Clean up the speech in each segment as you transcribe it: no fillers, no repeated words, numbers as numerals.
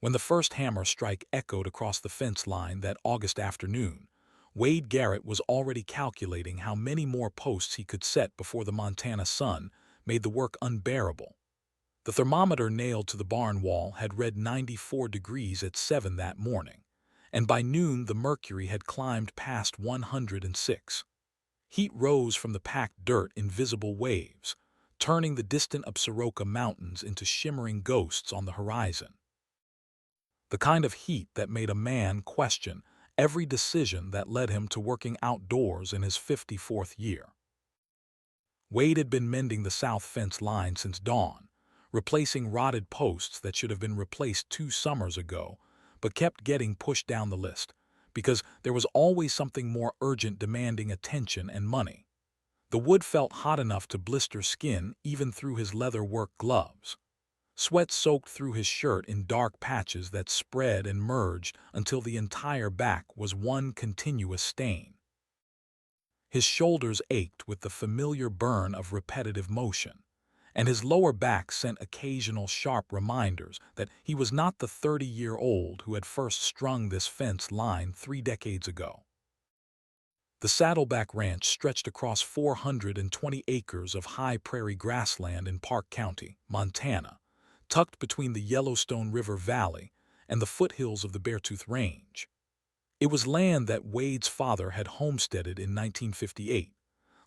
When the first hammer strike echoed across the fence line that August afternoon, Wade Garrett was already calculating how many more posts he could set before the Montana sun made the work unbearable. The thermometer nailed to the barn wall had read 94 degrees at 7 that morning, and by noon the mercury had climbed past 106. Heat rose from the packed dirt in visible waves, turning the distant Absaroka Mountains into shimmering ghosts on the horizon. The kind of heat that made a man question every decision that led him to working outdoors in his 54th year. Wade had been mending the south fence line since dawn, replacing rotted posts that should have been replaced 2 summers ago, but kept getting pushed down the list, because there was always something more urgent demanding attention and money. The wood felt hot enough to blister skin even through his leather work gloves. Sweat soaked through his shirt in dark patches that spread and merged until the entire back was one continuous stain. His shoulders ached with the familiar burn of repetitive motion, and his lower back sent occasional sharp reminders that he was not the 30-year-old who had first strung this fence line 3 decades ago. The Saddleback Ranch stretched across 420 acres of high prairie grassland in Park County, Montana, tucked between the Yellowstone River Valley and the foothills of the Beartooth Range. It was land that Wade's father had homesteaded in 1958,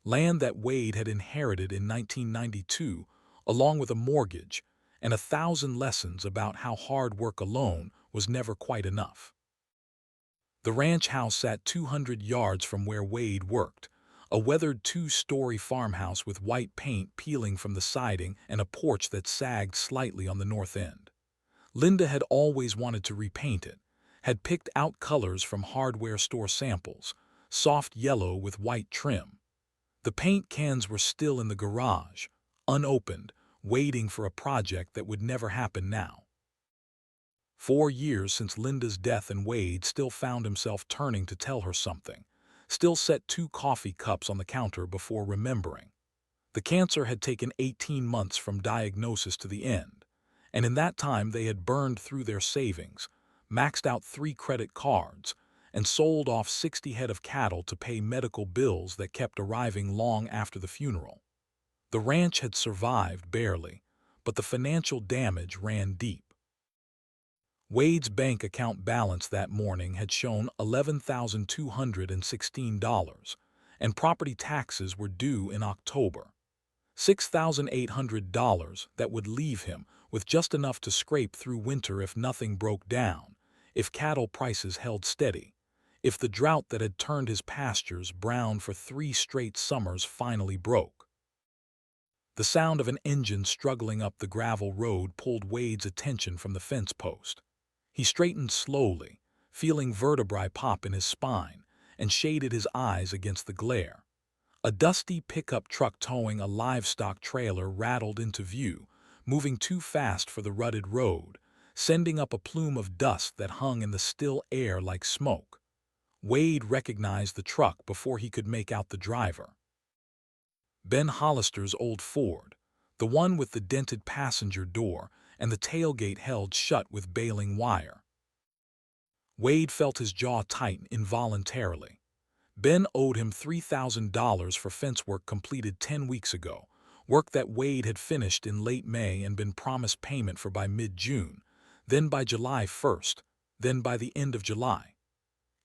land that Wade had inherited in 1992, along with a mortgage and 1,000 lessons about how hard work alone was never quite enough. The ranch house sat 200 yards from where Wade worked, a weathered 2-story farmhouse with white paint peeling from the siding and a porch that sagged slightly on the north end. Linda had always wanted to repaint it, had picked out colors from hardware store samples, soft yellow with white trim. The paint cans were still in the garage, unopened, waiting for a project that would never happen now. 4 years since Linda's death, and Wade still found himself turning to tell her something, still set 2 coffee cups on the counter before remembering. The cancer had taken 18 months from diagnosis to the end, and in that time they had burned through their savings, maxed out 3 credit cards, and sold off 60 head of cattle to pay medical bills that kept arriving long after the funeral. The ranch had survived barely, but the financial damage ran deep. Wade's bank account balance that morning had shown $11,216, and property taxes were due in October. $6,800 that would leave him with just enough to scrape through winter if nothing broke down, if cattle prices held steady, if the drought that had turned his pastures brown for 3 straight summers finally broke. The sound of an engine struggling up the gravel road pulled Wade's attention from the fence post. He straightened slowly, feeling vertebrae pop in his spine, and shaded his eyes against the glare. A dusty pickup truck towing a livestock trailer rattled into view, moving too fast for the rutted road, sending up a plume of dust that hung in the still air like smoke. Wade recognized the truck before he could make out the driver. Ben Hollister's old Ford, the one with the dented passenger door and the tailgate held shut with baling wire. Wade felt his jaw tighten involuntarily. Ben owed him $3,000 for fence work completed 10 weeks ago, work that Wade had finished in late May and been promised payment for by mid-June, then by July 1st, then by the end of July.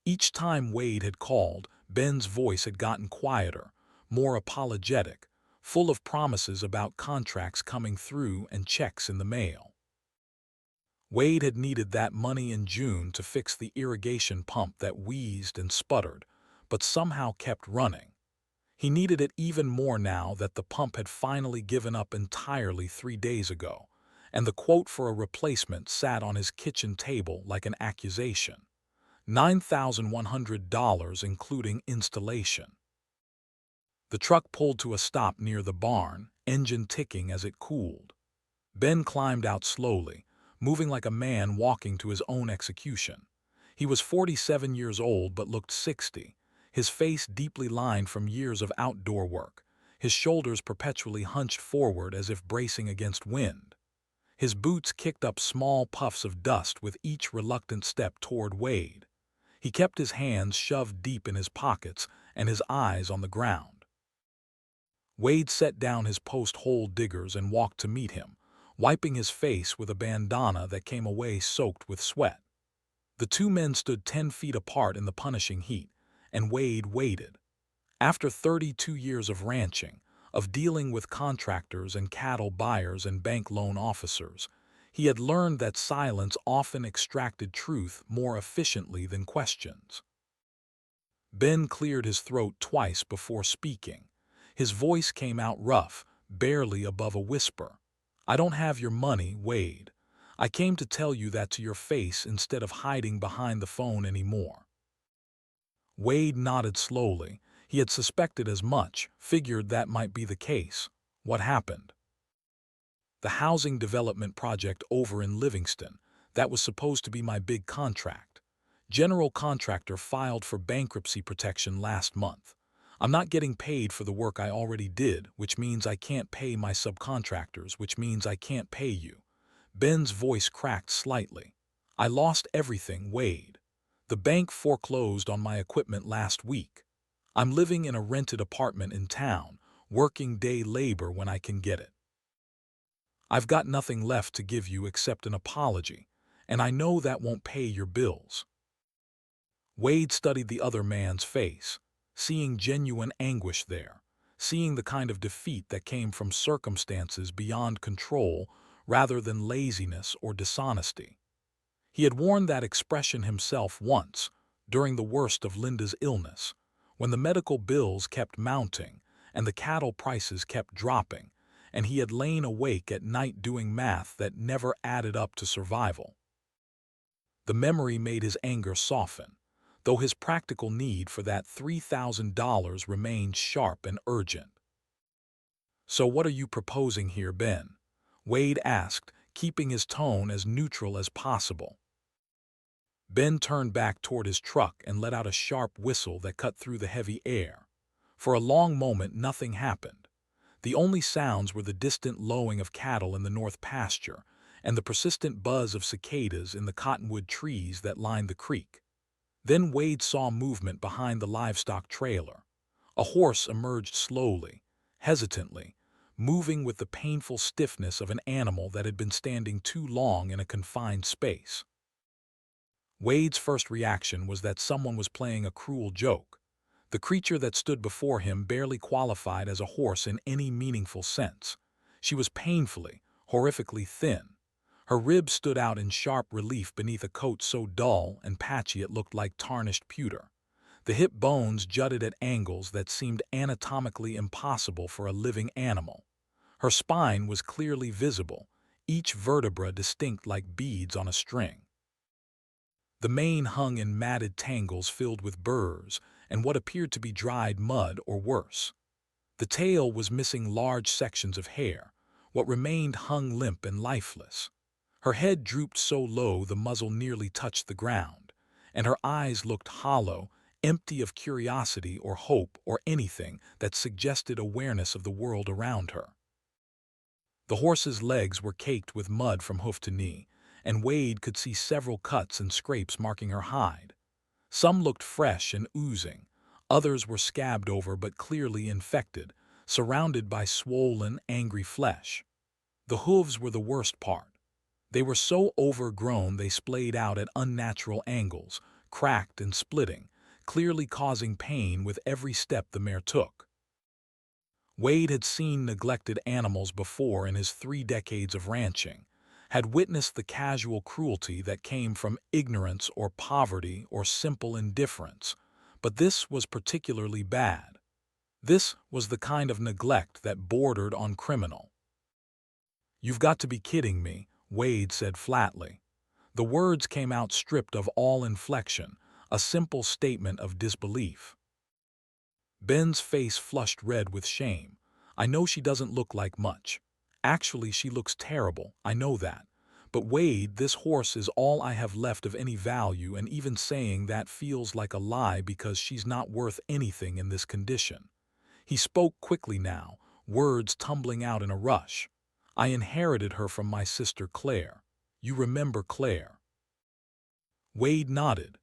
Each time Wade had called, Ben's voice had gotten quieter, more apologetic, full of promises about contracts coming through and checks in the mail. Wade had needed that money in June to fix the irrigation pump that wheezed and sputtered, but somehow kept running. He needed it even more now that the pump had finally given up entirely 3 days ago, and the quote for a replacement sat on his kitchen table like an accusation. $9,100 including installation. The truck pulled to a stop near the barn, engine ticking as it cooled. Ben climbed out slowly, moving like a man walking to his own execution. He was 47 years old but looked 60, his face deeply lined from years of outdoor work, his shoulders perpetually hunched forward as if bracing against wind. His boots kicked up small puffs of dust with each reluctant step toward Wade. He kept his hands shoved deep in his pockets and his eyes on the ground. Wade set down his post-hole diggers and walked to meet him, wiping his face with a bandana that came away soaked with sweat. The two men stood 10 feet apart in the punishing heat, and Wade waited. After 32 years of ranching, of dealing with contractors and cattle buyers and bank loan officers, he had learned that silence often extracted truth more efficiently than questions. Ben cleared his throat twice before speaking. His voice came out rough, barely above a whisper. "I don't have your money, Wade. I came to tell you that to your face instead of hiding behind the phone anymore." Wade nodded slowly. He had suspected as much, figured that might be the case. What happened? "The housing development project over in Livingston. That was supposed to be my big contract. General contractor filed for bankruptcy protection last month. I'm not getting paid for the work I already did, which means I can't pay my subcontractors, which means I can't pay you." Ben's voice cracked slightly. "I lost everything, Wade. The bank foreclosed on my equipment last week. I'm living in a rented apartment in town, working day labor when I can get it. I've got nothing left to give you except an apology, and I know that won't pay your bills." Wade studied the other man's face, seeing genuine anguish there, seeing the kind of defeat that came from circumstances beyond control rather than laziness or dishonesty. He had worn that expression himself once, during the worst of Linda's illness, when the medical bills kept mounting and the cattle prices kept dropping, and he had lain awake at night doing math that never added up to survival. The memory made his anger soften, though his practical need for that $3,000 remained sharp and urgent. "So what are you proposing here, Ben?" Wade asked, keeping his tone as neutral as possible. Ben turned back toward his truck and let out a sharp whistle that cut through the heavy air. For a long moment nothing happened. The only sounds were the distant lowing of cattle in the north pasture and the persistent buzz of cicadas in the cottonwood trees that lined the creek. Then Wade saw movement behind the livestock trailer. A horse emerged slowly, hesitantly, moving with the painful stiffness of an animal that had been standing too long in a confined space. Wade's first reaction was that someone was playing a cruel joke. The creature that stood before him barely qualified as a horse in any meaningful sense. She was painfully, horrifically thin. Her ribs stood out in sharp relief beneath a coat so dull and patchy it looked like tarnished pewter. The hip bones jutted at angles that seemed anatomically impossible for a living animal. Her spine was clearly visible, each vertebra distinct like beads on a string. The mane hung in matted tangles filled with burrs and what appeared to be dried mud or worse. The tail was missing large sections of hair. What remained hung limp and lifeless. Her head drooped so low the muzzle nearly touched the ground, and her eyes looked hollow, empty of curiosity or hope or anything that suggested awareness of the world around her. The horse's legs were caked with mud from hoof to knee, and Wade could see several cuts and scrapes marking her hide. Some looked fresh and oozing, others were scabbed over but clearly infected, surrounded by swollen, angry flesh. The hooves were the worst part. They were so overgrown they splayed out at unnatural angles, cracked and splitting, clearly causing pain with every step the mare took. Wade had seen neglected animals before in his 3 decades of ranching, had witnessed the casual cruelty that came from ignorance or poverty or simple indifference, but this was particularly bad. This was the kind of neglect that bordered on criminal. "You've got to be kidding me," Wade said flatly. The words came out stripped of all inflection, a simple statement of disbelief. Ben's face flushed red with shame. "I know she doesn't look like much. Actually, she looks terrible, I know that. But Wade, this horse is all I have left of any value, and even saying that feels like a lie because she's not worth anything in this condition." He spoke quickly now, words tumbling out in a rush. I inherited her from my sister Claire. You remember Claire?" Wade nodded.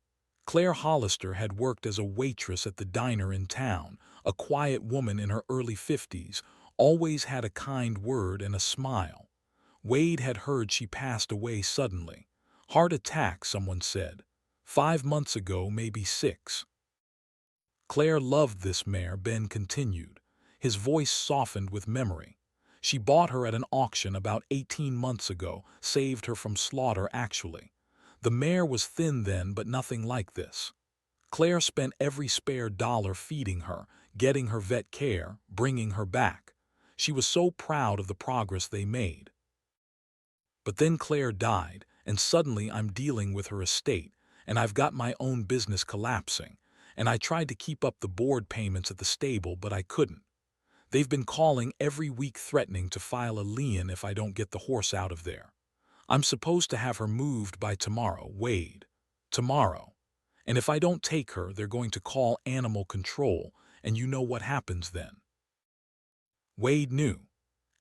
Claire Hollister had worked as a waitress at the diner in town, a quiet woman in her early 50s, always had a kind word and a smile. Wade had heard she passed away suddenly. Heart attack, someone said. 5 months ago, maybe 6. Claire loved this mare, Ben continued. His voice softened with memory. She bought her at an auction about 18 months ago, saved her from slaughter actually. The mare was thin then, but nothing like this. Claire spent every spare dollar feeding her, getting her vet care, bringing her back. She was so proud of the progress they made. But then Claire died, and suddenly I'm dealing with her estate, and I've got my own business collapsing, and I tried to keep up the board payments at the stable, but I couldn't. They've been calling every week threatening to file a lien if I don't get the horse out of there. I'm supposed to have her moved by tomorrow, Wade. Tomorrow. And if I don't take her, they're going to call animal control, and you know what happens then. Wade knew.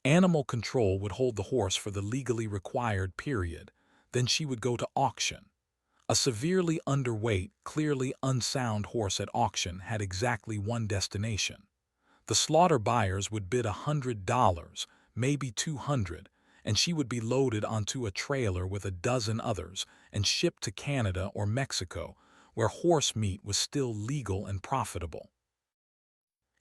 Animal control would hold the horse for the legally required period, then she would go to auction. A severely underweight, clearly unsound horse at auction had exactly one destination. The slaughter buyers would bid $100, maybe $200, and she would be loaded onto a trailer with a dozen others and shipped to Canada or Mexico, where horse meat was still legal and profitable.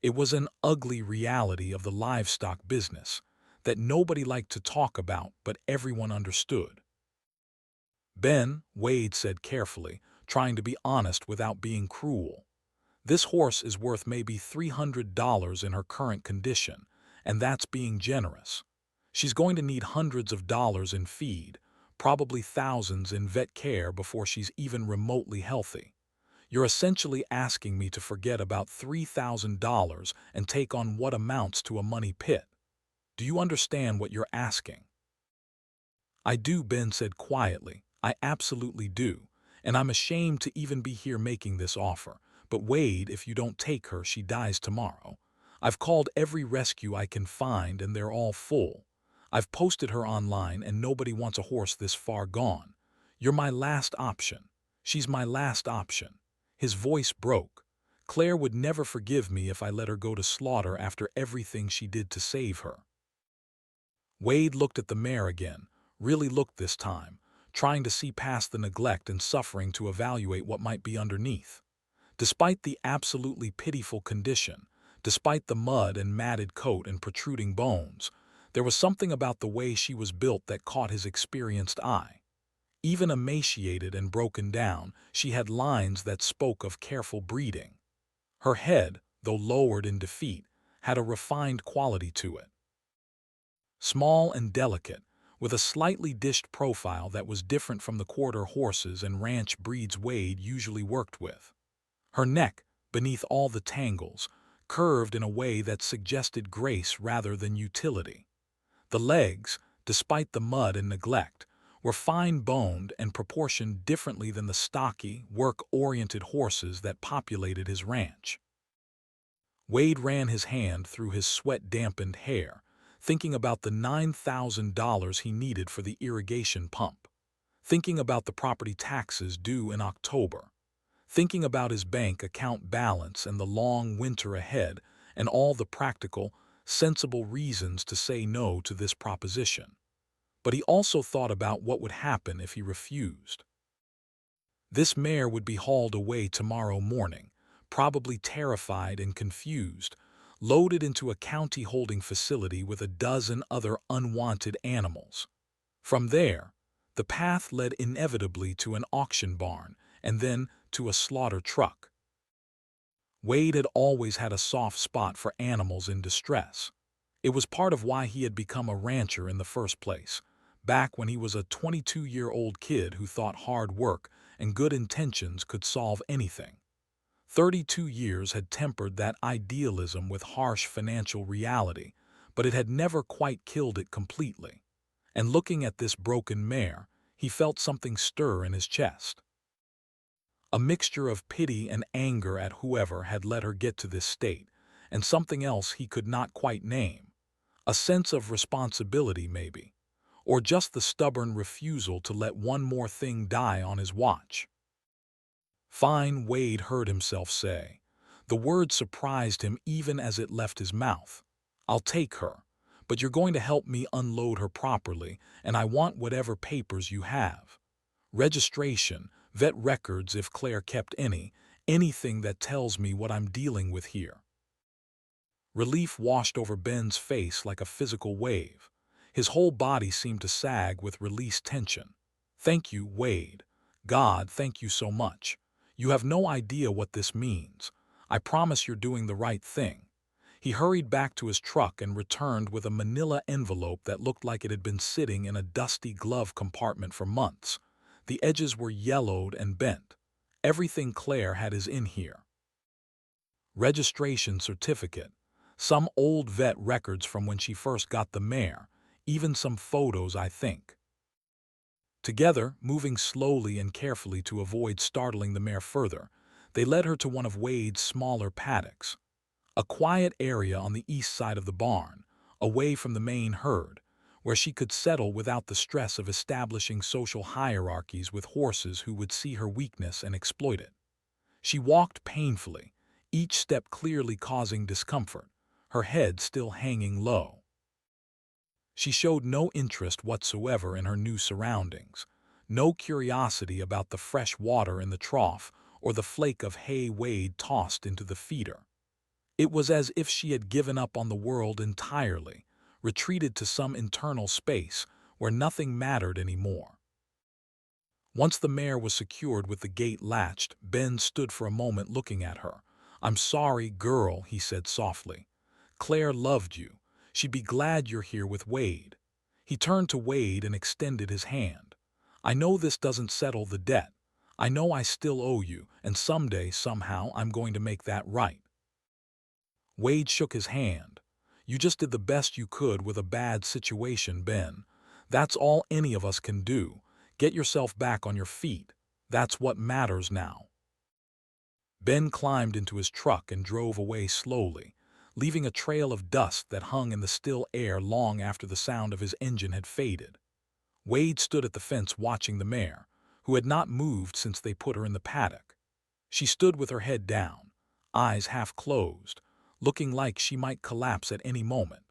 It was an ugly reality of the livestock business that nobody liked to talk about, but everyone understood. "Ben," Wade said carefully, trying to be honest without being cruel, "this horse is worth maybe $300 in her current condition, and that's being generous. She's going to need hundreds of dollars in feed, probably thousands in vet care before she's even remotely healthy. You're essentially asking me to forget about $3,000 and take on what amounts to a money pit. Do you understand what you're asking?" "I do," Ben said quietly. "I absolutely do. And I'm ashamed to even be here making this offer. But Wade, if you don't take her, she dies tomorrow. I've called every rescue I can find, and they're all full. I've posted her online, and nobody wants a horse this far gone. You're my last option. She's my last option." His voice broke. "Claire would never forgive me if I let her go to slaughter after everything she did to save her." Wade looked at the mare again, really looked this time, trying to see past the neglect and suffering to evaluate what might be underneath. Despite the absolutely pitiful condition, despite the mud and matted coat and protruding bones, there was something about the way she was built that caught his experienced eye. Even emaciated and broken down, she had lines that spoke of careful breeding. Her head, though lowered in defeat, had a refined quality to it. Small and delicate, with a slightly dished profile that was different from the quarter horses and ranch breeds Wade usually worked with. Her neck, beneath all the tangles, curved in a way that suggested grace rather than utility. The legs, despite the mud and neglect, were fine-boned and proportioned differently than the stocky, work-oriented horses that populated his ranch. Wade ran his hand through his sweat-dampened hair, thinking about the $9,000 he needed for the irrigation pump, thinking about the property taxes due in October, thinking about his bank account balance and the long winter ahead and all the practical, sensible reasons to say no to this proposition. But he also thought about what would happen if he refused. This mare would be hauled away tomorrow morning, probably terrified and confused, loaded into a county holding facility with a dozen other unwanted animals. From there, the path led inevitably to an auction barn and then to a slaughter truck. Wade had always had a soft spot for animals in distress. It was part of why he had become a rancher in the first place, back when he was a 22-year-old kid who thought hard work and good intentions could solve anything. 32 years had tempered that idealism with harsh financial reality, but it had never quite killed it completely. And looking at this broken mare, he felt something stir in his chest. A mixture of pity and anger at whoever had let her get to this state, and something else he could not quite name. A sense of responsibility, maybe. Or just the stubborn refusal to let one more thing die on his watch. Fine, Wade heard himself say. The word surprised him even as it left his mouth. I'll take her, but you're going to help me unload her properly, and I want whatever papers you have. Registration, vet records if Claire kept any, anything that tells me what I'm dealing with here. Relief washed over Ben's face like a physical wave. His whole body seemed to sag with released tension. Thank you, Wade. God, thank you so much. You have no idea what this means. I promise you're doing the right thing. He hurried back to his truck and returned with a manila envelope that looked like it had been sitting in a dusty glove compartment for months. The edges were yellowed and bent. Everything Claire had is in here. Registration certificate, some old vet records from when she first got the mare, even some photos, I think. Together, moving slowly and carefully to avoid startling the mare further, they led her to one of Wade's smaller paddocks. A quiet area on the east side of the barn, away from the main herd, where she could settle without the stress of establishing social hierarchies with horses who would see her weakness and exploit it. She walked painfully, each step clearly causing discomfort, her head still hanging low. She showed no interest whatsoever in her new surroundings, no curiosity about the fresh water in the trough or the flake of hay Wade tossed into the feeder. It was as if she had given up on the world entirely, retreated to some internal space where nothing mattered anymore. Once the mare was secured with the gate latched, Ben stood for a moment looking at her. I'm sorry, girl, he said softly. Claire loved you. She'd be glad you're here with Wade. He turned to Wade and extended his hand. I know this doesn't settle the debt. I know I still owe you, and someday, somehow, I'm going to make that right. Wade shook his hand. You just did the best you could with a bad situation, Ben. That's all any of us can do. Get yourself back on your feet. That's what matters now. Ben climbed into his truck and drove away slowly, leaving a trail of dust that hung in the still air long after the sound of his engine had faded. Wade stood at the fence watching the mare, who had not moved since they put her in the paddock. She stood with her head down, eyes half closed, looking like she might collapse at any moment.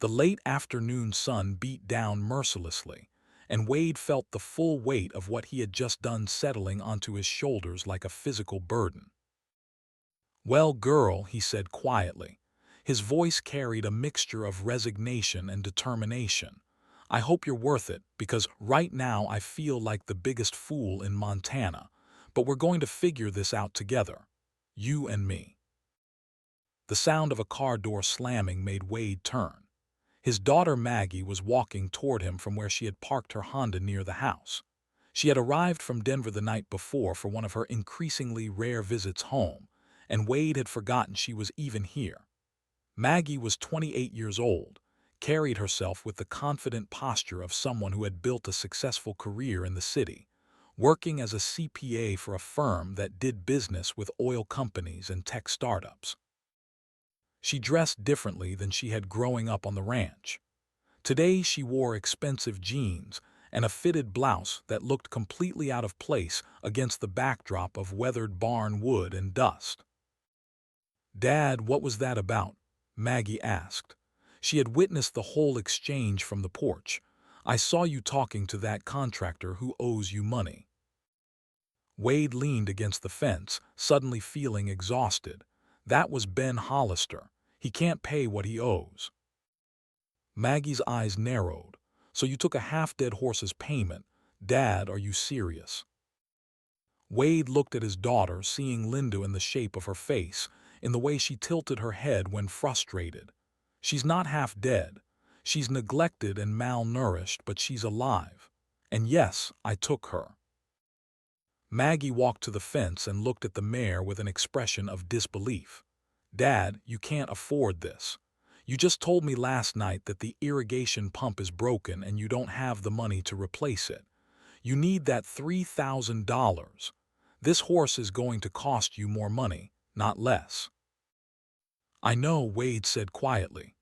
The late afternoon sun beat down mercilessly, and Wade felt the full weight of what he had just done settling onto his shoulders like a physical burden. Well, girl, he said quietly. His voice carried a mixture of resignation and determination. I hope you're worth it, because right now I feel like the biggest fool in Montana, but we're going to figure this out together. You and me. The sound of a car door slamming made Wade turn. His daughter Maggie was walking toward him from where she had parked her Honda near the house. She had arrived from Denver the night before for one of her increasingly rare visits home, and Wade had forgotten she was even here. Maggie was 28 years old, carried herself with the confident posture of someone who had built a successful career in the city, working as a CPA for a firm that did business with oil companies and tech startups. She dressed differently than she had growing up on the ranch. Today she wore expensive jeans and a fitted blouse that looked completely out of place against the backdrop of weathered barn wood and dust. Dad, what was that about? Maggie asked. She had witnessed the whole exchange from the porch. I saw you talking to that contractor who owes you money. Wade leaned against the fence, suddenly feeling exhausted. That was Ben Hollister. He can't pay what he owes. Maggie's eyes narrowed. So you took a half-dead horse's payment. Dad, are you serious? Wade looked at his daughter, seeing Linda in the shape of her face, in the way she tilted her head when frustrated. She's not half dead. She's neglected and malnourished, but she's alive. And yes, I took her. Maggie walked to the fence and looked at the mare with an expression of disbelief. Dad, you can't afford this. You just told me last night that the irrigation pump is broken and you don't have the money to replace it. You need that $3,000. This horse is going to cost you more money, not less. I know, Wade said quietly.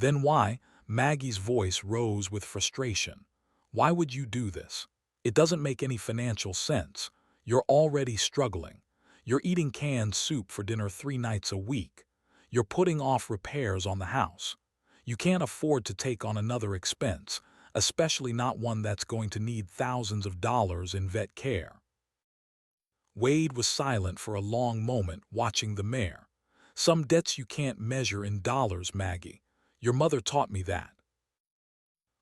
Then why? Maggie's voice rose with frustration. Why would you do this? It doesn't make any financial sense. You're already struggling. You're eating canned soup for dinner 3 nights a week. You're putting off repairs on the house. You can't afford to take on another expense, especially not one that's going to need thousands of dollars in vet care. Wade was silent for a long moment, watching the mare. Some debts you can't measure in dollars, Maggie. Your mother taught me that.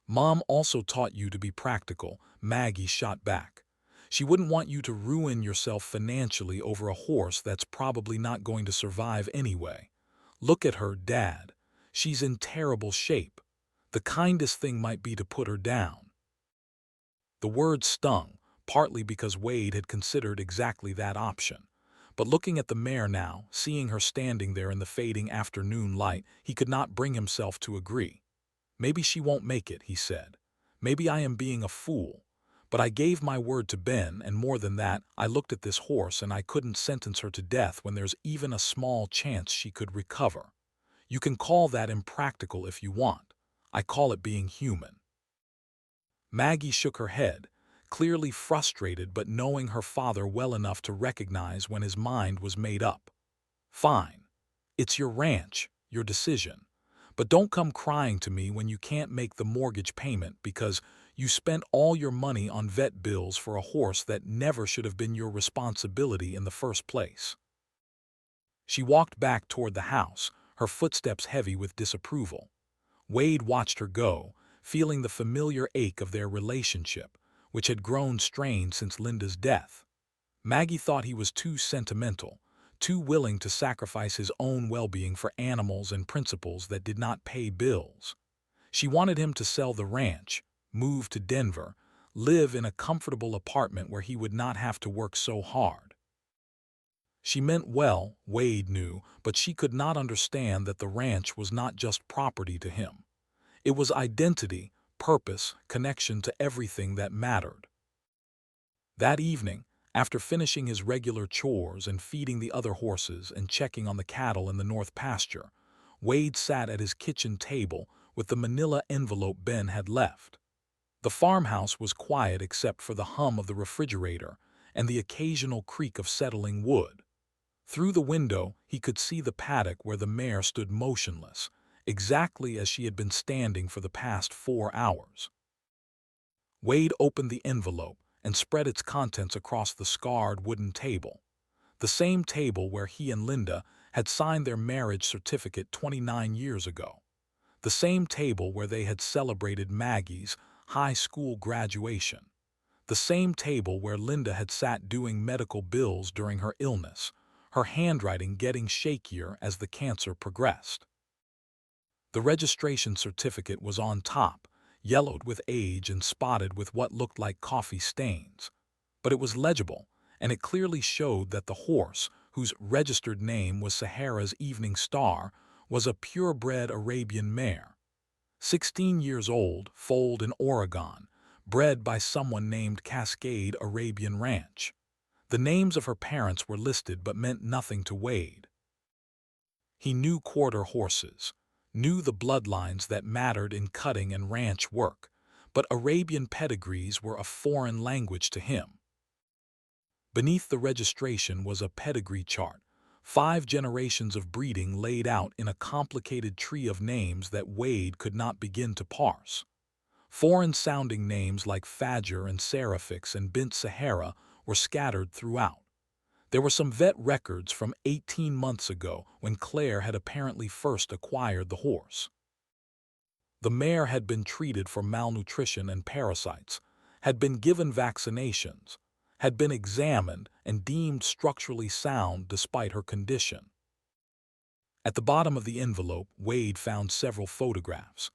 Mom also taught you to be practical, Maggie shot back. She wouldn't want you to ruin yourself financially over a horse that's probably not going to survive anyway. Look at her, Dad. She's in terrible shape. The kindest thing might be to put her down. The word stung, partly because Wade had considered exactly that option. But looking at the mare now, seeing her standing there in the fading afternoon light, he could not bring himself to agree. Maybe she won't make it, he said. Maybe I am being a fool. But I gave my word to Ben, and more than that, I looked at this horse and I couldn't sentence her to death when there's even a small chance she could recover. You can call that impractical if you want. I call it being human. Maggie shook her head, clearly frustrated but knowing her father well enough to recognize when his mind was made up. Fine. It's your ranch, your decision. But don't come crying to me when you can't make the mortgage payment because you spent all your money on vet bills for a horse that never should have been your responsibility in the first place. She walked back toward the house, her footsteps heavy with disapproval. Wade watched her go, feeling the familiar ache of their relationship, which had grown strained since Linda's death. Maggie thought he was too sentimental, too willing to sacrifice his own well-being for animals and principles that did not pay bills. She wanted him to sell the ranch, move to Denver, live in a comfortable apartment where he would not have to work so hard. She meant well, Wade knew, but she could not understand that the ranch was not just property to him. It was identity, purpose, connection to everything that mattered. That evening, after finishing his regular chores and feeding the other horses and checking on the cattle in the north pasture, Wade sat at his kitchen table with the manila envelope Ben had left. The farmhouse was quiet except for the hum of the refrigerator and the occasional creak of settling wood. Through the window, he could see the paddock where the mare stood motionless, exactly as she had been standing for the past 4 hours. Wade opened the envelope and spread its contents across the scarred wooden table, the same table where he and Linda had signed their marriage certificate 29 years ago, the same table where they had celebrated Maggie's high school graduation, the same table where Linda had sat doing medical bills during her illness, her handwriting getting shakier as the cancer progressed. The registration certificate was on top, yellowed with age and spotted with what looked like coffee stains. But it was legible, and it clearly showed that the horse, whose registered name was Sahara's Evening Star, was a purebred Arabian mare. 16 years old, foaled in Oregon, bred by someone named Cascade Arabian Ranch. The names of her parents were listed but meant nothing to Wade. He knew quarter horses, knew the bloodlines that mattered in cutting and ranch work, but Arabian pedigrees were a foreign language to him. Beneath the registration was a pedigree chart, 5 generations of breeding laid out in a complicated tree of names that Wade could not begin to parse. Foreign-sounding names like Fajr and Seraphics and Bint Sahara were scattered throughout. There were some vet records from 18 months ago when Claire had apparently first acquired the horse. The mare had been treated for malnutrition and parasites, had been given vaccinations, had been examined and deemed structurally sound despite her condition. At the bottom of the envelope, Wade found several photographs.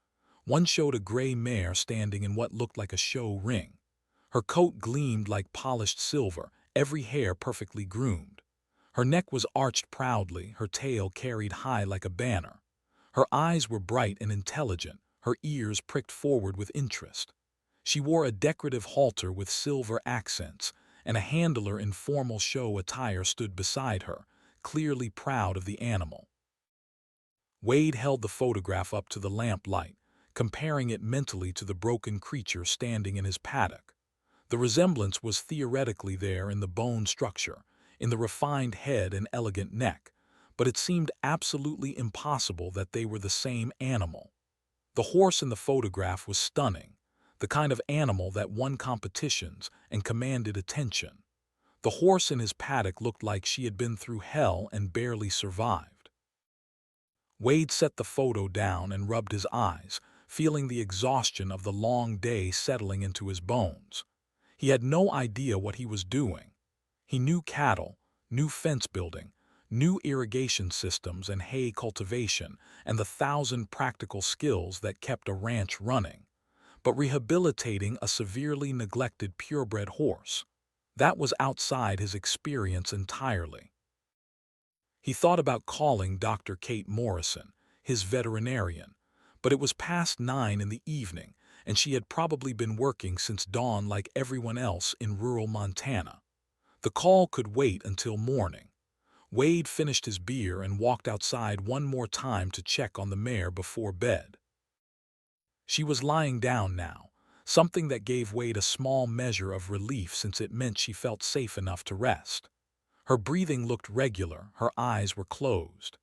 One showed a gray mare standing in what looked like a show ring. Her coat gleamed like polished silver, every hair perfectly groomed. Her neck was arched proudly, her tail carried high like a banner. Her eyes were bright and intelligent, her ears pricked forward with interest. She wore a decorative halter with silver accents, and a handler in formal show attire stood beside her, clearly proud of the animal. Wade held the photograph up to the lamplight, comparing it mentally to the broken creature standing in his paddock. The resemblance was theoretically there in the bone structure, in the refined head and elegant neck, but it seemed absolutely impossible that they were the same animal. The horse in the photograph was stunning, the kind of animal that won competitions and commanded attention. The horse in his paddock looked like she had been through hell and barely survived. Wade set the photo down and rubbed his eyes, feeling the exhaustion of the long day settling into his bones. He had no idea what he was doing. He knew cattle, knew fence building, knew irrigation systems and hay cultivation, and the 1,000 practical skills that kept a ranch running. But rehabilitating a severely neglected purebred horse, that was outside his experience entirely. He thought about calling Dr. Kate Morrison, his veterinarian, but it was past 9 in the evening, and she had probably been working since dawn like everyone else in rural Montana. The call could wait until morning. Wade finished his beer and walked outside one more time to check on the mare before bed. She was lying down now, something that gave Wade a small measure of relief since it meant she felt safe enough to rest. Her breathing looked regular, her eyes were closed.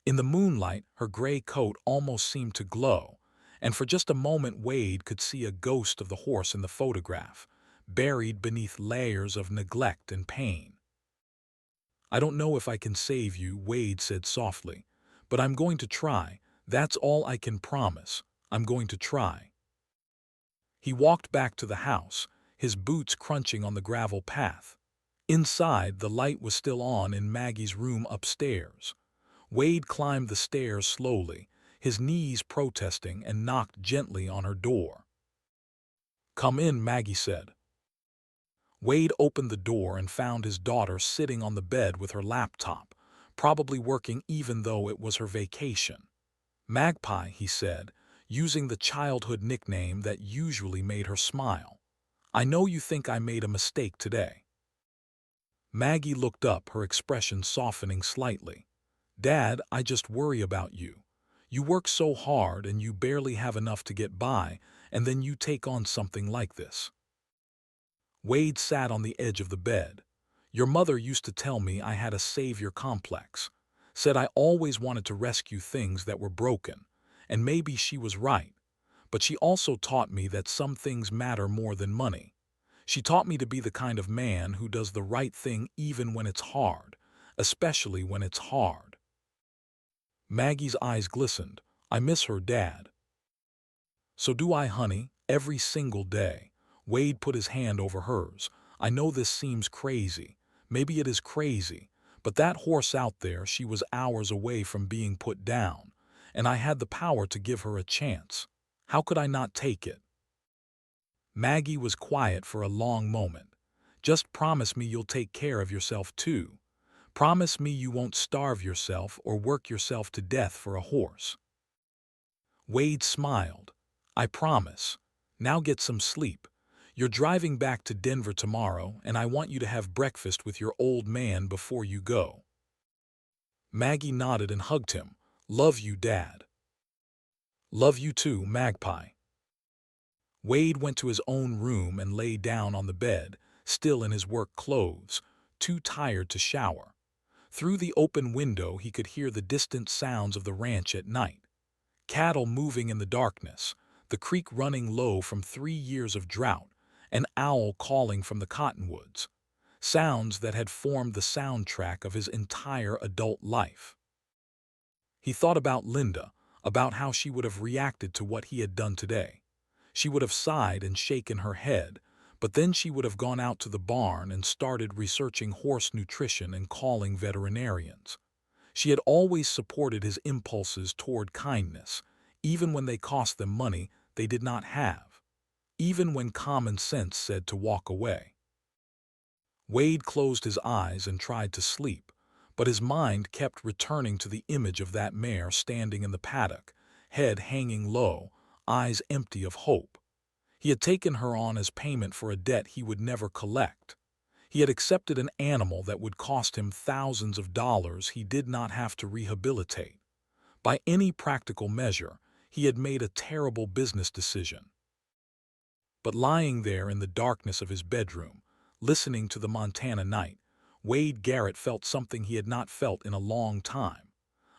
In the moonlight, her gray coat almost seemed to glow, and for just a moment Wade could see a ghost of the horse in the photograph, buried beneath layers of neglect and pain. "I don't know if I can save you," Wade said softly, "but I'm going to try. That's all I can promise. I'm going to try." He walked back to the house, his boots crunching on the gravel path. Inside, the light was still on in Maggie's room upstairs. Wade climbed the stairs slowly, his knees protesting, and knocked gently on her door. "Come in," Maggie said. Wade opened the door and found his daughter sitting on the bed with her laptop, probably working even though it was her vacation. "Magpie," he said, using the childhood nickname that usually made her smile. "I know you think I made a mistake today." Maggie looked up, her expression softening slightly. "Dad, I just worry about you. You work so hard and you barely have enough to get by, and then you take on something like this." Wade sat on the edge of the bed. "Your mother used to tell me I had a savior complex. Said I always wanted to rescue things that were broken, and maybe she was right. But she also taught me that some things matter more than money. She taught me to be the kind of man who does the right thing even when it's hard, especially when it's hard." Maggie's eyes glistened. "I miss her, Dad." "So do I, honey, every single day." Wade put his hand over hers. "I know this seems crazy. Maybe it is crazy. But that horse out there, she was hours away from being put down, and I had the power to give her a chance. How could I not take it?" Maggie was quiet for a long moment. "Just promise me you'll take care of yourself too. Promise me you won't starve yourself or work yourself to death for a horse." Wade smiled. "I promise. Now get some sleep. You're driving back to Denver tomorrow, and I want you to have breakfast with your old man before you go." Maggie nodded and hugged him. "Love you, Dad." "Love you too, Magpie." Wade went to his own room and lay down on the bed, still in his work clothes, too tired to shower. Through the open window he could hear the distant sounds of the ranch at night. Cattle moving in the darkness, the creek running low from 3 years of drought, an owl calling from the cottonwoods. Sounds that had formed the soundtrack of his entire adult life. He thought about Linda, about how she would have reacted to what he had done today. She would have sighed and shaken her head, but then she would have gone out to the barn and started researching horse nutrition and calling veterinarians. She had always supported his impulses toward kindness, even when they cost them money they did not have, even when common sense said to walk away. Wade closed his eyes and tried to sleep, but his mind kept returning to the image of that mare standing in the paddock, head hanging low, eyes empty of hope. He had taken her on as payment for a debt he would never collect. He had accepted an animal that would cost him thousands of dollars he did not have to rehabilitate. By any practical measure, he had made a terrible business decision. But lying there in the darkness of his bedroom, listening to the Montana night, Wade Garrett felt something he had not felt in a long time.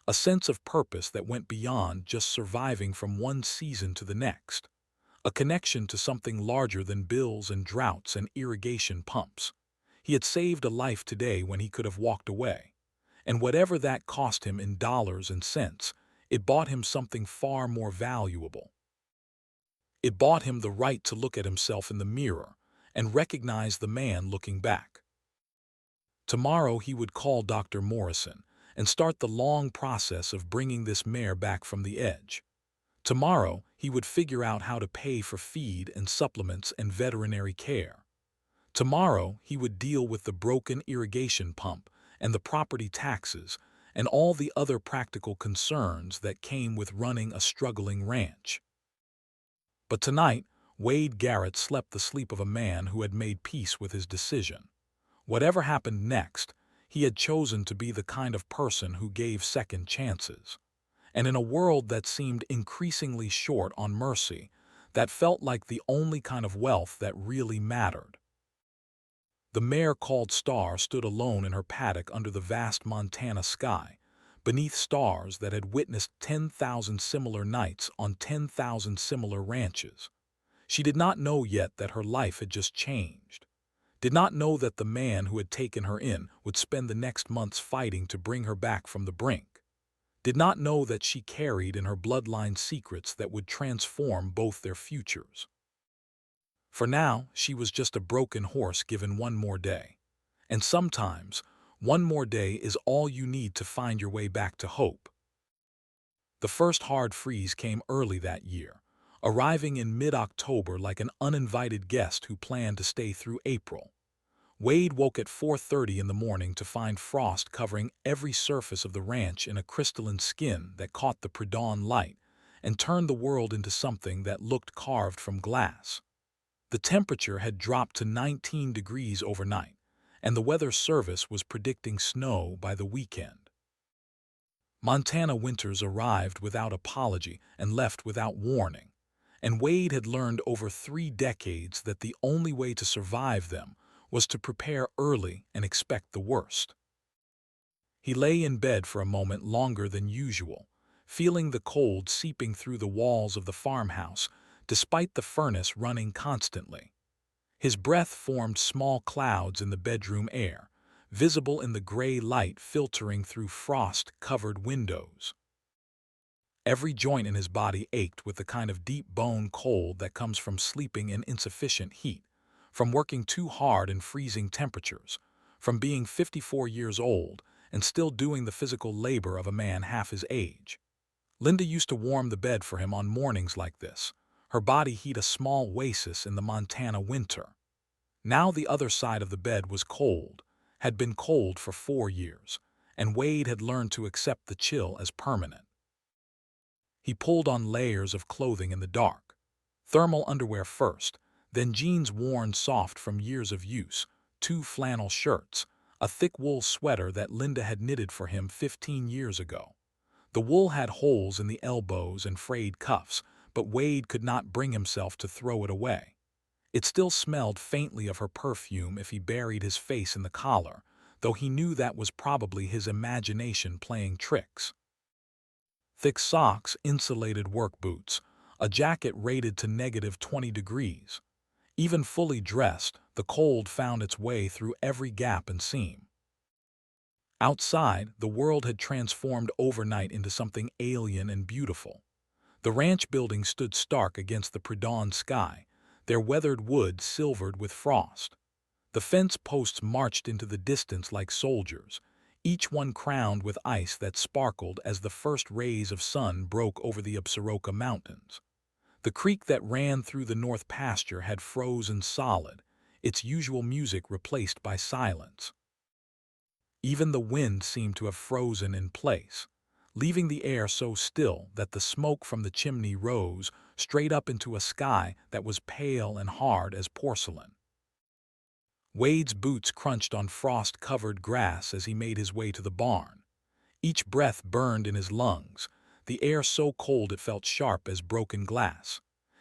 A sense of purpose that went beyond just surviving from one season to the next. A connection to something larger than bills and droughts and irrigation pumps. He had saved a life today when he could have walked away. And whatever that cost him in dollars and cents, it bought him something far more valuable. It bought him the right to look at himself in the mirror and recognize the man looking back. Tomorrow he would call Dr. Morrison and start the long process of bringing this mare back from the edge. Tomorrow he would figure out how to pay for feed and supplements and veterinary care. Tomorrow he would deal with the broken irrigation pump and the property taxes and all the other practical concerns that came with running a struggling ranch. But tonight, Wade Garrett slept the sleep of a man who had made peace with his decision. Whatever happened next, he had chosen to be the kind of person who gave second chances. And in a world that seemed increasingly short on mercy, that felt like the only kind of wealth that really mattered. The mare called Star stood alone in her paddock under the vast Montana sky, beneath stars that had witnessed 10,000 similar nights on 10,000 similar ranches. She did not know yet that her life had just changed. Did not know that the man who had taken her in would spend the next months fighting to bring her back from the brink. Did not know that she carried in her bloodline secrets that would transform both their futures. For now, she was just a broken horse given one more day. And sometimes, one more day is all you need to find your way back to hope. The first hard freeze came early that year, arriving in mid-October like an uninvited guest who planned to stay through April. Wade woke at 4:30 in the morning to find frost covering every surface of the ranch in a crystalline skin that caught the pre-dawn light and turned the world into something that looked carved from glass. The temperature had dropped to 19 degrees overnight, and the Weather Service was predicting snow by the weekend. Montana winters arrived without apology and left without warning, and Wade had learned over 3 decades that the only way to survive them was to prepare early and expect the worst. He lay in bed for a moment longer than usual, feeling the cold seeping through the walls of the farmhouse despite the furnace running constantly. His breath formed small clouds in the bedroom air, visible in the gray light filtering through frost-covered windows. Every joint in his body ached with the kind of deep bone cold that comes from sleeping in insufficient heat, from working too hard in freezing temperatures, from being 54 years old and still doing the physical labor of a man half his age. Linda used to warm the bed for him on mornings like this, her body heat a small oasis in the Montana winter. Now the other side of the bed was cold, had been cold for 4 years, and Wade had learned to accept the chill as permanent. He pulled on layers of clothing in the dark. Thermal underwear first, then jeans worn soft from years of use, 2 flannel shirts, a thick wool sweater that Linda had knitted for him 15 years ago. The wool had holes in the elbows and frayed cuffs, but Wade could not bring himself to throw it away. It still smelled faintly of her perfume if he buried his face in the collar, though he knew that was probably his imagination playing tricks. Thick socks, insulated work boots, a jacket rated to -20 degrees. Even fully dressed, the cold found its way through every gap and seam. Outside, the world had transformed overnight into something alien and beautiful. The ranch buildings stood stark against the pre-dawn sky, their weathered wood silvered with frost. The fence posts marched into the distance like soldiers, each one crowned with ice that sparkled as the first rays of sun broke over the Absaroka Mountains. The creek that ran through the north pasture had frozen solid, its usual music replaced by silence. Even the wind seemed to have frozen in place, leaving the air so still that the smoke from the chimney rose straight up into a sky that was pale and hard as porcelain. Wade's boots crunched on frost-covered grass as he made his way to the barn. Each breath burned in his lungs, the air so cold it felt sharp as broken glass.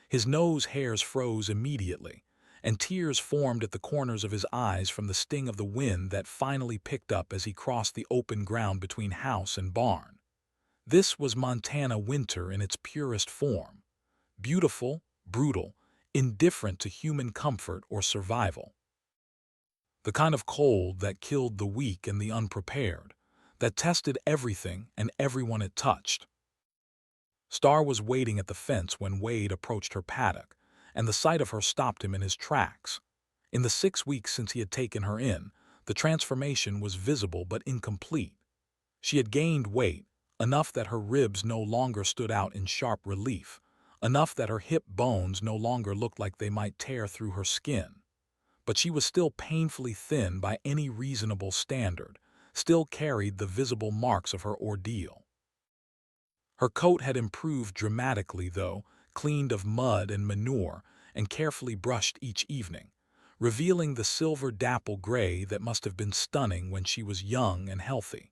His nose hairs froze immediately, and tears formed at the corners of his eyes from the sting of the wind that finally picked up as he crossed the open ground between house and barn. This was Montana winter in its purest form. Beautiful, brutal, indifferent to human comfort or survival. The kind of cold that killed the weak and the unprepared, that tested everything and everyone it touched. Star was waiting at the fence when Wade approached her paddock, and the sight of her stopped him in his tracks. In the 6 weeks since he had taken her in, the transformation was visible but incomplete. She had gained weight, enough that her ribs no longer stood out in sharp relief, enough that her hip bones no longer looked like they might tear through her skin. But she was still painfully thin by any reasonable standard, still carried the visible marks of her ordeal. Her coat had improved dramatically, though, cleaned of mud and manure and carefully brushed each evening, revealing the silver dapple gray that must have been stunning when she was young and healthy.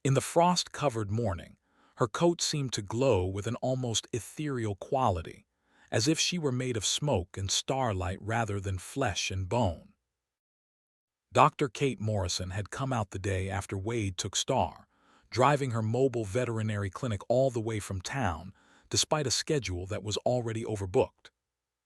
In the frost-covered morning, her coat seemed to glow with an almost ethereal quality, as if she were made of smoke and starlight rather than flesh and bone. Dr. Kate Morrison had come out the day after Wade took Star, driving her mobile veterinary clinic all the way from town, despite a schedule that was already overbooked.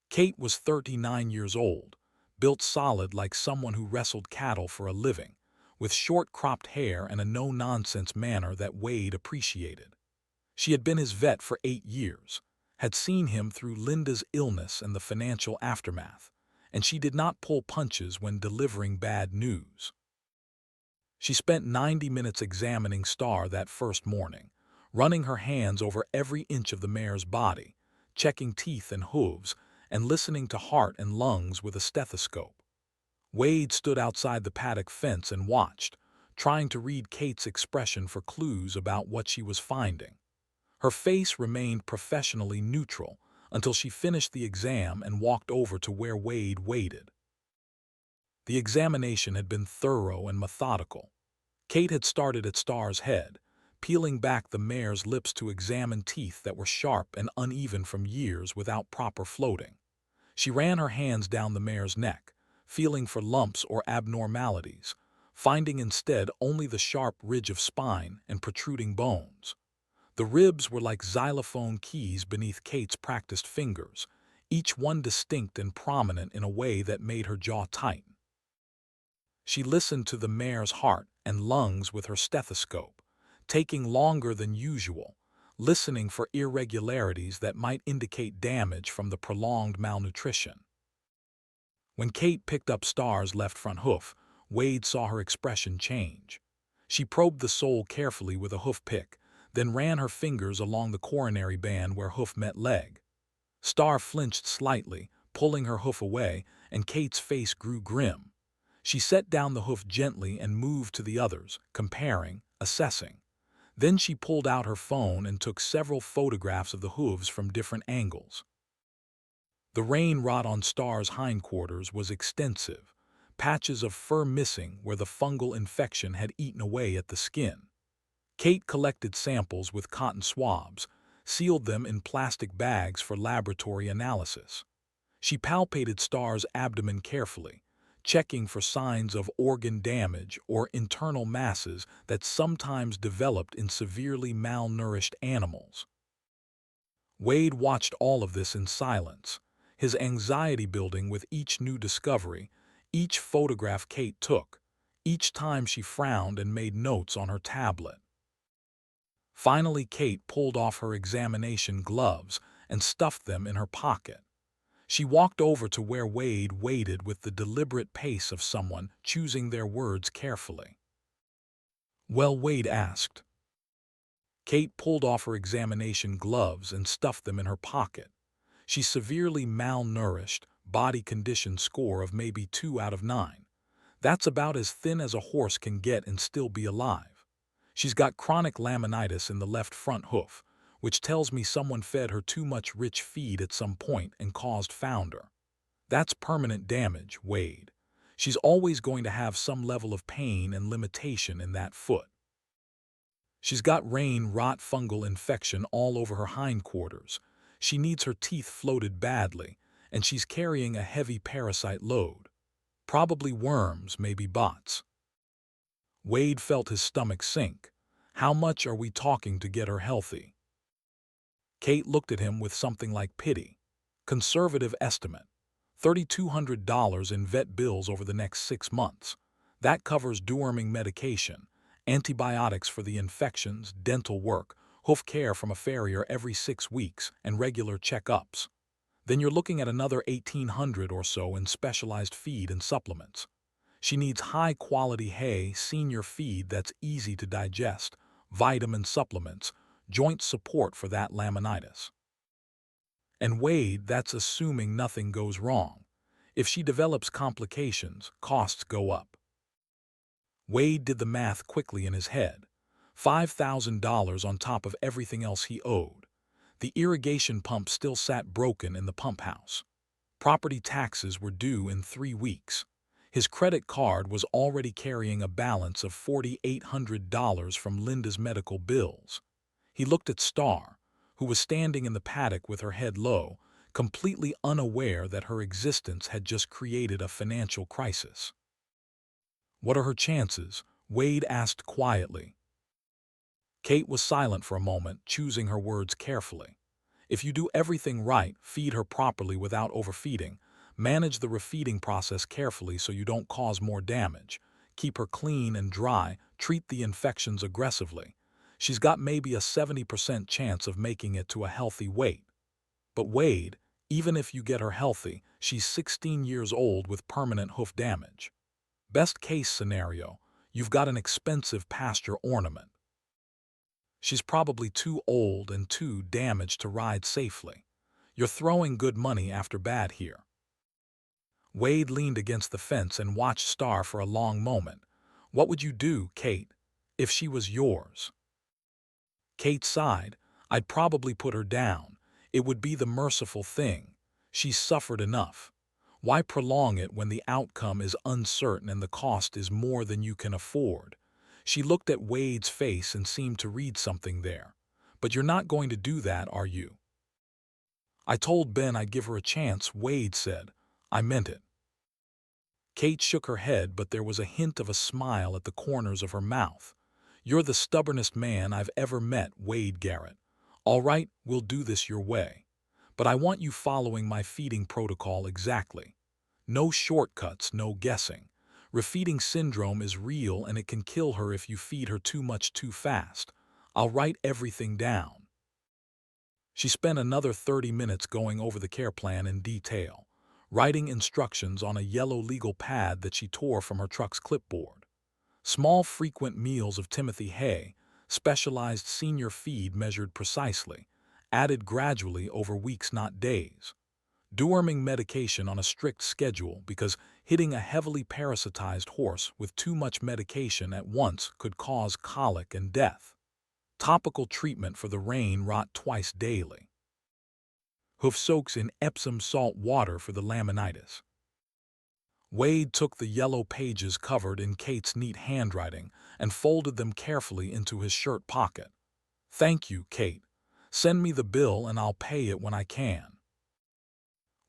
Kate was 39 years old, built solid like someone who wrestled cattle for a living, with short-cropped hair and a no-nonsense manner that Wade appreciated. She had been his vet for 8 years, had seen him through Linda's illness and the financial aftermath, and she did not pull punches when delivering bad news. She spent 90 minutes examining Star that first morning, running her hands over every inch of the mare's body, checking teeth and hooves, and listening to heart and lungs with a stethoscope. Wade stood outside the paddock fence and watched, trying to read Kate's expression for clues about what she was finding. Her face remained professionally neutral until she finished the exam and walked over to where Wade waited. The examination had been thorough and methodical. Kate had started at Star's head, peeling back the mare's lips to examine teeth that were sharp and uneven from years without proper floating. She ran her hands down the mare's neck, feeling for lumps or abnormalities, finding instead only the sharp ridge of spine and protruding bones. The ribs were like xylophone keys beneath Kate's practiced fingers, each one distinct and prominent in a way that made her jaw tighten. She listened to the mare's heart and lungs with her stethoscope, taking longer than usual, listening for irregularities that might indicate damage from the prolonged malnutrition. When Kate picked up Star's left front hoof, Wade saw her expression change. She probed the sole carefully with a hoof pick, then ran her fingers along the coronary band where hoof met leg. Star flinched slightly, pulling her hoof away, and Kate's face grew grim. She set down the hoof gently and moved to the others, comparing, assessing. Then she pulled out her phone and took several photographs of the hooves from different angles. The rain rot on Star's hindquarters was extensive, patches of fur missing where the fungal infection had eaten away at the skin. Kate collected samples with cotton swabs, sealed them in plastic bags for laboratory analysis. She palpated Star's abdomen carefully, checking for signs of organ damage or internal masses that sometimes developed in severely malnourished animals. Wade watched all of this in silence, his anxiety building with each new discovery, each photograph Kate took, each time she frowned and made notes on her tablet. Finally, Kate pulled off her examination gloves and stuffed them in her pocket. She walked over to where Wade waited with the deliberate pace of someone choosing their words carefully. "Well," Wade asked. Kate pulled off her examination gloves and stuffed them in her pocket. She's severely malnourished, body condition score of maybe 2 out of 9. That's about as thin as a horse can get and still be alive. She's got chronic laminitis in the left front hoof, which tells me someone fed her too much rich feed at some point and caused founder. That's permanent damage, Wade. She's always going to have some level of pain and limitation in that foot. She's got rain rot fungal infection all over her hindquarters. She needs her teeth floated badly, and she's carrying a heavy parasite load. Probably worms, maybe bots. Wade felt his stomach sink. How much are we talking to get her healthy? Kate looked at him with something like pity. Conservative estimate. $3,200 in vet bills over the next 6 months. That covers deworming medication, antibiotics for the infections, dental work, hoof care from a farrier every 6 weeks, and regular checkups. Then you're looking at another $1,800 or so in specialized feed and supplements. She needs high-quality hay, senior feed that's easy to digest, vitamin supplements, joint support for that laminitis. And Wade, that's assuming nothing goes wrong. If she develops complications, costs go up. Wade did the math quickly in his head. $5,000 on top of everything else he owed. The irrigation pump still sat broken in the pump house. Property taxes were due in 3 weeks. His credit card was already carrying a balance of $4,800 from Linda's medical bills. He looked at Star, who was standing in the paddock with her head low, completely unaware that her existence had just created a financial crisis. "What are her chances?" Wade asked quietly. Kate was silent for a moment, choosing her words carefully. "If you do everything right, feed her properly without overfeeding, manage the refeeding process carefully so you don't cause more damage, keep her clean and dry, treat the infections aggressively, she's got maybe a 70% chance of making it to a healthy weight. But Wade, even if you get her healthy, she's 16 years old with permanent hoof damage. Best case scenario, you've got an expensive pasture ornament. She's probably too old and too damaged to ride safely. You're throwing good money after bad here." Wade leaned against the fence and watched Star for a long moment. "What would you do, Kate, if she was yours?" Kate sighed. "I'd probably put her down. It would be the merciful thing. She's suffered enough. Why prolong it when the outcome is uncertain and the cost is more than you can afford?" She looked at Wade's face and seemed to read something there. "But you're not going to do that, are you?" "I told Ben I'd give her a chance," Wade said. "I meant it." Kate shook her head, but there was a hint of a smile at the corners of her mouth. "You're the stubbornest man I've ever met, Wade Garrett. All right, we'll do this your way. But I want you following my feeding protocol exactly. No shortcuts, no guessing. Refeeding syndrome is real and it can kill her if you feed her too much too fast. I'll write everything down." She spent another 30 minutes going over the care plan in detail, writing instructions on a yellow legal pad that she tore from her truck's clipboard. Small frequent meals of Timothy hay, specialized senior feed measured precisely, added gradually over weeks not days. Deworming medication on a strict schedule because hitting a heavily parasitized horse with too much medication at once could cause colic and death. Topical treatment for the rain rot twice daily. Hoof soaks in Epsom salt water for the laminitis. Wade took the yellow pages covered in Kate's neat handwriting and folded them carefully into his shirt pocket. "Thank you, Kate. Send me the bill and I'll pay it when I can."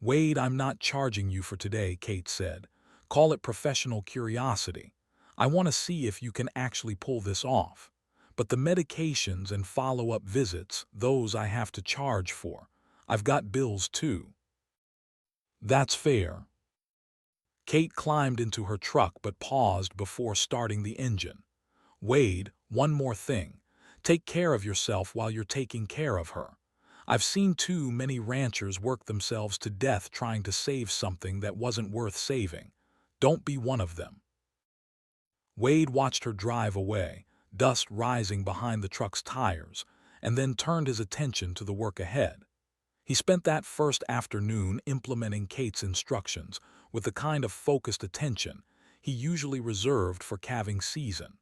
"Wade, I'm not charging you for today," Kate said. "Call it professional curiosity. I want to see if you can actually pull this off. But the medications and follow-up visits, those I have to charge for. I've got bills too." "That's fair." Kate climbed into her truck but paused before starting the engine. "Wade, one more thing. Take care of yourself while you're taking care of her. I've seen too many ranchers work themselves to death trying to save something that wasn't worth saving. Don't be one of them." Wade watched her drive away, dust rising behind the truck's tires, and then turned his attention to the work ahead. He spent that first afternoon implementing Kate's instructions with the kind of focused attention he usually reserved for calving season.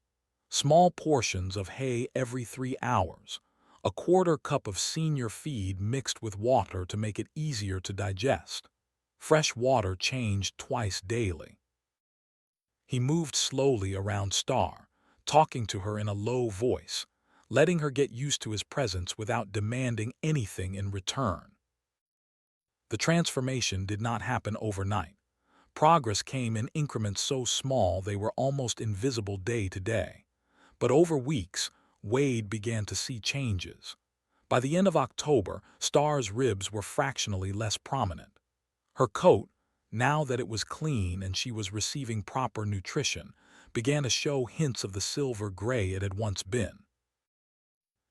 Small portions of hay every 3 hours, a quarter cup of senior feed mixed with water to make it easier to digest. Fresh water changed twice daily. He moved slowly around Star, talking to her in a low voice. letting her get used to his presence without demanding anything in return. The transformation did not happen overnight. Progress came in increments so small they were almost invisible day to day. But over weeks, Wade began to see changes. By the end of October, Star's ribs were fractionally less prominent. Her coat, now that it was clean and she was receiving proper nutrition, began to show hints of the silver gray it had once been.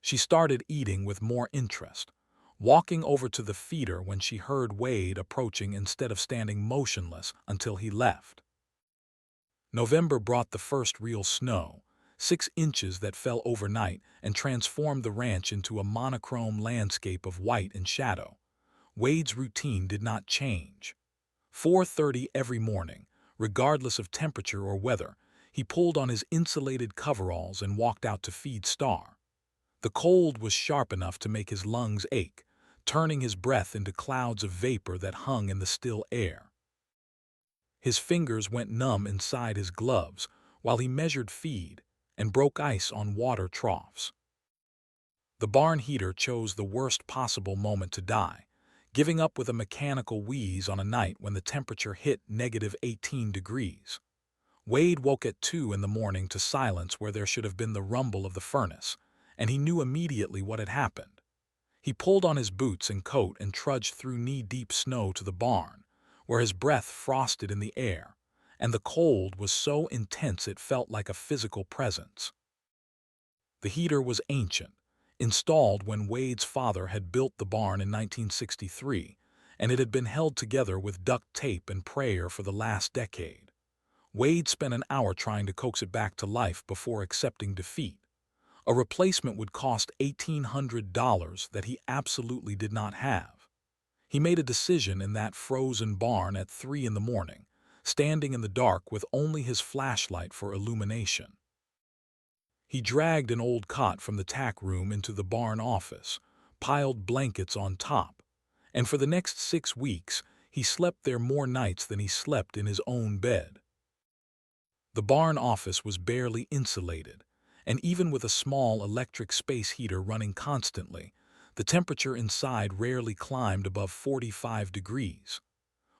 She started eating with more interest, walking over to the feeder when she heard Wade approaching instead of standing motionless until he left. November brought the first real snow, 6 inches that fell overnight and transformed the ranch into a monochrome landscape of white and shadow. Wade's routine did not change. 4:30 every morning, regardless of temperature or weather, he pulled on his insulated coveralls and walked out to feed Star. The cold was sharp enough to make his lungs ache, turning his breath into clouds of vapor that hung in the still air. His fingers went numb inside his gloves while he measured feed and broke ice on water troughs. The barn heater chose the worst possible moment to die, giving up with a mechanical wheeze on a night when the temperature hit -18 degrees. Wade woke at 2 in the morning to silence where there should have been the rumble of the furnace, and he knew immediately what had happened. He pulled on his boots and coat and trudged through knee-deep snow to the barn, where his breath frosted in the air, and the cold was so intense it felt like a physical presence. The heater was ancient, installed when Wade's father had built the barn in 1963, and it had been held together with duct tape and prayer for the last decade. Wade spent an hour trying to coax it back to life before accepting defeat. A replacement would cost $1,800 that he absolutely did not have. He made a decision in that frozen barn at 3 in the morning, standing in the dark with only his flashlight for illumination. He dragged an old cot from the tack room into the barn office, piled blankets on top, and for the next 6 weeks he slept there more nights than he slept in his own bed. The barn office was barely insulated, and even with a small electric space heater running constantly, the temperature inside rarely climbed above 45 degrees.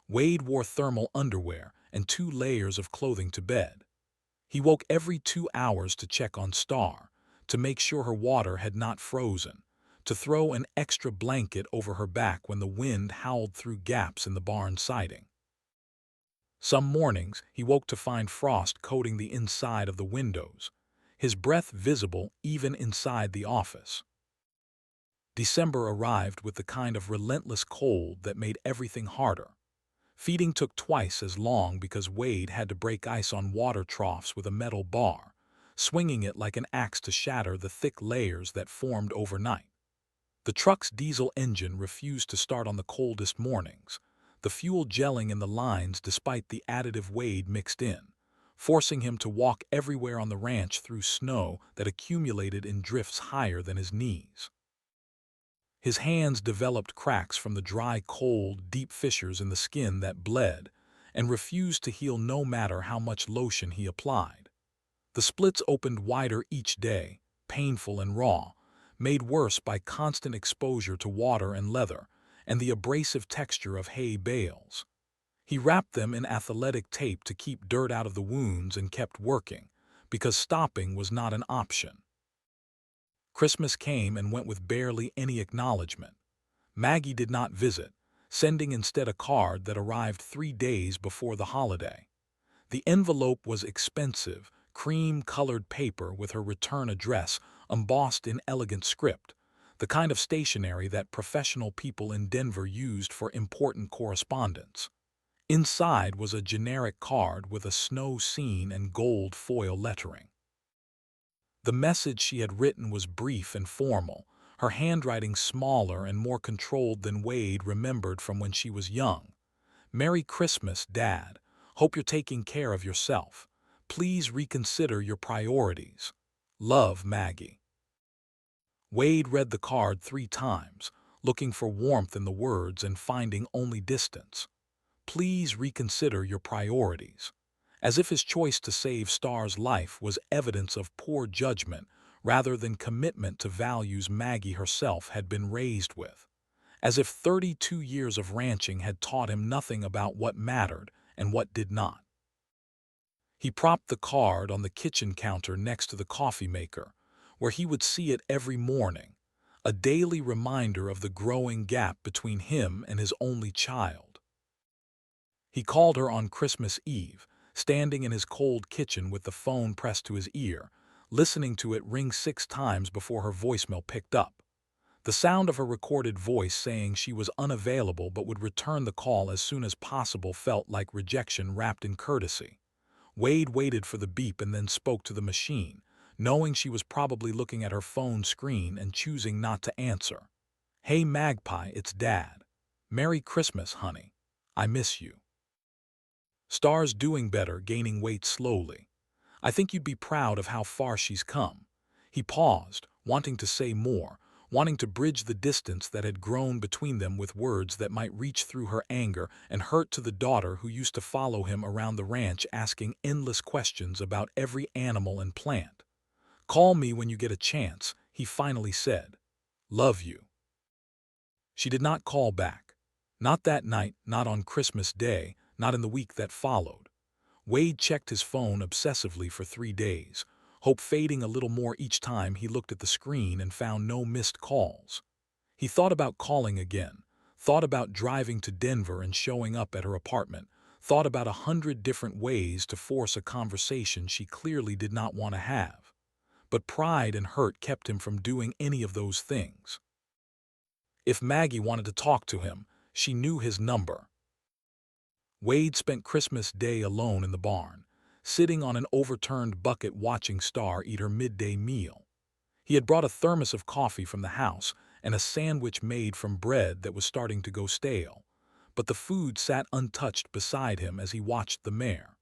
Wade wore thermal underwear and 2 layers of clothing to bed. He woke every 2 hours to check on Star, to make sure her water had not frozen, to throw an extra blanket over her back when the wind howled through gaps in the barn siding. Some mornings he woke to find frost coating the inside of the windows, his breath visible even inside the office. December arrived with the kind of relentless cold that made everything harder. Feeding took twice as long because Wade had to break ice on water troughs with a metal bar, swinging it like an axe to shatter the thick layers that formed overnight. The truck's diesel engine refused to start on the coldest mornings, the fuel gelling in the lines despite the additive Wade mixed in, forcing him to walk everywhere on the ranch through snow that accumulated in drifts higher than his knees. His hands developed cracks from the dry, cold, deep fissures in the skin that bled and refused to heal no matter how much lotion he applied. The splits opened wider each day, painful and raw, made worse by constant exposure to water and leather and the abrasive texture of hay bales. He wrapped them in athletic tape to keep dirt out of the wounds and kept working, because stopping was not an option. Christmas came and went with barely any acknowledgement. Maggie did not visit, sending instead a card that arrived 3 days before the holiday. The envelope was expensive, cream-colored paper with her return address embossed in elegant script, the kind of stationery that professional people in Denver used for important correspondence. Inside was a generic card with a snow scene and gold foil lettering. The message she had written was brief and formal, her handwriting smaller and more controlled than Wade remembered from when she was young. "Merry Christmas, Dad. Hope you're taking care of yourself. Please reconsider your priorities. Love, Maggie." Wade read the card 3 times, looking for warmth in the words and finding only distance. Please reconsider your priorities. As if his choice to save Star's life was evidence of poor judgment rather than commitment to values Maggie herself had been raised with, as if 32 years of ranching had taught him nothing about what mattered and what did not. He propped the card on the kitchen counter next to the coffee maker, where he would see it every morning, a daily reminder of the growing gap between him and his only child. He called her on Christmas Eve, standing in his cold kitchen with the phone pressed to his ear, listening to it ring 6 times before her voicemail picked up. The sound of her recorded voice saying she was unavailable but would return the call as soon as possible felt like rejection wrapped in courtesy. Wade waited for the beep and then spoke to the machine, knowing she was probably looking at her phone screen and choosing not to answer. "Hey Magpie, it's Dad. Merry Christmas, honey. I miss you." Star's doing better, gaining weight slowly. "I think you'd be proud of how far she's come." He paused, wanting to say more, wanting to bridge the distance that had grown between them with words that might reach through her anger and hurt to the daughter who used to follow him around the ranch asking endless questions about every animal and plant. "Call me when you get a chance," he finally said. "Love you." She did not call back. Not that night, not on Christmas Day, not in the week that followed. Wade checked his phone obsessively for 3 days, hope fading a little more each time he looked at the screen and found no missed calls. He thought about calling again, thought about driving to Denver and showing up at her apartment, thought about 100 different ways to force a conversation she clearly did not want to have. But pride and hurt kept him from doing any of those things. If Maggie wanted to talk to him, she knew his number. Wade spent Christmas Day alone in the barn, sitting on an overturned bucket watching Star eat her midday meal. He had brought a thermos of coffee from the house and a sandwich made from bread that was starting to go stale, but the food sat untouched beside him as he watched the mare.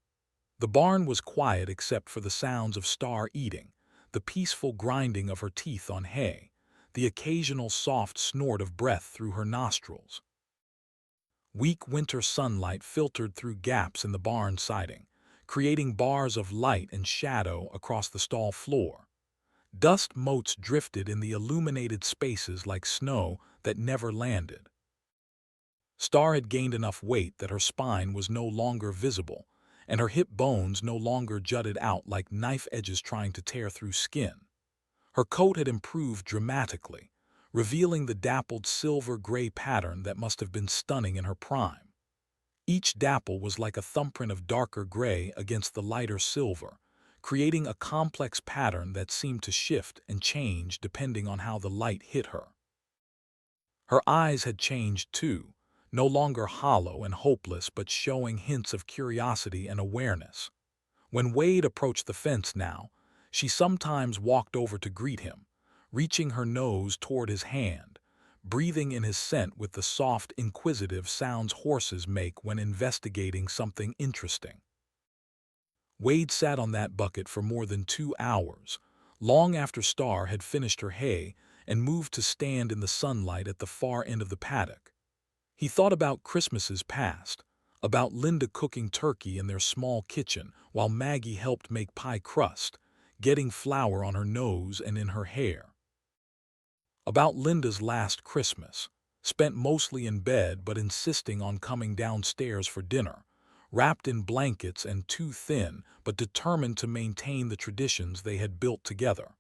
The barn was quiet except for the sounds of Star eating, the peaceful grinding of her teeth on hay, the occasional soft snort of breath through her nostrils. Weak winter sunlight filtered through gaps in the barn siding, creating bars of light and shadow across the stall floor. Dust motes drifted in the illuminated spaces like snow that never landed. Star had gained enough weight that her spine was no longer visible, and her hip bones no longer jutted out like knife edges trying to tear through skin. Her coat had improved dramatically, revealing the dappled silver-gray pattern that must have been stunning in her prime. Each dapple was like a thumbprint of darker gray against the lighter silver, creating a complex pattern that seemed to shift and change depending on how the light hit her. Her eyes had changed too, no longer hollow and hopeless but showing hints of curiosity and awareness. When Wade approached the fence now, she sometimes walked over to greet him, reaching her nose toward his hand, breathing in his scent with the soft, inquisitive sounds horses make when investigating something interesting. Wade sat on that bucket for more than 2 hours, long after Star had finished her hay and moved to stand in the sunlight at the far end of the paddock. He thought about Christmases past, about Linda cooking turkey in their small kitchen while Maggie helped make pie crust, getting flour on her nose and in her hair. About Linda's last Christmas, spent mostly in bed but insisting on coming downstairs for dinner, wrapped in blankets and too thin but determined to maintain the traditions they had built together.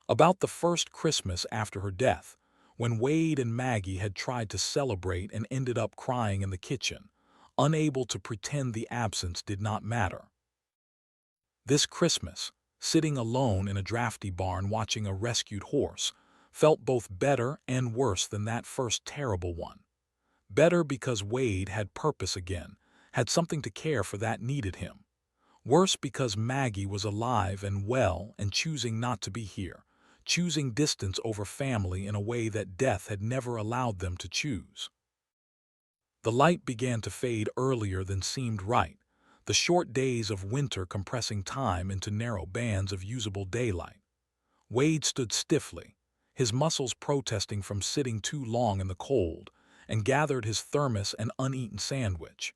About the first Christmas after her death, when Wade and Maggie had tried to celebrate and ended up crying in the kitchen, unable to pretend the absence did not matter. This Christmas, sitting alone in a drafty barn watching a rescued horse, felt both better and worse than that first terrible one. Better because Wade had purpose again, had something to care for that needed him. Worse because Maggie was alive and well and choosing not to be here, choosing distance over family in a way that death had never allowed them to choose. The light began to fade earlier than seemed right, the short days of winter compressing time into narrow bands of usable daylight. Wade stood stiffly, his muscles protesting from sitting too long in the cold, and gathered his thermos and uneaten sandwich.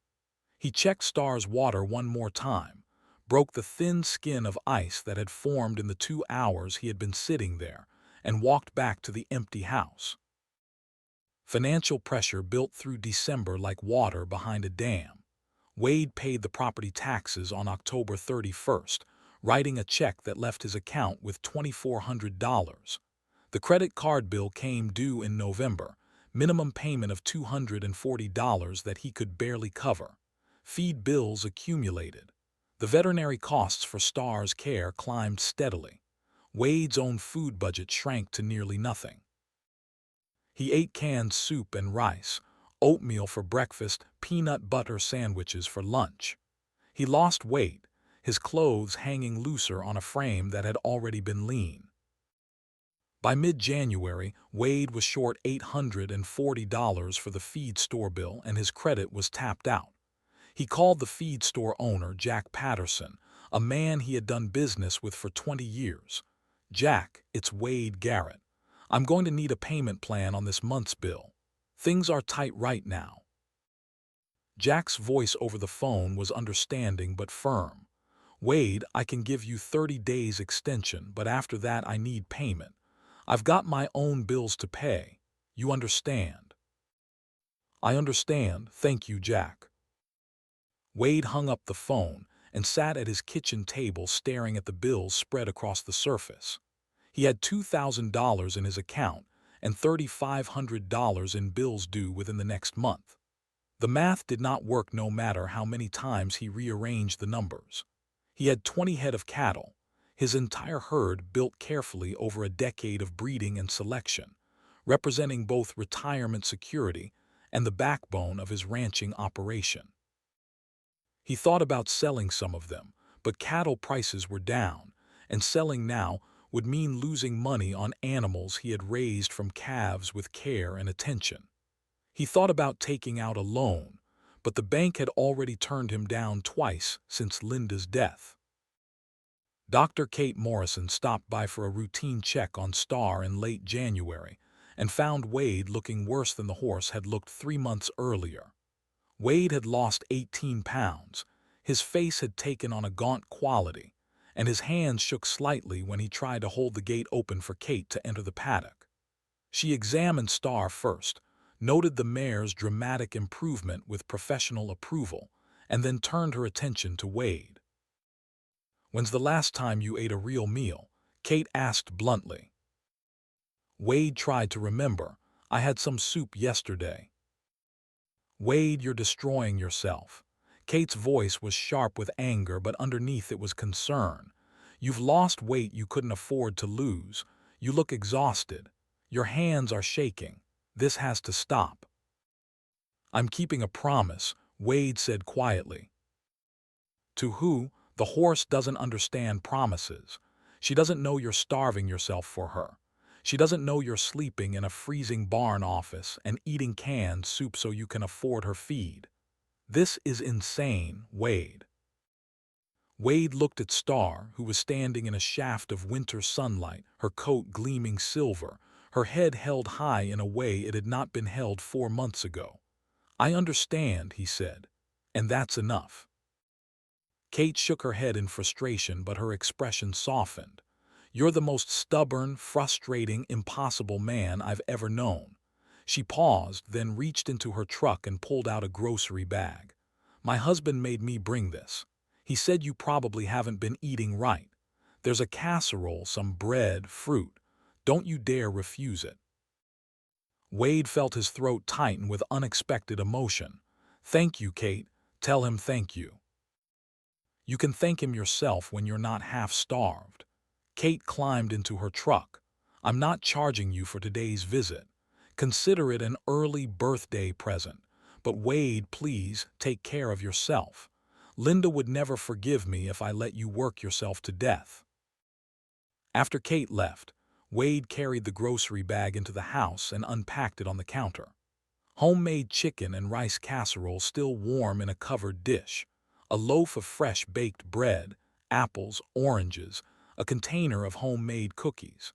He checked Star's water one more time, broke the thin skin of ice that had formed in the 2 hours he had been sitting there, and walked back to the empty house. Financial pressure built through December like water behind a dam. Wade paid the property taxes on October 31st, writing a check that left his account with $2,400. The credit card bill came due in November, minimum payment of $240 that he could barely cover. Feed bills accumulated. The veterinary costs for Star's care climbed steadily. Wade's own food budget shrank to nearly nothing. He ate canned soup and rice, oatmeal for breakfast, peanut butter sandwiches for lunch. He lost weight, his clothes hanging looser on a frame that had already been lean. By mid-January, Wade was short $840 for the feed store bill and his credit was tapped out. He called the feed store owner, Jack Patterson, a man he had done business with for 20 years. "Jack, it's Wade Garrett. I'm going to need a payment plan on this month's bill. Things are tight right now." Jack's voice over the phone was understanding but firm. "Wade, I can give you 30 days extension, but after that I need payment. I've got my own bills to pay. You understand?" "I understand, thank you, Jack." Wade hung up the phone and sat at his kitchen table staring at the bills spread across the surface. He had $2,000 in his account and $3,500 in bills due within the next month. The math did not work no matter how many times he rearranged the numbers. He had 20 head of cattle, his entire herd built carefully over a decade of breeding and selection, representing both retirement security and the backbone of his ranching operation. He thought about selling some of them, but cattle prices were down, and selling now would mean losing money on animals he had raised from calves with care and attention. He thought about taking out a loan, but the bank had already turned him down twice since Linda's death. Dr. Kate Morrison stopped by for a routine check on Star in late January and found Wade looking worse than the horse had looked 3 months earlier. Wade had lost 18 pounds, his face had taken on a gaunt quality, and his hands shook slightly when he tried to hold the gate open for Kate to enter the paddock. She examined Star first, noted the mare's dramatic improvement with professional approval, and then turned her attention to Wade. "When's the last time you ate a real meal?" Kate asked bluntly. Wade tried to remember. "I had some soup yesterday." "Wade, you're destroying yourself." Kate's voice was sharp with anger, but underneath it was concern. "You've lost weight you couldn't afford to lose. You look exhausted. Your hands are shaking. This has to stop." "I'm keeping a promise," Wade said quietly. "To who? The horse doesn't understand promises. She doesn't know you're starving yourself for her. She doesn't know you're sleeping in a freezing barn office and eating canned soup so you can afford her feed. This is insane, Wade." Wade looked at Star, who was standing in a shaft of winter sunlight, her coat gleaming silver, her head held high in a way it had not been held 4 months ago. "I understand," he said, "and that's enough." Kate shook her head in frustration, but her expression softened. "You're the most stubborn, frustrating, impossible man I've ever known." She paused, then reached into her truck and pulled out a grocery bag. "My husband made me bring this. He said you probably haven't been eating right. There's a casserole, some bread, fruit. Don't you dare refuse it." Wade felt his throat tighten with unexpected emotion. "Thank you, Kate. Tell him thank you." "You can thank him yourself when you're not half-starved." Kate climbed into her truck. "I'm not charging you for today's visit. Consider it an early birthday present. But Wade, please, take care of yourself. Linda would never forgive me if I let you work yourself to death." After Kate left, Wade carried the grocery bag into the house and unpacked it on the counter. Homemade chicken and rice casserole still warm in a covered dish, a loaf of fresh baked bread, apples, oranges, a container of homemade cookies.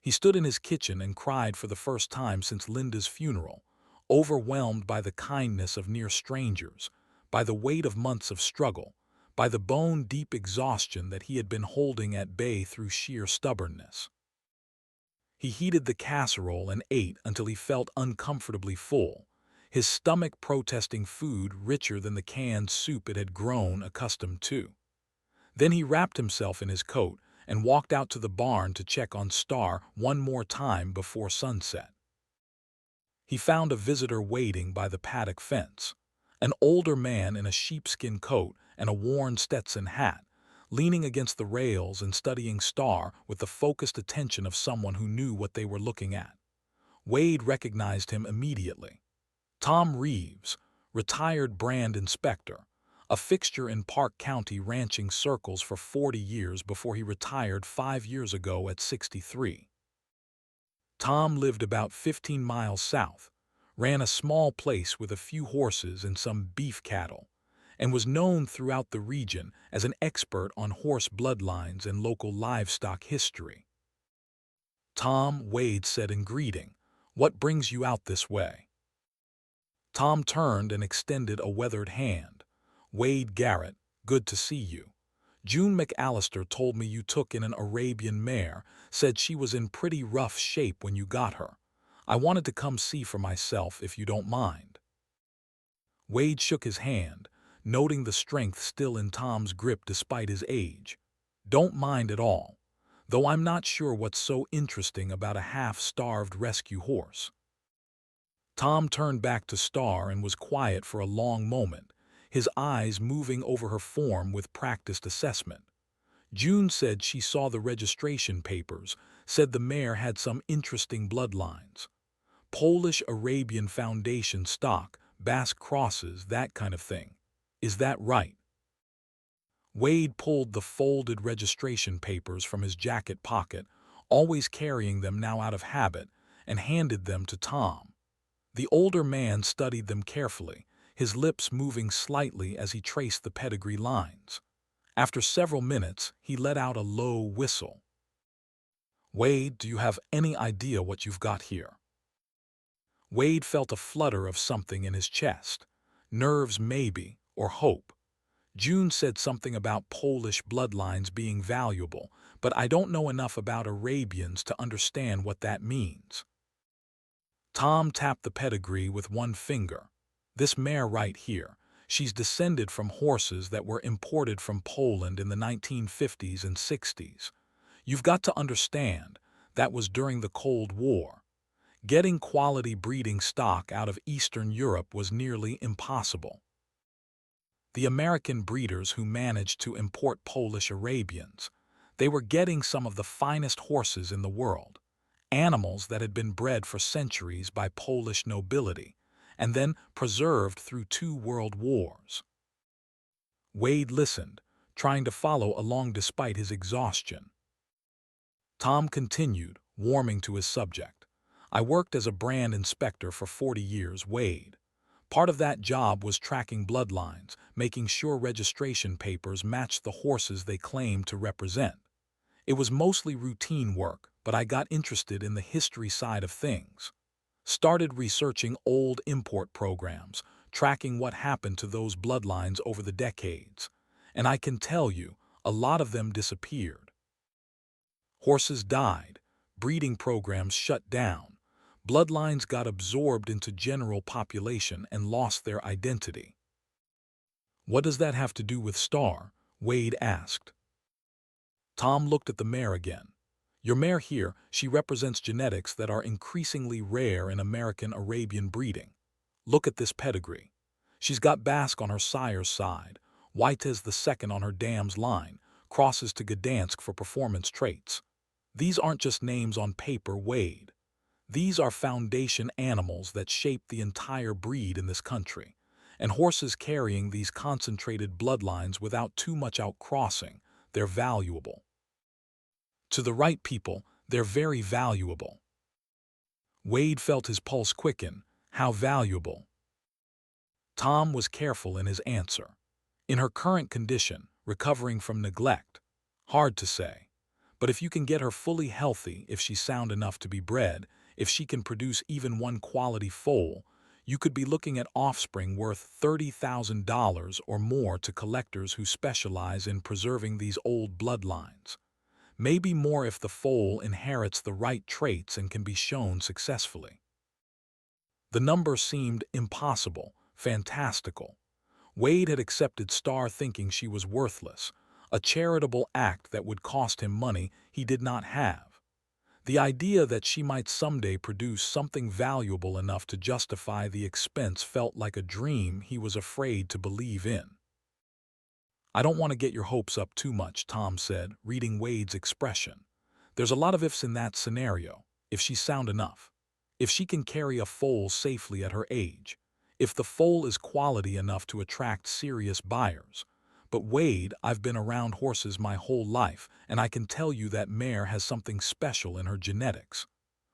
He stood in his kitchen and cried for the first time since Linda's funeral, overwhelmed by the kindness of near strangers, by the weight of months of struggle, by the bone-deep exhaustion that he had been holding at bay through sheer stubbornness. He heated the casserole and ate until he felt uncomfortably full, his stomach protesting food richer than the canned soup it had grown accustomed to. Then he wrapped himself in his coat and walked out to the barn to check on Star one more time before sunset. He found a visitor waiting by the paddock fence, an older man in a sheepskin coat and a worn Stetson hat, leaning against the rails and studying Star with the focused attention of someone who knew what they were looking at. Wade recognized him immediately. Tom Reeves, retired brand inspector, a fixture in Park County ranching circles for 40 years before he retired 5 years ago at 63. Tom lived about 15 miles south, ran a small place with a few horses and some beef cattle, and was known throughout the region as an expert on horse bloodlines and local livestock history. "Tom," Wade said in greeting, "what brings you out this way?" Tom turned and extended a weathered hand. "Wade Garrett, good to see you. June McAllister told me you took in an Arabian mare, said she was in pretty rough shape when you got her. I wanted to come see for myself if you don't mind." Wade shook his hand, noting the strength still in Tom's grip despite his age. "Don't mind at all, though I'm not sure what's so interesting about a half-starved rescue horse." Tom turned back to Star and was quiet for a long moment, his eyes moving over her form with practiced assessment. June said she saw the registration papers, said the mare had some interesting bloodlines. Polish Arabian Foundation stock, Basque crosses, that kind of thing. Is that right? Wade pulled the folded registration papers from his jacket pocket, always carrying them now out of habit, and handed them to Tom. The older man studied them carefully, his lips moving slightly as he traced the pedigree lines. After several minutes, he let out a low whistle. "Wade, do you have any idea what you've got here?" Wade felt a flutter of something in his chest. Nerves maybe, or hope. June said something about Polish bloodlines being valuable, but I don't know enough about Arabians to understand what that means. Tom tapped the pedigree with one finger. "This mare right here, she's descended from horses that were imported from Poland in the 1950s and 60s. You've got to understand, that was during the Cold War. Getting quality breeding stock out of Eastern Europe was nearly impossible. The American breeders who managed to import Polish Arabians, they were getting some of the finest horses in the world, animals that had been bred for centuries by Polish nobility, and then preserved through 2 world wars." Wade listened, trying to follow along despite his exhaustion. Tom continued, warming to his subject. "I worked as a brand inspector for 40 years, Wade. Part of that job was tracking bloodlines, making sure registration papers matched the horses they claimed to represent. It was mostly routine work, but I got interested in the history side of things. Started researching old import programs, tracking what happened to those bloodlines over the decades. And I can tell you, a lot of them disappeared. Horses died, breeding programs shut down, bloodlines got absorbed into general population and lost their identity." "What does that have to do with Star?" Wade asked. Tom looked at the mare again. "Your mare here, she represents genetics that are increasingly rare in American Arabian breeding. Look at this pedigree. She's got Basque on her sire's side, Whitez II on her dam's line, crosses to Gdansk for performance traits. These aren't just names on paper, Wade. These are foundation animals that shape the entire breed in this country, and horses carrying these concentrated bloodlines without too much outcrossing, they're valuable. To the right people, they're very valuable." Wade felt his pulse quicken. How valuable? Tom was careful in his answer. "In her current condition, recovering from neglect. Hard to say. But if you can get her fully healthy, if she's sound enough to be bred, if she can produce even one quality foal, You could be looking at offspring worth $30,000 or more to collectors who specialize in preserving these old bloodlines. Maybe more if the foal inherits the right traits and can be shown successfully. The number seemed impossible, fantastical. Wade had accepted Star thinking she was worthless, a charitable act that would cost him money he did not have. The idea that she might someday produce something valuable enough to justify the expense felt like a dream he was afraid to believe in. "I don't want to get your hopes up too much," Tom said, reading Wade's expression. "There's a lot of ifs in that scenario, if she's sound enough. If she can carry a foal safely at her age. If the foal is quality enough to attract serious buyers. But Wade, I've been around horses my whole life, and I can tell you that mare has something special in her genetics.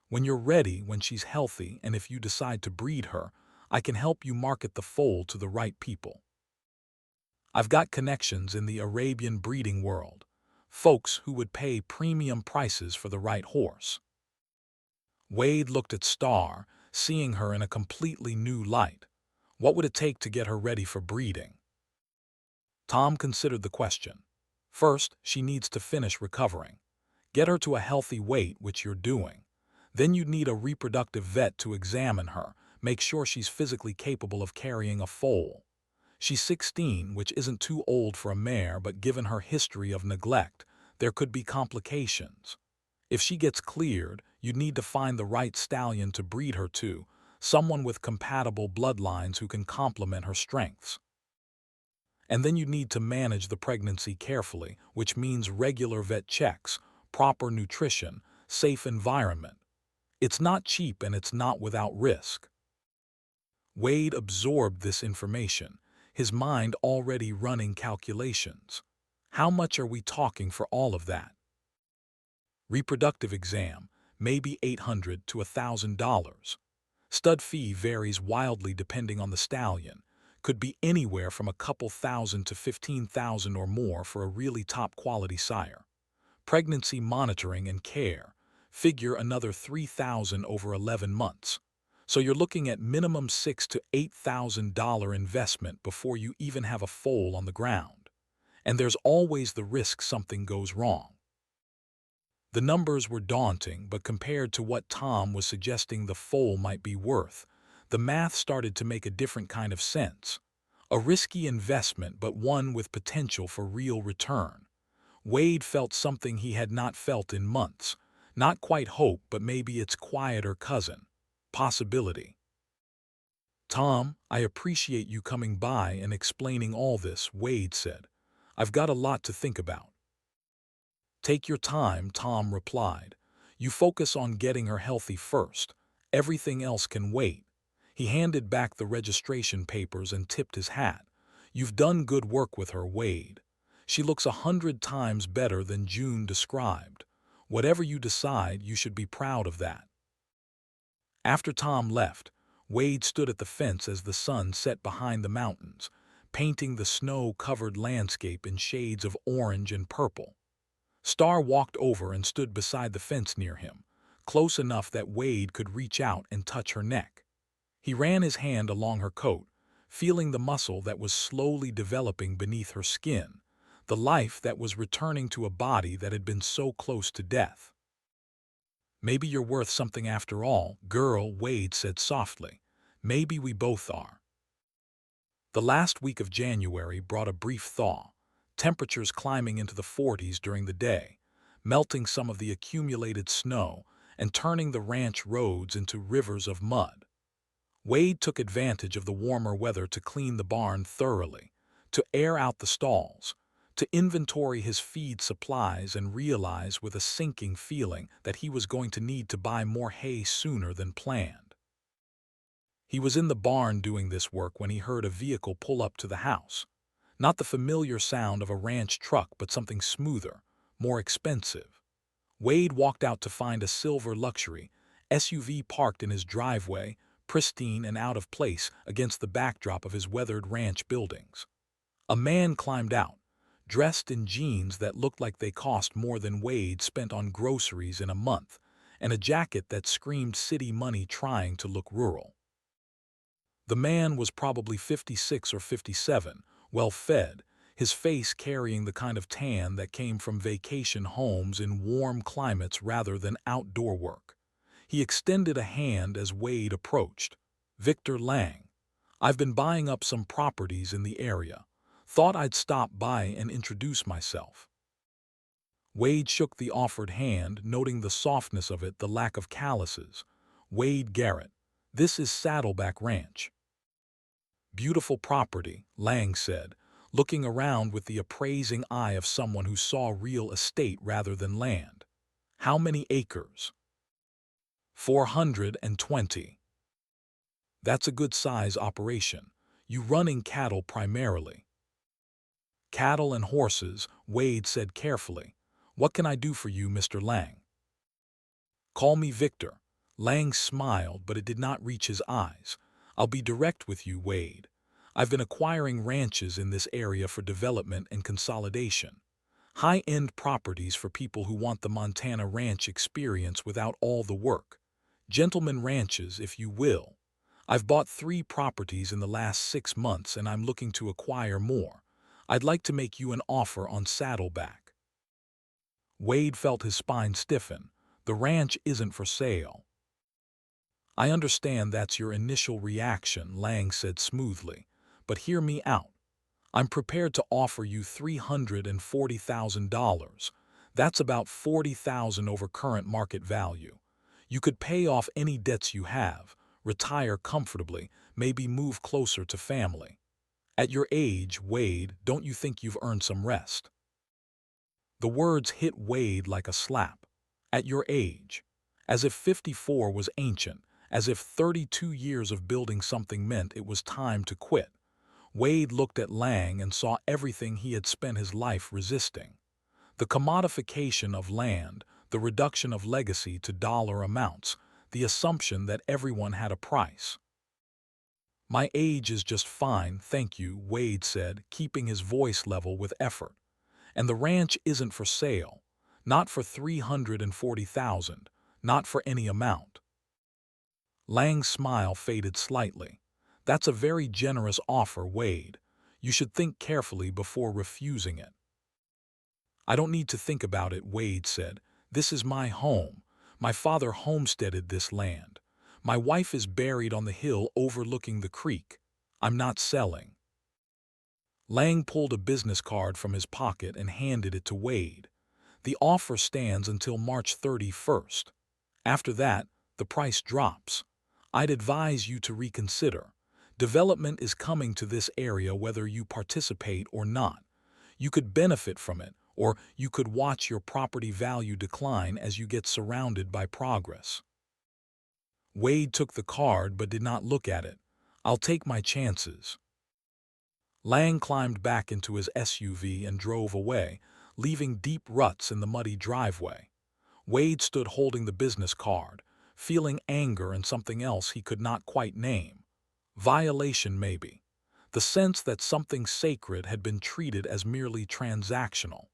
When you're ready, when she's healthy, and if you decide to breed her, I can help you market the foal to the right people. I've got connections in the Arabian breeding world, folks who would pay premium prices for the right horse." Wade looked at Star, seeing her in a completely new light. What would it take to get her ready for breeding? Tom considered the question. First, she needs to finish recovering. Get her to a healthy weight, which you're doing. Then you'd need a reproductive vet to examine her, make sure she's physically capable of carrying a foal. She's 16, which isn't too old for a mare, but given her history of neglect, there could be complications. If she gets cleared, you'd need to find the right stallion to breed her to, someone with compatible bloodlines who can complement her strengths. And then you need to manage the pregnancy carefully, which means regular vet checks, proper nutrition, safe environment. It's not cheap and it's not without risk. Wade absorbed this information, his mind already running calculations. How much are we talking for all of that? Reproductive exam, maybe $800 to $1,000. Stud fee varies wildly depending on the stallion. Could be anywhere from a couple thousand to 15,000 or more for a really top quality sire. Pregnancy monitoring and care, figure another 3,000 over 11 months. So you're looking at minimum $6,000 to $8,000 investment before you even have a foal on the ground. And there's always the risk something goes wrong. The numbers were daunting, but compared to what Tom was suggesting the foal might be worth, the math started to make a different kind of sense. A risky investment, but one with potential for real return. Wade felt something he had not felt in months. Not quite hope, but maybe its quieter cousin. Possibility. "Tom, I appreciate you coming by and explaining all this," Wade said. "I've got a lot to think about." "Take your time," Tom replied. "You focus on getting her healthy first. Everything else can wait." He handed back the registration papers and tipped his hat. "You've done good work with her, Wade. She looks 100 times better than June described. Whatever you decide, you should be proud of that." After Tom left, Wade stood at the fence as the sun set behind the mountains, painting the snow-covered landscape in shades of orange and purple. Star walked over and stood beside the fence near him, close enough that Wade could reach out and touch her neck. He ran his hand along her coat, feeling the muscle that was slowly developing beneath her skin, the life that was returning to a body that had been so close to death. "Maybe you're worth something after all, girl," Wade said softly. "Maybe we both are." The last week of January brought a brief thaw, temperatures climbing into the 40s during the day, melting some of the accumulated snow and turning the ranch roads into rivers of mud. Wade took advantage of the warmer weather to clean the barn thoroughly, to air out the stalls, to inventory his feed supplies and realize with a sinking feeling that he was going to need to buy more hay sooner than planned. He was in the barn doing this work when he heard a vehicle pull up to the house. Not the familiar sound of a ranch truck, but something smoother, more expensive. Wade walked out to find a silver luxury SUV parked in his driveway, pristine and out of place against the backdrop of his weathered ranch buildings. A man climbed out, dressed in jeans that looked like they cost more than Wade spent on groceries in a month, and a jacket that screamed city money trying to look rural. The man was probably 56 or 57, well-fed, his face carrying the kind of tan that came from vacation homes in warm climates rather than outdoor work. He extended a hand as Wade approached. "Victor Lang. I've been buying up some properties in the area. Thought I'd stop by and introduce myself." Wade shook the offered hand, noting the softness of it, the lack of calluses. "Wade Garrett. This is Saddleback Ranch." "Beautiful property," Lang said, looking around with the appraising eye of someone who saw real estate rather than land. "How many acres?" 420. "That's a good size operation. You running cattle primarily?" "Cattle and horses," Wade said carefully. "What can I do for you, Mr. Lang?" "Call me Victor." Lang smiled, but it did not reach his eyes. "I'll be direct with you, Wade. I've been acquiring ranches in this area for development and consolidation. High-end properties for people who want the Montana ranch experience without all the work. Gentleman ranches, if you will. I've bought 3 properties in the last 6 months and I'm looking to acquire more. I'd like to make you an offer on Saddleback." Wade felt his spine stiffen. "The ranch isn't for sale." "I understand that's your initial reaction," Lang said smoothly, "but hear me out. I'm prepared to offer you $340,000. That's about $40,000 over current market value. You could pay off any debts you have, retire comfortably, maybe move closer to family. At your age, Wade, don't you think you've earned some rest?" The words hit Wade like a slap. At your age. As if 54 was ancient, as if 32 years of building something meant it was time to quit. Wade looked at Lang and saw everything he had spent his life resisting. The commodification of land, the reduction of legacy to dollar amounts, the assumption that everyone had a price. "My age is just fine, thank you," Wade said, keeping his voice level with effort. "And the ranch isn't for sale. Not for $340,000, not for any amount." Lang's smile faded slightly. "That's a very generous offer, Wade. You should think carefully before refusing it." "I don't need to think about it," Wade said. "This is my home. My father homesteaded this land. My wife is buried on the hill overlooking the creek. I'm not selling." Lang pulled a business card from his pocket and handed it to Wade. "The offer stands until March 31st. After that, the price drops. I'd advise you to reconsider. Development is coming to this area whether you participate or not. You could benefit from it, or you could watch your property value decline as you get surrounded by progress." Wade took the card but did not look at it. "I'll take my chances." Lang climbed back into his SUV and drove away, leaving deep ruts in the muddy driveway. Wade stood holding the business card, feeling anger and something else he could not quite name. Violation, maybe. The sense that something sacred had been treated as merely transactional.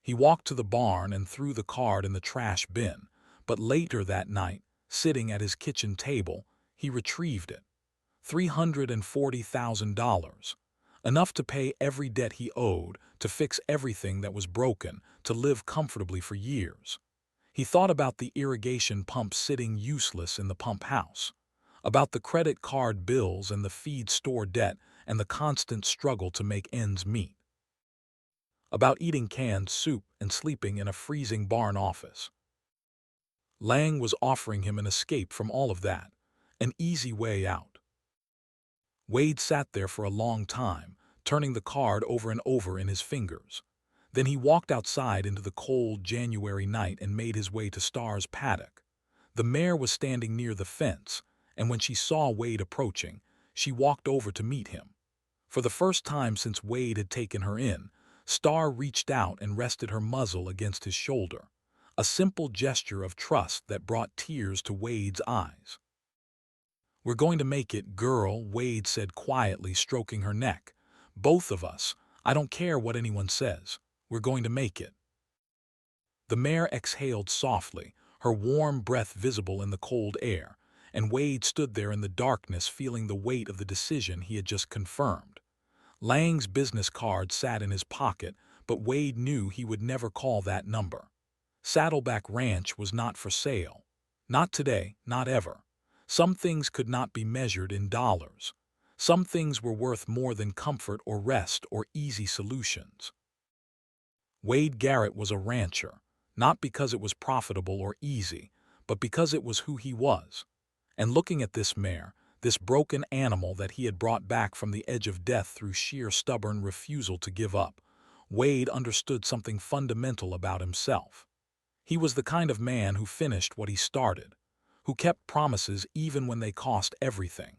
He walked to the barn and threw the card in the trash bin, but later that night, sitting at his kitchen table, he retrieved it. $340,000. Enough to pay every debt he owed, to fix everything that was broken, to live comfortably for years. He thought about the irrigation pump sitting useless in the pump house, about the credit card bills and the feed store debt and the constant struggle to make ends meet, about eating canned soup and sleeping in a freezing barn office. Lang was offering him an escape from all of that, an easy way out. Wade sat there for a long time, turning the card over and over in his fingers. Then he walked outside into the cold January night and made his way to Star's paddock. The mare was standing near the fence, and when she saw Wade approaching, she walked over to meet him. For the first time since Wade had taken her in, Star reached out and rested her muzzle against his shoulder, a simple gesture of trust that brought tears to Wade's eyes. "We're going to make it, girl," Wade said quietly, stroking her neck. "Both of us. I don't care what anyone says. We're going to make it." The mare exhaled softly, her warm breath visible in the cold air, and Wade stood there in the darkness feeling the weight of the decision he had just confirmed. Lang's business card sat in his pocket, but Wade knew he would never call that number. Saddleback Ranch was not for sale. Not today, not ever. Some things could not be measured in dollars. Some things were worth more than comfort or rest or easy solutions. Wade Garrett was a rancher, not because it was profitable or easy, but because it was who he was. And looking at this mare, this broken animal that he had brought back from the edge of death through sheer stubborn refusal to give up, Wade understood something fundamental about himself. He was the kind of man who finished what he started, who kept promises even when they cost everything,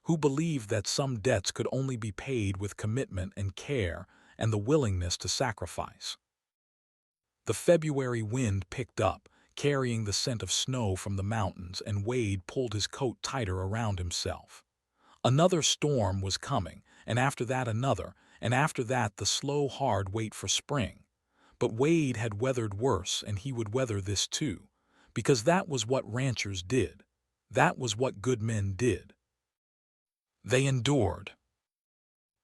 who believed that some debts could only be paid with commitment and care and the willingness to sacrifice. The February wind picked up, carrying the scent of snow from the mountains, and Wade pulled his coat tighter around himself. Another storm was coming, and after that another, and after that the slow, hard wait for spring. But Wade had weathered worse, and he would weather this too, because that was what ranchers did. That was what good men did. They endured.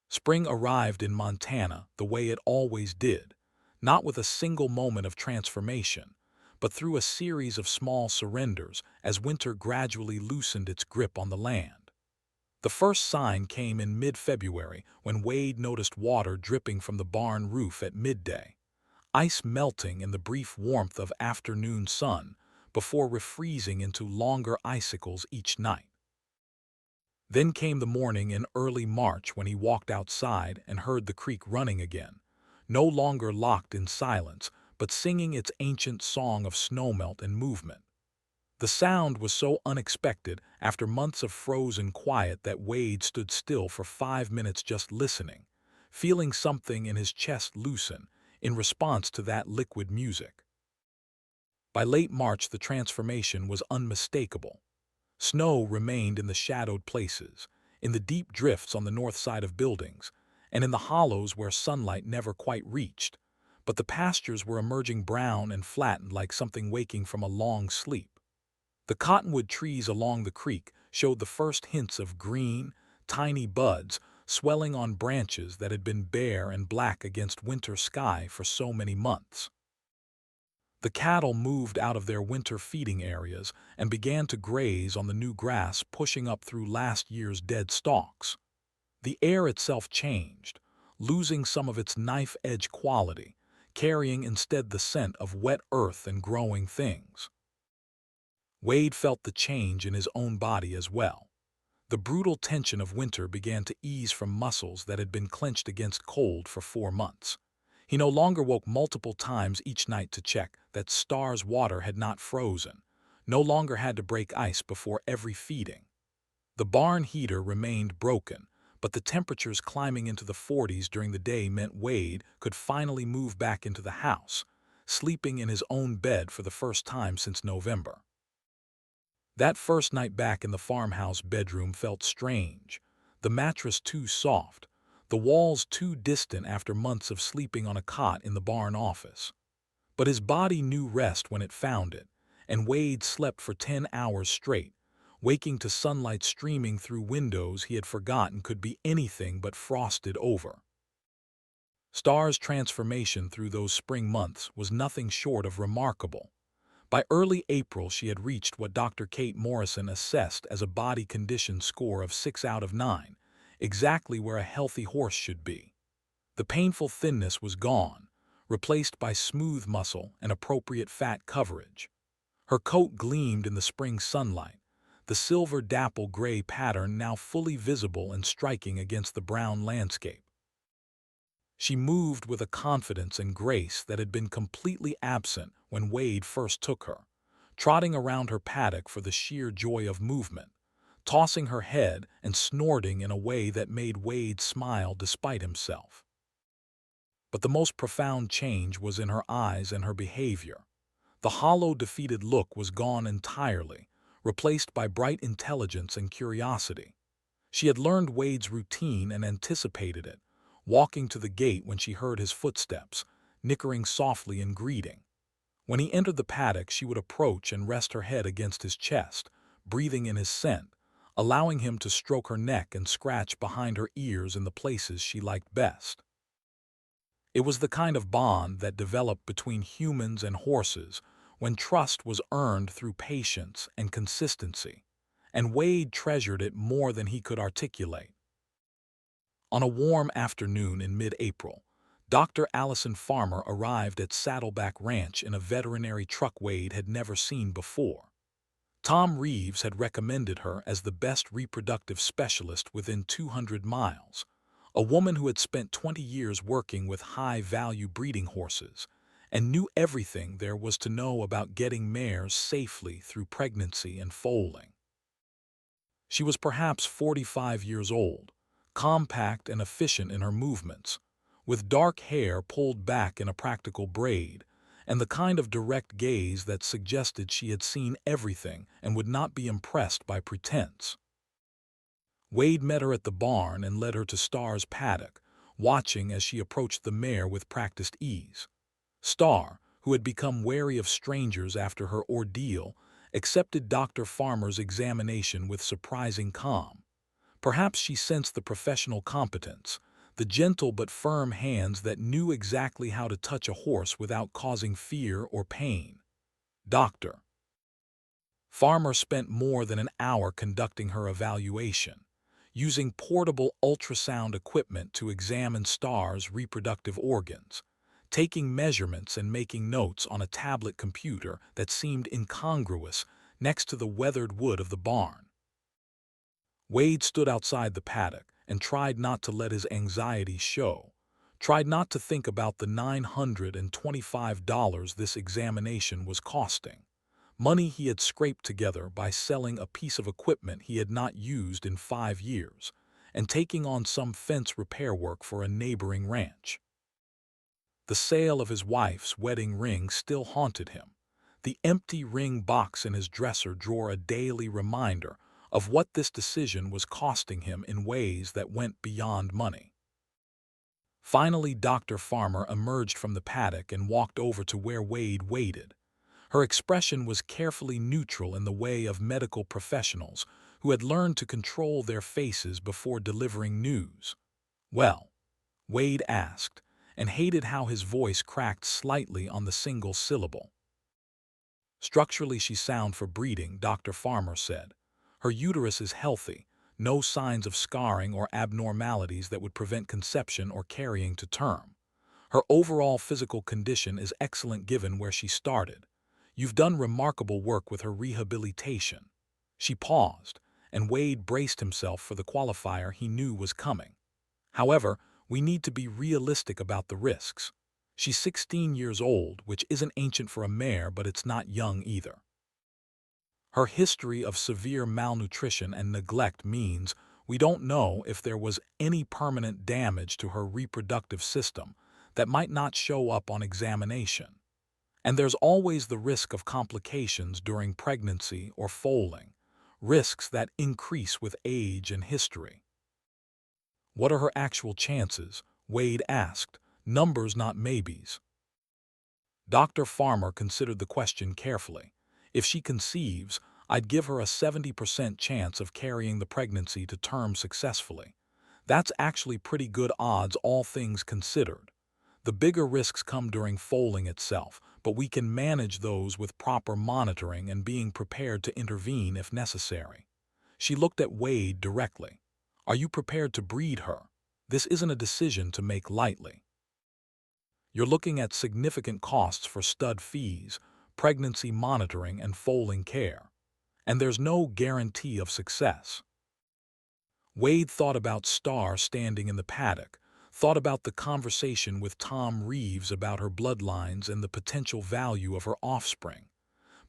Spring arrived in Montana the way it always did, not with a single moment of transformation, but through a series of small surrenders as winter gradually loosened its grip on the land. The first sign came in mid-February when Wade noticed water dripping from the barn roof at midday, ice melting in the brief warmth of afternoon sun before refreezing into longer icicles each night. Then came the morning in early March when he walked outside and heard the creek running again, no longer locked in silence, but singing its ancient song of snowmelt and movement. The sound was so unexpected after months of frozen quiet that Wade stood still for 5 minutes just listening, feeling something in his chest loosen in response to that liquid music. By late March, the transformation was unmistakable. Snow remained in the shadowed places, in the deep drifts on the north side of buildings, and in the hollows where sunlight never quite reached, but the pastures were emerging brown and flattened like something waking from a long sleep. The cottonwood trees along the creek showed the first hints of green, tiny buds swelling on branches that had been bare and black against winter sky for so many months. The cattle moved out of their winter feeding areas and began to graze on the new grass pushing up through last year's dead stalks. The air itself changed, losing some of its knife-edge quality, carrying instead the scent of wet earth and growing things. Wade felt the change in his own body as well. The brutal tension of winter began to ease from muscles that had been clenched against cold for 4 months. He no longer woke multiple times each night to check that Star's water had not frozen, no longer had to break ice before every feeding. The barn heater remained broken, but the temperatures climbing into the 40s during the day meant Wade could finally move back into the house, sleeping in his own bed for the first time since November. That first night back in the farmhouse bedroom felt strange, the mattress too soft, the walls too distant after months of sleeping on a cot in the barn office. But his body knew rest when it found it, and Wade slept for 10 hours straight, waking to sunlight streaming through windows he had forgotten could be anything but frosted over. Star's transformation through those spring months was nothing short of remarkable. By early April, she had reached what Dr. Kate Morrison assessed as a body condition score of 6 out of 9, exactly where a healthy horse should be. The painful thinness was gone, replaced by smooth muscle and appropriate fat coverage. Her coat gleamed in the spring sunlight, the silver dapple gray pattern now fully visible and striking against the brown landscape. She moved with a confidence and grace that had been completely absent when Wade first took her, trotting around her paddock for the sheer joy of movement, tossing her head and snorting in a way that made Wade smile despite himself. But the most profound change was in her eyes and her behavior. The hollow, defeated look was gone entirely, replaced by bright intelligence and curiosity. She had learned Wade's routine and anticipated it, walking to the gate when she heard his footsteps, nickering softly in greeting. When he entered the paddock, she would approach and rest her head against his chest, breathing in his scent, allowing him to stroke her neck and scratch behind her ears in the places she liked best. It was the kind of bond that developed between humans and horses when trust was earned through patience and consistency, and Wade treasured it more than he could articulate. On a warm afternoon in mid-April, Dr. Allison Farmer arrived at Saddleback Ranch in a veterinary truck Wade had never seen before. Tom Reeves had recommended her as the best reproductive specialist within 200 miles, a woman who had spent 20 years working with high-value breeding horses and knew everything there was to know about getting mares safely through pregnancy and foaling. She was perhaps 45 years old, compact and efficient in her movements, with dark hair pulled back in a practical braid, and the kind of direct gaze that suggested she had seen everything and would not be impressed by pretense. Wade met her at the barn and led her to Star's paddock, watching as she approached the mare with practiced ease. Star, who had become wary of strangers after her ordeal, accepted Dr. Farmer's examination with surprising calm. Perhaps she sensed the professional competence, the gentle but firm hands that knew exactly how to touch a horse without causing fear or pain. Dr. Farmer spent more than an hour conducting her evaluation, using portable ultrasound equipment to examine Star's reproductive organs, taking measurements and making notes on a tablet computer that seemed incongruous next to the weathered wood of the barn. Wade stood outside the paddock and tried not to let his anxiety show, tried not to think about the $925 this examination was costing, money he had scraped together by selling a piece of equipment he had not used in 5 years, and taking on some fence repair work for a neighboring ranch. The sale of his wife's wedding ring still haunted him, the empty ring box in his dresser drawer a daily reminder of what this decision was costing him in ways that went beyond money. Finally, Dr. Farmer emerged from the paddock and walked over to where Wade waited. Her expression was carefully neutral in the way of medical professionals who had learned to control their faces before delivering news. "Well?" Wade asked, and hated how his voice cracked slightly on the single syllable. "Structurally she's sound for breeding," Dr. Farmer said. "Her uterus is healthy, no signs of scarring or abnormalities that would prevent conception or carrying to term. Her overall physical condition is excellent given where she started. You've done remarkable work with her rehabilitation." She paused, and Wade braced himself for the qualifier he knew was coming. "However, we need to be realistic about the risks. She's 16 years old, which isn't ancient for a mare, but it's not young either. Her history of severe malnutrition and neglect means we don't know if there was any permanent damage to her reproductive system that might not show up on examination. And there's always the risk of complications during pregnancy or foaling, risks that increase with age and history." "What are her actual chances?" Wade asked, numbers not maybes. Dr. Farmer considered the question carefully. "If she conceives, I'd give her a 70% chance of carrying the pregnancy to term successfully. That's actually pretty good odds, all things considered. The bigger risks come during foaling itself, but we can manage those with proper monitoring and being prepared to intervene if necessary." She looked at Wade directly. "Are you prepared to breed her? This isn't a decision to make lightly. You're looking at significant costs for stud fees, pregnancy monitoring, and foaling care. And there's no guarantee of success." Wade thought about Star standing in the paddock, thought about the conversation with Tom Reeves about her bloodlines and the potential value of her offspring.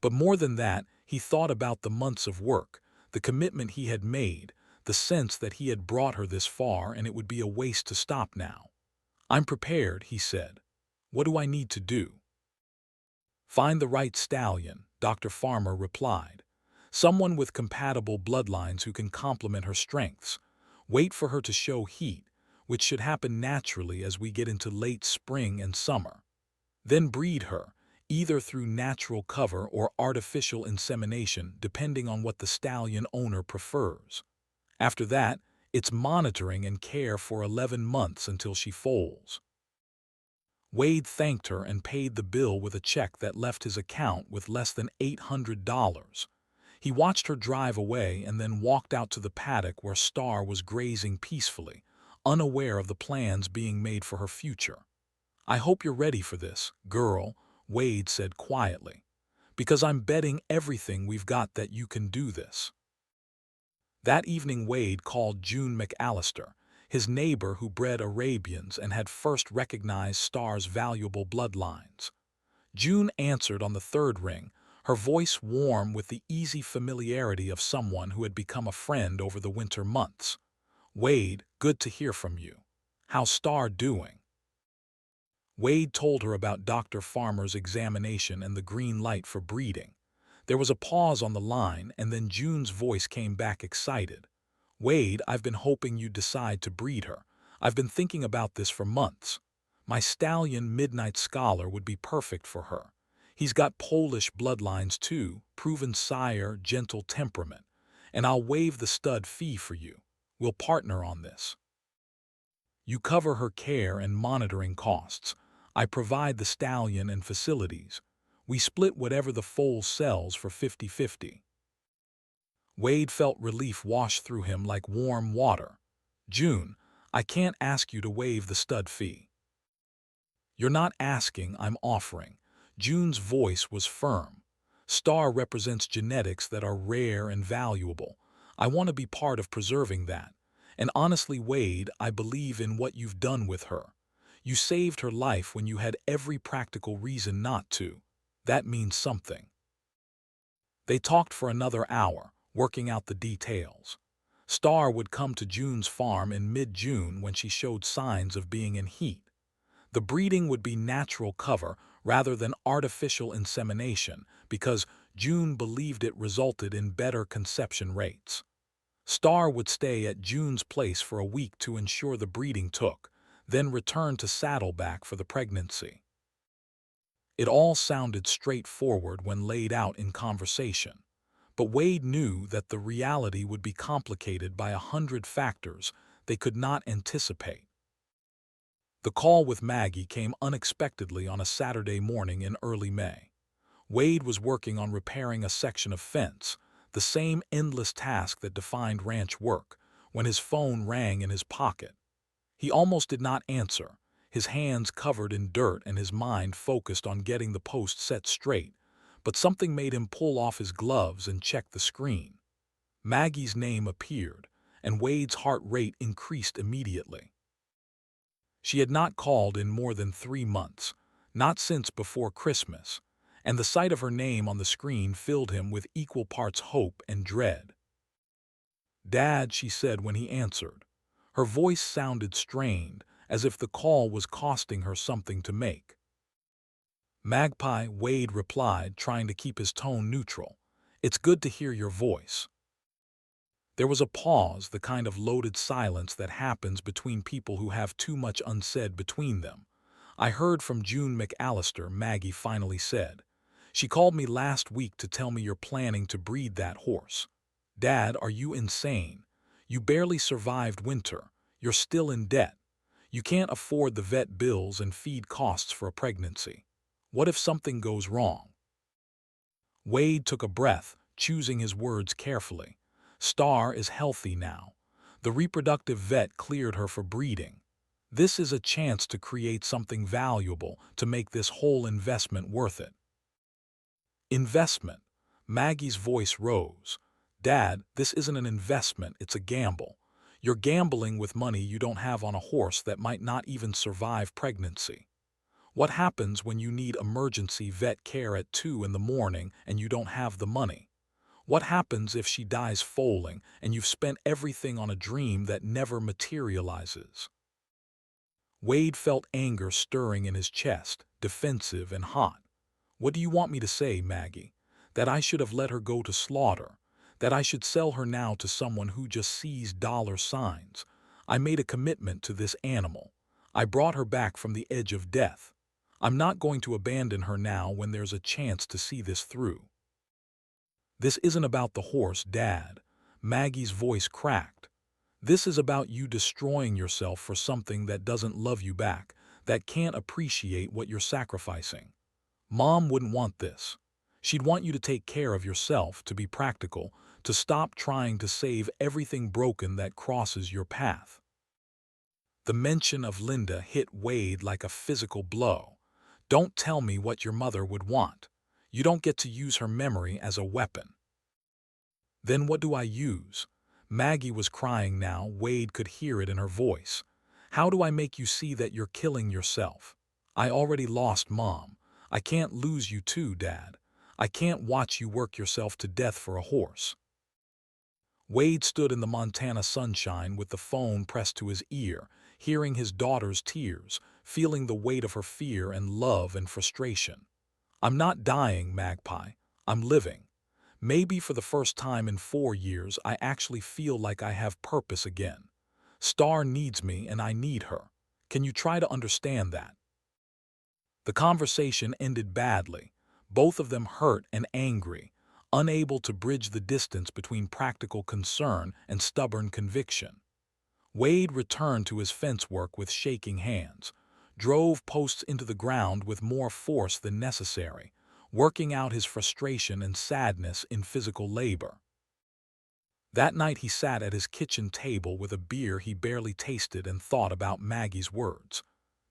But more than that, he thought about the months of work, the commitment he had made, the sense that he had brought her this far and it would be a waste to stop now. "I'm prepared," he said. "What do I need to do?" "Find the right stallion," Dr. Farmer replied. "Someone with compatible bloodlines who can complement her strengths. Wait for her to show heat, which should happen naturally as we get into late spring and summer. Then breed her, either through natural cover or artificial insemination, depending on what the stallion owner prefers. After that, it's monitoring and care for 11 months until she foals. Wade thanked her and paid the bill with a check that left his account with less than $800. He watched her drive away and then walked out to the paddock where Star was grazing peacefully, unaware of the plans being made for her future. "I hope you're ready for this, girl," Wade said quietly, "because I'm betting everything we've got that you can do this." That evening Wade called June McAllister, his neighbor who bred Arabians and had first recognized Star's valuable bloodlines. June answered on the third ring, her voice warm with the easy familiarity of someone who had become a friend over the winter months. "Wade, good to hear from you. How's Star doing?" Wade told her about Dr. Farmer's examination and the green light for breeding. There was a pause on the line, and then June's voice came back excited. "Wade, I've been hoping you'd decide to breed her. I've been thinking about this for months. My stallion Midnight Scholar would be perfect for her. He's got Polish bloodlines too, proven sire, gentle temperament. And I'll waive the stud fee for you. We'll partner on this. You cover her care and monitoring costs. I provide the stallion and facilities. We split whatever the foal sells for 50-50. Wade felt relief wash through him like warm water. "June, I can't ask you to waive the stud fee." "You're not asking, I'm offering." June's voice was firm. "Star represents genetics that are rare and valuable. I want to be part of preserving that. And honestly, Wade, I believe in what you've done with her. You saved her life when you had every practical reason not to. That means something." They talked for another hour, working out the details. Star would come to June's farm in mid-June when she showed signs of being in heat. The breeding would be natural cover rather than artificial insemination because June believed it resulted in better conception rates. Star would stay at June's place for a week to ensure the breeding took, then return to Saddleback for the pregnancy. It all sounded straightforward when laid out in conversation, but Wade knew that the reality would be complicated by 100 factors they could not anticipate. The call with Maggie came unexpectedly on a Saturday morning in early May. Wade was working on repairing a section of fence, the same endless task that defined ranch work, when his phone rang in his pocket. He almost did not answer, his hands covered in dirt and his mind focused on getting the post set straight, but something made him pull off his gloves and check the screen. Maggie's name appeared, and Wade's heart rate increased immediately. She had not called in more than 3 months, not since before Christmas, and the sight of her name on the screen filled him with equal parts hope and dread. "Dad," she said when he answered. Her voice sounded strained, as if the call was costing her something to make. "Magpie," Wade replied, trying to keep his tone neutral. "It's good to hear your voice." There was a pause, the kind of loaded silence that happens between people who have too much unsaid between them. "I heard from June McAllister," Maggie finally said. "She called me last week to tell me you're planning to breed that horse. Dad, are you insane? You barely survived winter. You're still in debt. You can't afford the vet bills and feed costs for a pregnancy. What if something goes wrong?" Wade took a breath, choosing his words carefully. "Star is healthy now. The reproductive vet cleared her for breeding. This is a chance to create something valuable to make this whole investment worth it." "Investment?" Maggie's voice rose. "Dad, this isn't an investment, it's a gamble. You're gambling with money you don't have on a horse that might not even survive pregnancy. What happens when you need emergency vet care at 2 in the morning and you don't have the money? What happens if she dies foaling and you've spent everything on a dream that never materializes?" Wade felt anger stirring in his chest, defensive and hot. "What do you want me to say, Maggie? That I should have let her go to slaughter? That I should sell her now to someone who just sees dollar signs? I made a commitment to this animal. I brought her back from the edge of death. I'm not going to abandon her now when there's a chance to see this through. This isn't about the horse, Dad. Maggie's voice cracked. This is about you destroying yourself for something that doesn't love you back, that can't appreciate what you're sacrificing. Mom wouldn't want this. She'd want you to take care of yourself, to be practical, to stop trying to save everything broken that crosses your path. The mention of Linda hit Wade like a physical blow. Don't tell me what your mother would want. You don't get to use her memory as a weapon. Then what do I use? Maggie was crying now. Wade could hear it in her voice. How do I make you see that you're killing yourself? I already lost Mom. I can't lose you too, Dad. I can't watch you work yourself to death for a horse. Wade stood in the Montana sunshine with the phone pressed to his ear, hearing his daughter's tears, feeling the weight of her fear and love and frustration. I'm not dying, Magpie. I'm living. Maybe for the first time in 4 years, I actually feel like I have purpose again. Star needs me and I need her. Can you try to understand that? The conversation ended badly, both of them hurt and angry, unable to bridge the distance between practical concern and stubborn conviction. Wade returned to his fence work with shaking hands, drove posts into the ground with more force than necessary, working out his frustration and sadness in physical labor. That night he sat at his kitchen table with a beer he barely tasted and thought about Maggie's words.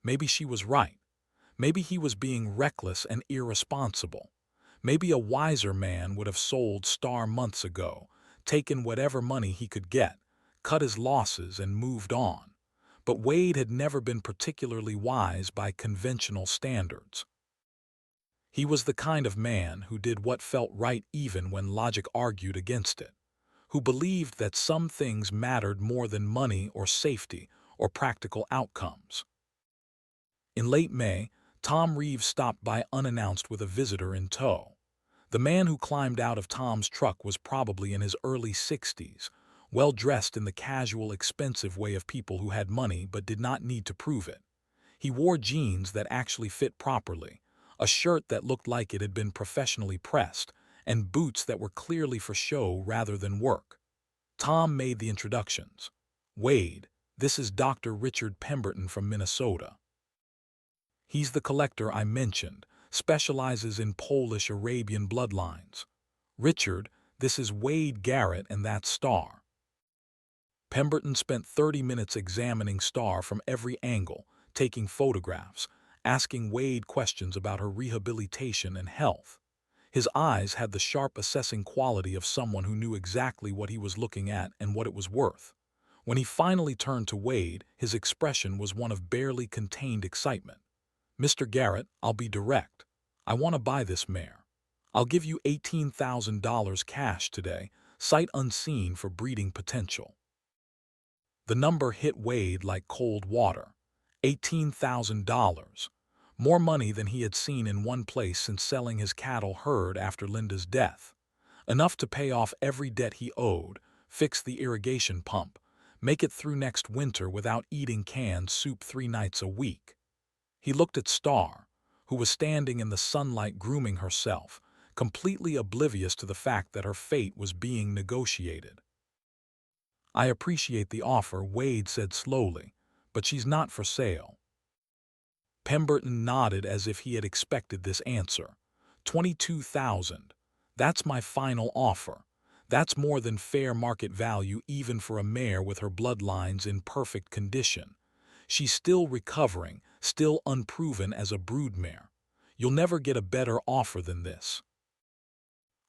Maybe she was right. Maybe he was being reckless and irresponsible. Maybe a wiser man would have sold Star months ago, taken whatever money he could get, cut his losses and moved on. But Wade had never been particularly wise by conventional standards. He was the kind of man who did what felt right even when logic argued against it, who believed that some things mattered more than money or safety or practical outcomes. In late May, Tom Reeves stopped by unannounced with a visitor in tow. The man who climbed out of Tom's truck was probably in his early 60s, well-dressed in the casual, expensive way of people who had money but did not need to prove it. He wore jeans that actually fit properly, a shirt that looked like it had been professionally pressed, and boots that were clearly for show rather than work. Tom made the introductions. Wade, this is Dr. Richard Pemberton from Minnesota. He's the collector I mentioned, specializes in Polish Arabian bloodlines. Richard, this is Wade Garrett and that's Star. Pemberton spent 30 minutes examining Star from every angle, taking photographs, asking Wade questions about her rehabilitation and health. His eyes had the sharp assessing quality of someone who knew exactly what he was looking at and what it was worth. When he finally turned to Wade, his expression was one of barely contained excitement. Mr. Garrett, I'll be direct. I want to buy this mare. I'll give you $18,000 cash today, sight unseen for breeding potential. The number hit Wade like cold water. $18,000. More money than he had seen in one place since selling his cattle herd after Linda's death. Enough to pay off every debt he owed, fix the irrigation pump, make it through next winter without eating canned soup 3 nights a week. He looked at Star, who was standing in the sunlight grooming herself, completely oblivious to the fact that her fate was being negotiated. I appreciate the offer, Wade said slowly, but she's not for sale. Pemberton nodded as if he had expected this answer. 22,000. That's my final offer. That's more than fair market value even for a mare with her bloodlines in perfect condition. She's still recovering, still unproven as a broodmare. You'll never get a better offer than this.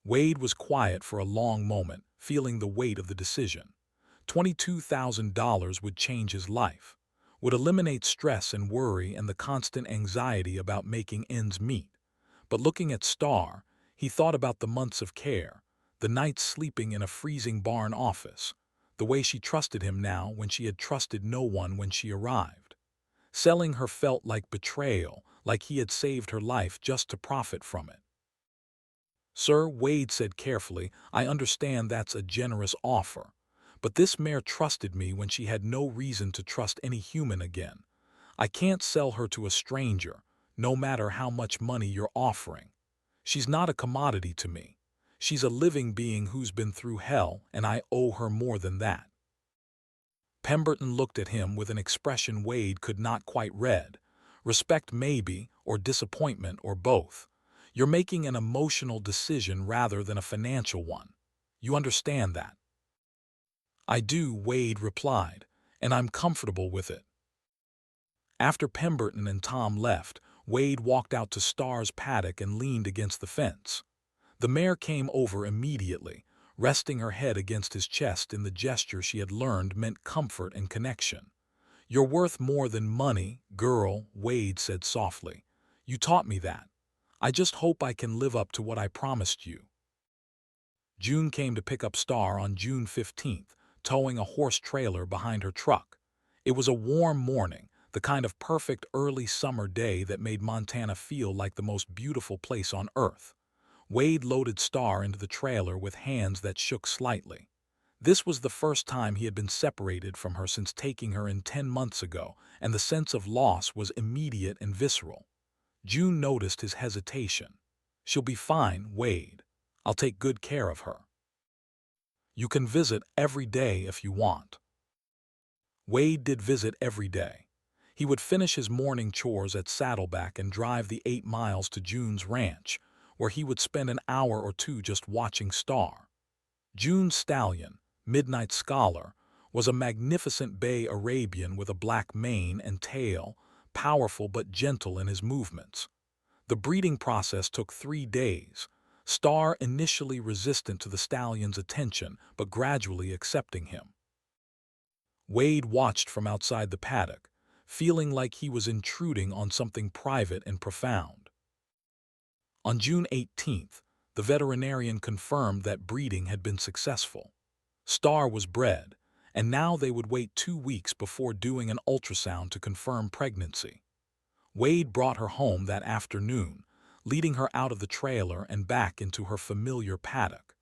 Wade was quiet for a long moment, feeling the weight of the decision. $22,000 would change his life, would eliminate stress and worry and the constant anxiety about making ends meet. But looking at Star, he thought about the months of care, the nights sleeping in a freezing barn office, the way she trusted him now when she had trusted no one when she arrived. Selling her felt like betrayal, like he had saved her life just to profit from it. Sir, Wade said carefully, I understand that's a generous offer. But this mare trusted me when she had no reason to trust any human again. I can't sell her to a stranger, no matter how much money you're offering. She's not a commodity to me. She's a living being who's been through hell, and I owe her more than that." Pemberton looked at him with an expression Wade could not quite read. Respect maybe, or disappointment, or both. "You're making an emotional decision rather than a financial one. You understand that?" "I do," Wade replied, "and I'm comfortable with it." After Pemberton and Tom left, Wade walked out to Starr's paddock and leaned against the fence. The mare came over immediately, resting her head against his chest in the gesture she had learned meant comfort and connection. "You're worth more than money, girl," Wade said softly. "You taught me that. I just hope I can live up to what I promised you." June came to pick up Starr on June 15th, towing a horse trailer behind her truck. It was a warm morning, the kind of perfect early summer day that made Montana feel like the most beautiful place on earth. Wade loaded Starr into the trailer with hands that shook slightly. This was the first time he had been separated from her since taking her in 10 months ago, and the sense of loss was immediate and visceral. June noticed his hesitation. "She'll be fine, Wade. I'll take good care of her. You can visit every day if you want." Wade did visit every day. He would finish his morning chores at Saddleback and drive the 8 miles to June's ranch, where he would spend an hour or two just watching Starr. June's stallion, Midnight Scholar, was a magnificent bay Arabian with a black mane and tail, powerful but gentle in his movements. The breeding process took 3 days, Starr initially resistant to the stallion's attention but gradually accepting him. Wade watched from outside the paddock, feeling like he was intruding on something private and profound. On June 18th, the veterinarian confirmed that breeding had been successful. Starr was bred, and now they would wait 2 weeks before doing an ultrasound to confirm pregnancy. Wade brought her home that afternoon, leading her out of the trailer and back into her familiar paddock.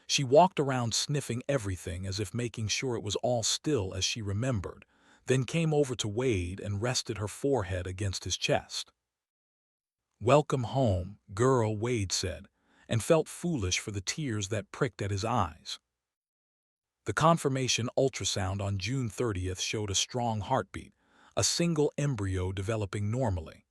She walked around sniffing everything as if making sure it was all still as she remembered, then came over to Wade and rested her forehead against his chest. "Welcome home, girl," Wade said, and felt foolish for the tears that pricked at his eyes. The confirmation ultrasound on June 30th showed a strong heartbeat, a single embryo developing normally.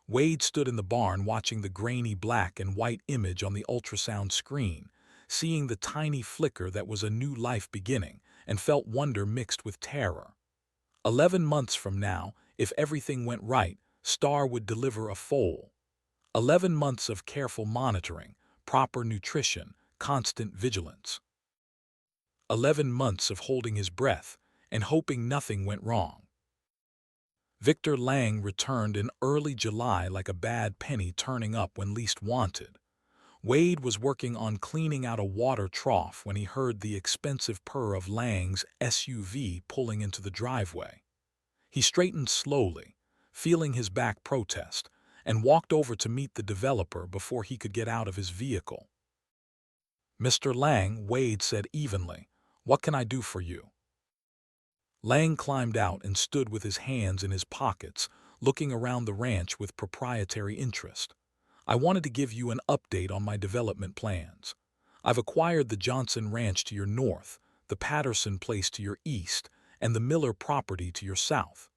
Wade stood in the barn watching the grainy black and white image on the ultrasound screen, seeing the tiny flicker that was a new life beginning, and felt wonder mixed with terror. 11 months from now, if everything went right, Starr would deliver a foal. 11 months of careful monitoring, proper nutrition, constant vigilance. 11 months of holding his breath and hoping nothing went wrong. Victor Lang returned in early July like a bad penny turning up when least wanted. Wade was working on cleaning out a water trough when he heard the expensive purr of Lang's SUV pulling into the driveway. He straightened slowly, feeling his back protest, and walked over to meet the developer before he could get out of his vehicle. "Mr. Lang," Wade said evenly, "what can I do for you?" Lang climbed out and stood with his hands in his pockets, looking around the ranch with proprietary interest. "I wanted to give you an update on my development plans. I've acquired the Johnson Ranch to your north, the Patterson place to your east, and the Miller property to your south.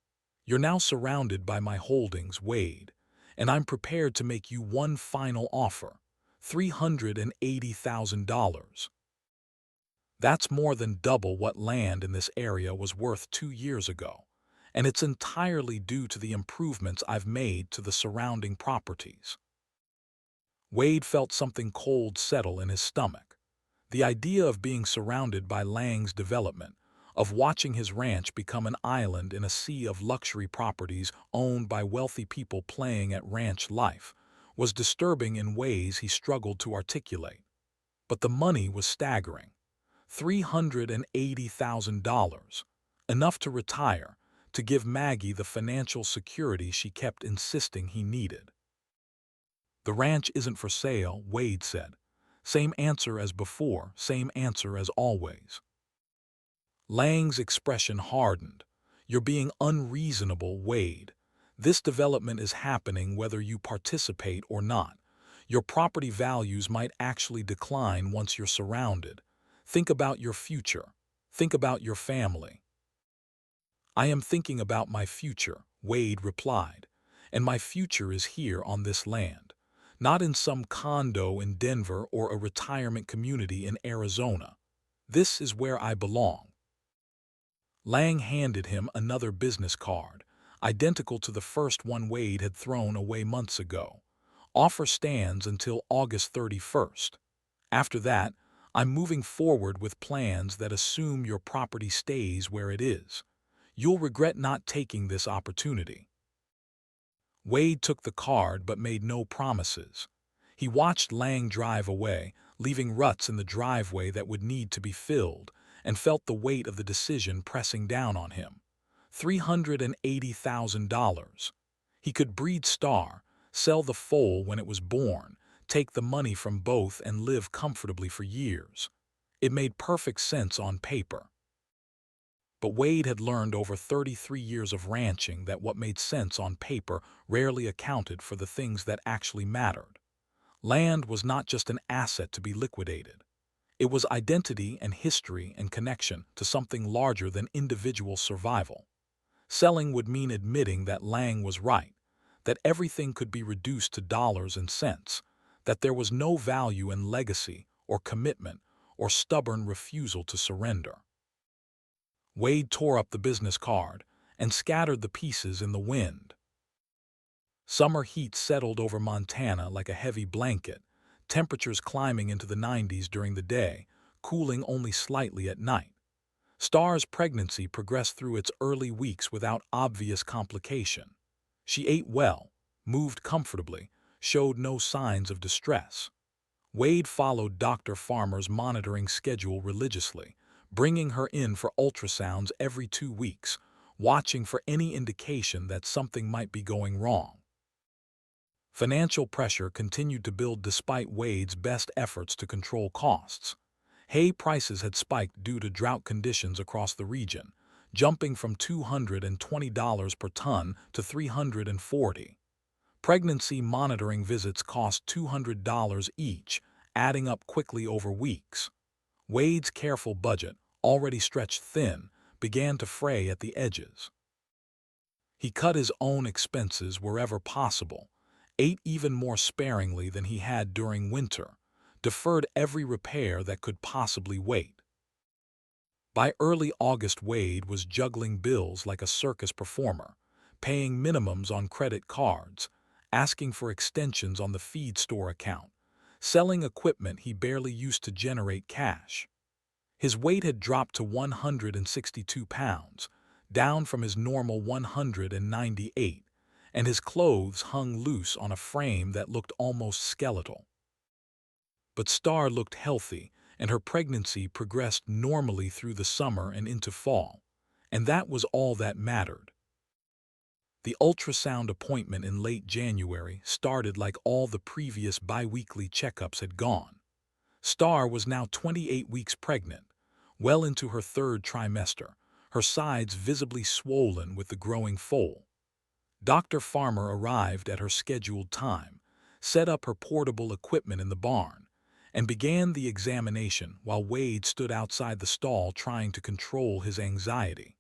You're now surrounded by my holdings, Wade, and I'm prepared to make you one final offer, $380,000. That's more than double what land in this area was worth 2 years ago, and it's entirely due to the improvements I've made to the surrounding properties." Wade felt something cold settle in his stomach. The idea of being surrounded by Lang's development, of watching his ranch become an island in a sea of luxury properties owned by wealthy people playing at ranch life, was disturbing in ways he struggled to articulate. But the money was staggering. $380,000, enough to retire, to give Maggie the financial security she kept insisting he needed. "The ranch isn't for sale," Wade said. "Same answer as before, same answer as always." Lang's expression hardened. "You're being unreasonable, Wade. This development is happening whether you participate or not. Your property values might actually decline once you're surrounded. Think about your future. Think about your family. I am thinking about my future, Wade replied, and my future is here on this land, not in some condo in Denver or a retirement community in Arizona. This is where I belong. Lang handed him another business card, identical to the first one Wade had thrown away months ago. Offer stands until August 31st. After that, I'm moving forward with plans that assume your property stays where it is. You'll regret not taking this opportunity. Wade took the card but made no promises. He watched Lang drive away, leaving ruts in the driveway that would need to be filled, and felt the weight of the decision pressing down on him. $380,000. He could breed Star, sell the foal when it was born, take the money from both and live comfortably for years. It made perfect sense on paper. But Wade had learned over 33 years of ranching that what made sense on paper rarely accounted for the things that actually mattered. Land was not just an asset to be liquidated. It was identity and history and connection to something larger than individual survival. Selling would mean admitting that Lang was right, that everything could be reduced to dollars and cents, that there was no value in legacy or commitment or stubborn refusal to surrender. Wade tore up the business card and scattered the pieces in the wind. Summer heat settled over Montana like a heavy blanket, temperatures climbing into the 90s during the day, cooling only slightly at night. Star's pregnancy progressed through its early weeks without obvious complication. She ate well, moved comfortably, showed no signs of distress. Wade followed Dr. Farmer's monitoring schedule religiously, bringing her in for ultrasounds every 2 weeks, watching for any indication that something might be going wrong. Financial pressure continued to build despite Wade's best efforts to control costs. Hay prices had spiked due to drought conditions across the region, jumping from $220 per ton to $340. Pregnancy monitoring visits cost $200 each, adding up quickly over weeks. Wade's careful budget, already stretched thin, began to fray at the edges. He cut his own expenses wherever possible, ate even more sparingly than he had during winter, deferred every repair that could possibly wait. By early August, Wade was juggling bills like a circus performer, paying minimums on credit cards, asking for extensions on the feed store account, selling equipment he barely used to generate cash. His weight had dropped to 162 pounds, down from his normal 198, and his clothes hung loose on a frame that looked almost skeletal. But Star looked healthy, and her pregnancy progressed normally through the summer and into fall, and that was all that mattered. The ultrasound appointment in late January started like all the previous biweekly checkups had gone. Star was now 28 weeks pregnant, well into her third trimester, her sides visibly swollen with the growing foal. Dr. Farmer arrived at her scheduled time, set up her portable equipment in the barn, and began the examination while Wade stood outside the stall trying to control his anxiety.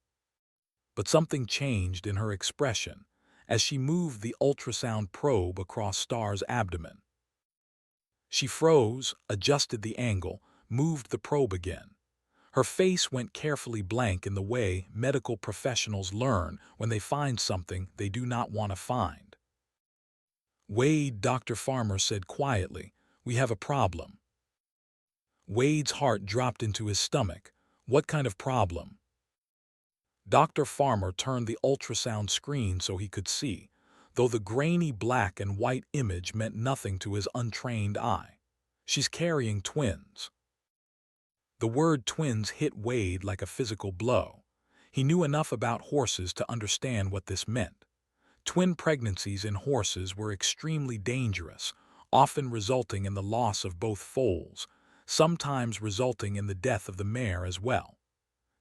But something changed in her expression as she moved the ultrasound probe across Star's abdomen. She froze, adjusted the angle, moved the probe again. Her face went carefully blank in the way medical professionals learn when they find something they do not want to find. "Wade," Dr. Farmer said quietly, "we have a problem." Wade's heart dropped into his stomach. What kind of problem? Dr. Farmer turned the ultrasound screen so he could see, though the grainy black and white image meant nothing to his untrained eye. "She's carrying twins." The word twins hit Wade like a physical blow. He knew enough about horses to understand what this meant. Twin pregnancies in horses were extremely dangerous, often resulting in the loss of both foals, sometimes resulting in the death of the mare as well.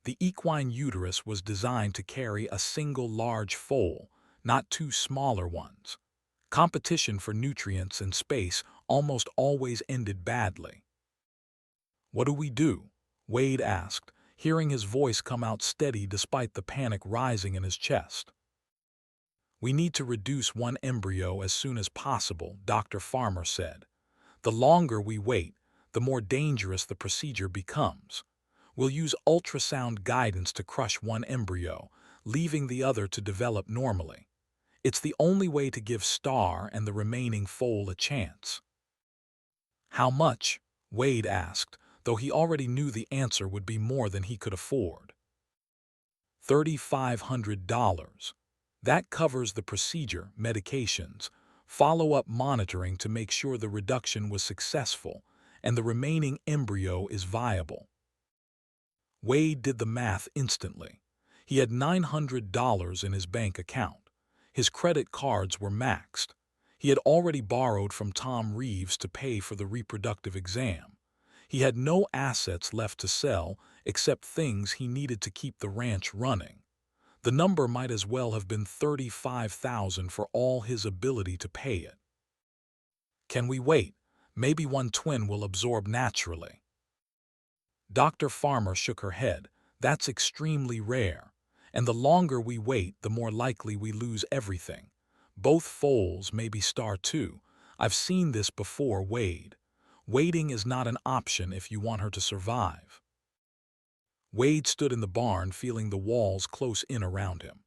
The equine uterus was designed to carry a single large foal, not two smaller ones. Competition for nutrients and space almost always ended badly. "What do we do?" Wade asked, hearing his voice come out steady despite the panic rising in his chest. "We need to reduce one embryo as soon as possible," Dr. Farmer said. "The longer we wait, the more dangerous the procedure becomes. We'll use ultrasound guidance to crush one embryo, leaving the other to develop normally. It's the only way to give Star and the remaining foal a chance." "How much?" Wade asked, though he already knew the answer would be more than he could afford. $3,500. That covers the procedure, medications, follow-up monitoring to make sure the reduction was successful and the remaining embryo is viable. Wade did the math instantly. He had $900 in his bank account. His credit cards were maxed. He had already borrowed from Tom Reeves to pay for the reproductive exam. He had no assets left to sell except things he needed to keep the ranch running. The number might as well have been $35,000 for all his ability to pay it. "Can we wait? Maybe one twin will absorb naturally." Dr. Farmer shook her head. "That's extremely rare. And the longer we wait, the more likely we lose everything. Both foals may be Star too. I've seen this before, Wade. Waiting is not an option if you want her to survive." Wade stood in the barn feeling the walls close in around him.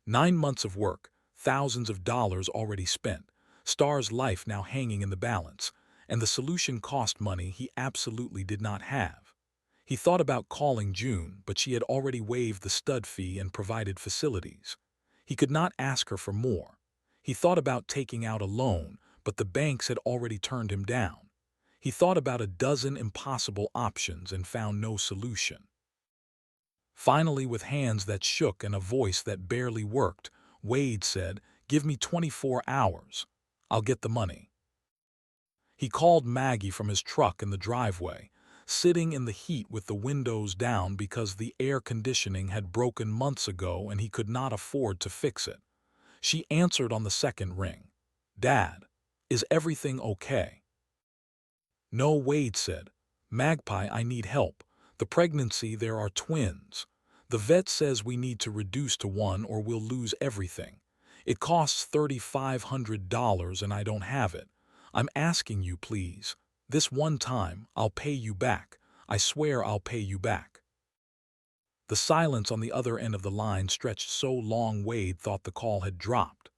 9 months of work, thousands of dollars already spent, Star's life now hanging in the balance, and the solution cost money he absolutely did not have. He thought about calling June, but she had already waived the stud fee and provided facilities. He could not ask her for more. He thought about taking out a loan, but the banks had already turned him down. He thought about a dozen impossible options and found no solution. Finally, with hands that shook and a voice that barely worked, Wade said, "Give me 24 hours. I'll get the money." He called Maggie from his truck in the driveway, sitting in the heat with the windows down because the air conditioning had broken months ago and he could not afford to fix it. She answered on the second ring. "Dad, is everything okay?" "No," Wade said. "Magpie, I need help. The pregnancy, there are twins. The vet says we need to reduce to one or we'll lose everything. It costs $3,500 and I don't have it. I'm asking you, please. This one time, I'll pay you back. I swear I'll pay you back." The silence on the other end of the line stretched so long Wade thought the call had dropped.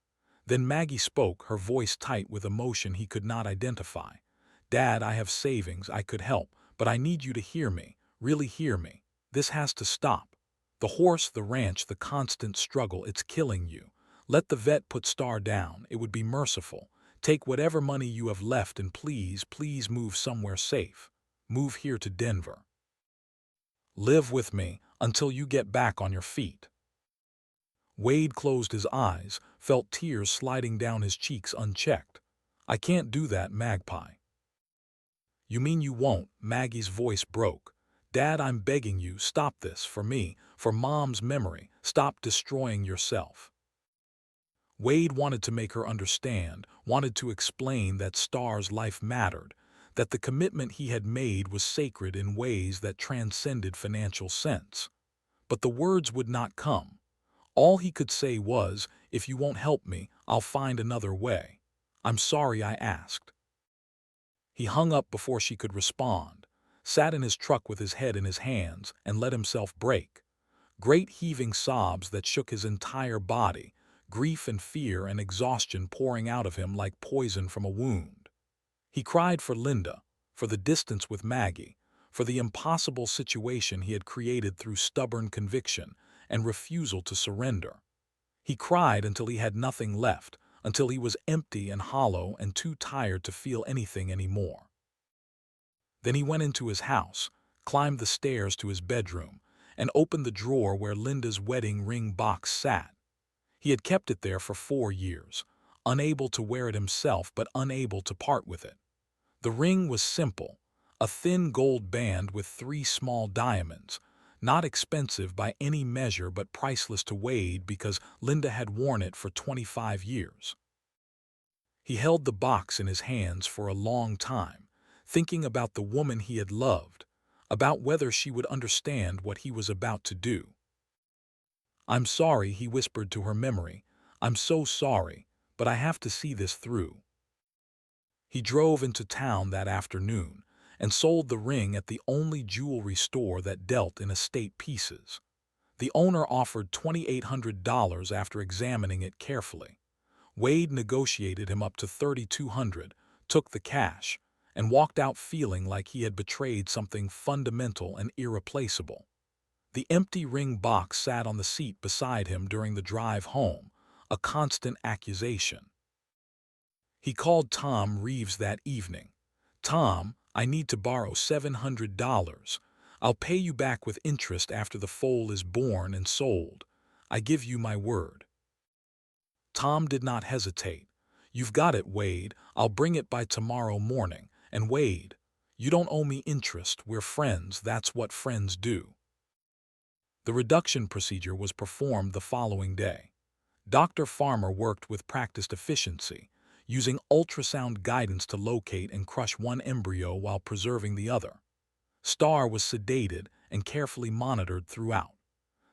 Then Maggie spoke, her voice tight with emotion he could not identify. "Dad, I have savings, I could help, but I need you to hear me, really hear me. This has to stop. The horse, the ranch, the constant struggle, it's killing you. Let the vet put Star down, it would be merciful. Take whatever money you have left and please, please move somewhere safe. Move here to Denver. Live with me until you get back on your feet." Wade closed his eyes, felt tears sliding down his cheeks unchecked. "I can't do that, Magpie." "You mean you won't?" Maggie's voice broke. "Dad, I'm begging you, stop this, for me, for Mom's memory. Stop destroying yourself." Wade wanted to make her understand, wanted to explain that Star's life mattered, that the commitment he had made was sacred in ways that transcended financial sense. But the words would not come. All he could say was, "If you won't help me, I'll find another way. I'm sorry I asked." He hung up before she could respond, sat in his truck with his head in his hands, and let himself break. Great heaving sobs that shook his entire body, grief and fear and exhaustion pouring out of him like poison from a wound. He cried for Linda, for the distance with Maggie, for the impossible situation he had created through stubborn conviction and refusal to surrender. He cried until he had nothing left, until he was empty and hollow and too tired to feel anything anymore. Then he went into his house, climbed the stairs to his bedroom, and opened the drawer where Linda's wedding ring box sat. He had kept it there for 4 years, unable to wear it himself but unable to part with it. The ring was simple, a thin gold band with 3 small diamonds, Not expensive by any measure but priceless to Wade because Linda had worn it for 25 years. He held the box in his hands for a long time, thinking about the woman he had loved, about whether she would understand what he was about to do. "I'm sorry," he whispered to her memory. "I'm so sorry, but I have to see this through." He drove into town that afternoon and sold the ring at the only jewelry store that dealt in estate pieces. The owner offered $2,800 after examining it carefully. Wade negotiated him up to $3,200, took the cash, and walked out feeling like he had betrayed something fundamental and irreplaceable. The empty ring box sat on the seat beside him during the drive home, a constant accusation. He called Tom Reeves that evening. "Tom, I need to borrow $700. I'll pay you back with interest after the foal is born and sold. I give you my word." Tom did not hesitate. "You've got it, Wade. I'll bring it by tomorrow morning. And Wade, you don't owe me interest. We're friends. That's what friends do." The reduction procedure was performed the following day. Dr. Farmer worked with practiced efficiency, using ultrasound guidance to locate and crush one embryo while preserving the other. Star was sedated and carefully monitored throughout.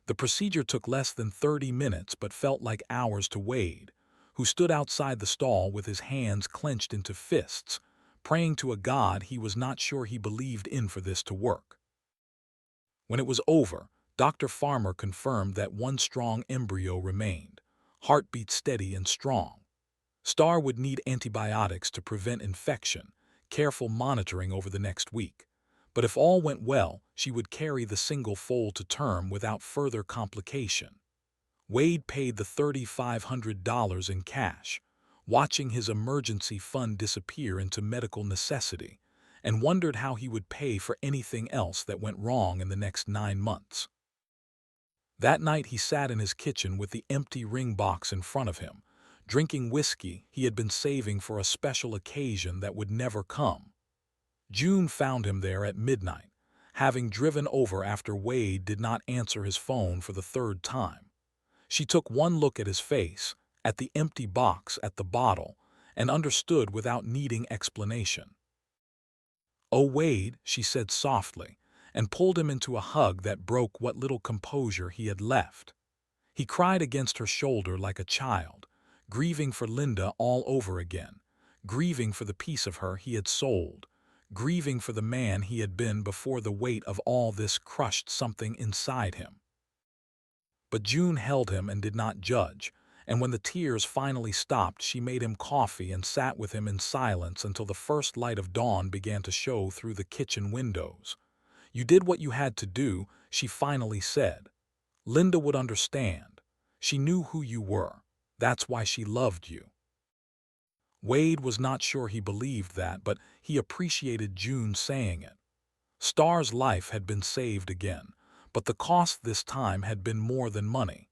The procedure took less than 30 minutes but felt like hours to Wade, who stood outside the stall with his hands clenched into fists, praying to a God he was not sure he believed in for this to work. When it was over, Dr. Farmer confirmed that one strong embryo remained, heartbeat steady and strong. Star would need antibiotics to prevent infection, careful monitoring over the next week. But if all went well, she would carry the single foal to term without further complication. Wade paid the $3,500 in cash, watching his emergency fund disappear into medical necessity, and wondered how he would pay for anything else that went wrong in the next 9 months. That night he sat in his kitchen with the empty ring box in front of him, drinking whiskey he had been saving for a special occasion that would never come. June found him there at midnight, having driven over after Wade did not answer his phone for the third time. She took one look at his face, at the empty box, at the bottle, and understood without needing explanation. "Oh, Wade," she said softly, and pulled him into a hug that broke what little composure he had left. He cried against her shoulder like a child, grieving for Linda all over again, grieving for the piece of her he had sold, grieving for the man he had been before the weight of all this crushed something inside him. But June held him and did not judge, and when the tears finally stopped, she made him coffee and sat with him in silence until the first light of dawn began to show through the kitchen windows. "You did what you had to do," she finally said. "Linda would understand. She knew who you were. That's why she loved you." Wade was not sure he believed that, but he appreciated June saying it. Star's life had been saved again, but the cost this time had been more than money.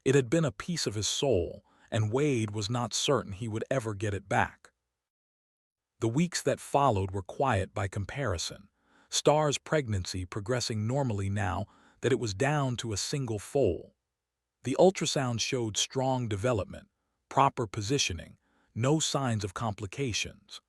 It had been a piece of his soul, and Wade was not certain he would ever get it back. The weeks that followed were quiet by comparison, Star's pregnancy progressing normally now that it was down to a single foal. The ultrasound showed strong development, proper positioning, no signs of complications.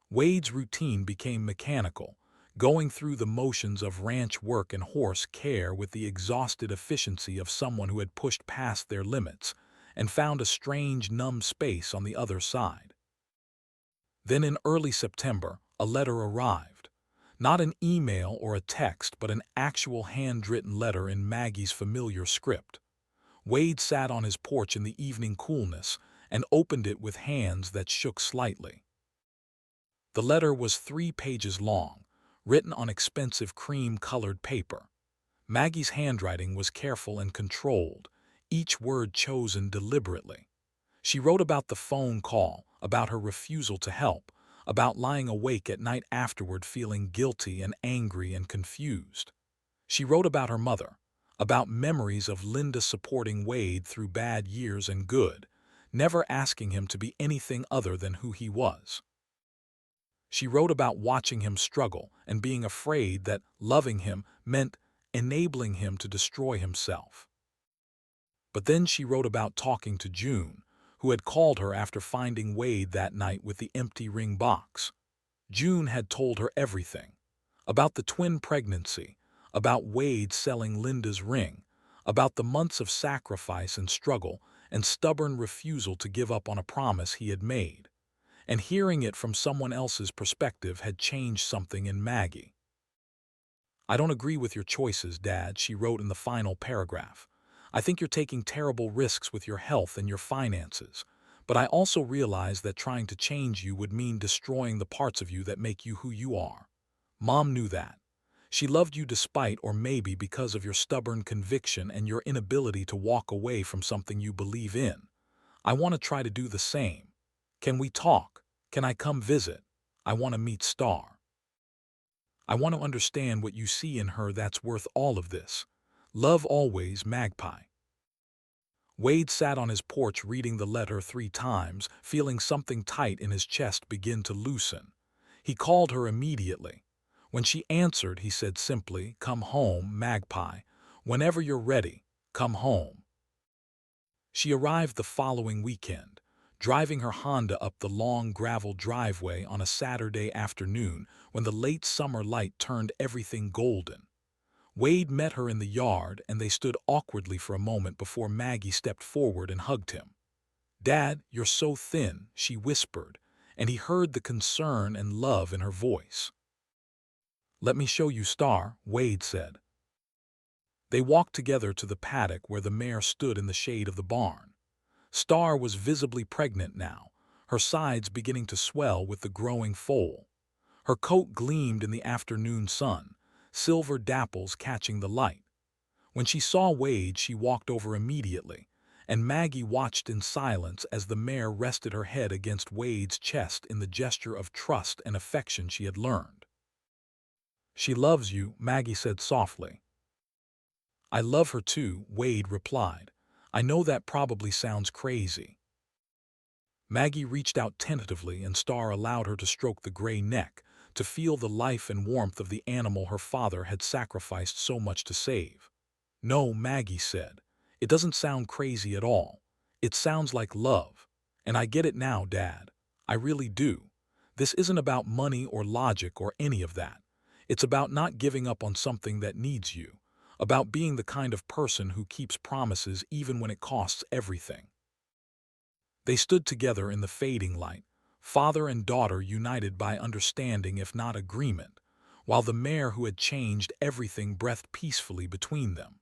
Wade's routine became mechanical, going through the motions of ranch work and horse care with the exhausted efficiency of someone who had pushed past their limits and found a strange numb space on the other side. Then in early September, a letter arrived. Not an email or a text, but an actual handwritten letter in Maggie's familiar script. Wade sat on his porch in the evening coolness and opened it with hands that shook slightly. The letter was 3 pages long, written on expensive cream-colored paper. Maggie's handwriting was careful and controlled, each word chosen deliberately. She wrote about the phone call, about her refusal to help, about lying awake at night afterward feeling guilty and angry and confused. She wrote about her mother, about memories of Linda supporting Wade through bad years and good, never asking him to be anything other than who he was. She wrote about watching him struggle and being afraid that loving him meant enabling him to destroy himself. But then she wrote about talking to June, who had called her after finding Wade that night with the empty ring box. June had told her everything. About the twin pregnancy, about Wade selling Linda's ring, about the months of sacrifice and struggle and stubborn refusal to give up on a promise he had made. And hearing it from someone else's perspective had changed something in Maggie. "I don't agree with your choices, Dad," she wrote in the final paragraph. "I think you're taking terrible risks with your health and your finances. But I also realize that trying to change you would mean destroying the parts of you that make you who you are. Mom knew that. She loved you despite or maybe because of your stubborn conviction and your inability to walk away from something you believe in. I want to try to do the same. Can we talk? Can I come visit? I want to meet Star. I want to understand what you see in her that's worth all of this. Love always, Magpie." Wade sat on his porch reading the letter 3 times, feeling something tight in his chest begin to loosen. He called her immediately. When she answered, he said simply, "Come home, Magpie. Whenever you're ready, come home." She arrived the following weekend, driving her Honda up the long gravel driveway on a Saturday afternoon when the late summer light turned everything golden. Wade met her in the yard, and they stood awkwardly for a moment before Maggie stepped forward and hugged him. "Dad, you're so thin," she whispered, and he heard the concern and love in her voice. "Let me show you Star," Wade said. They walked together to the paddock where the mare stood in the shade of the barn. Star was visibly pregnant now, her sides beginning to swell with the growing foal. Her coat gleamed in the afternoon sun, silver dapples catching the light. When she saw Wade, she walked over immediately, and Maggie watched in silence as the mare rested her head against Wade's chest in the gesture of trust and affection she had learned. "She loves you," Maggie said softly. "I love her too," Wade replied. "I know that probably sounds crazy." Maggie reached out tentatively, and Star allowed her to stroke the gray neck, to feel the life and warmth of the animal her father had sacrificed so much to save. "No," Maggie said. "It doesn't sound crazy at all. It sounds like love. And I get it now, Dad. I really do. This isn't about money or logic or any of that. It's about not giving up on something that needs you, about being the kind of person who keeps promises even when it costs everything." They stood together in the fading light, father and daughter united by understanding if not agreement, while the mare who had changed everything breathed peacefully between them.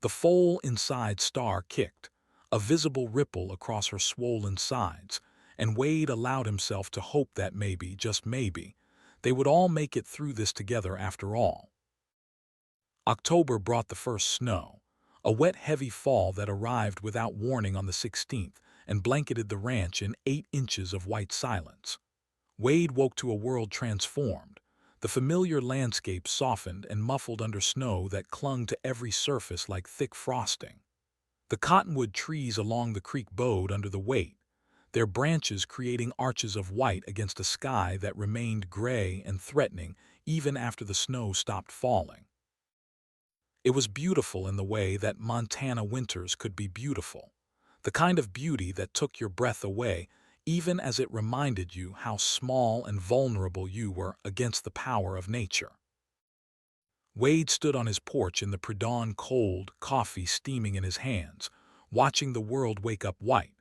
The foal inside Star kicked, a visible ripple across her swollen sides, and Wade allowed himself to hope that maybe, just maybe, they would all make it through this together after all. October brought the first snow, a wet, heavy fall that arrived without warning on the 16th and blanketed the ranch in 8 inches of white silence. Wade woke to a world transformed, the familiar landscape softened and muffled under snow that clung to every surface like thick frosting. The cottonwood trees along the creek bowed under the weight, their branches creating arches of white against a sky that remained gray and threatening even after the snow stopped falling. It was beautiful in the way that Montana winters could be beautiful, the kind of beauty that took your breath away even as it reminded you how small and vulnerable you were against the power of nature. Wade stood on his porch in the pre-dawn cold, coffee steaming in his hands, watching the world wake up white.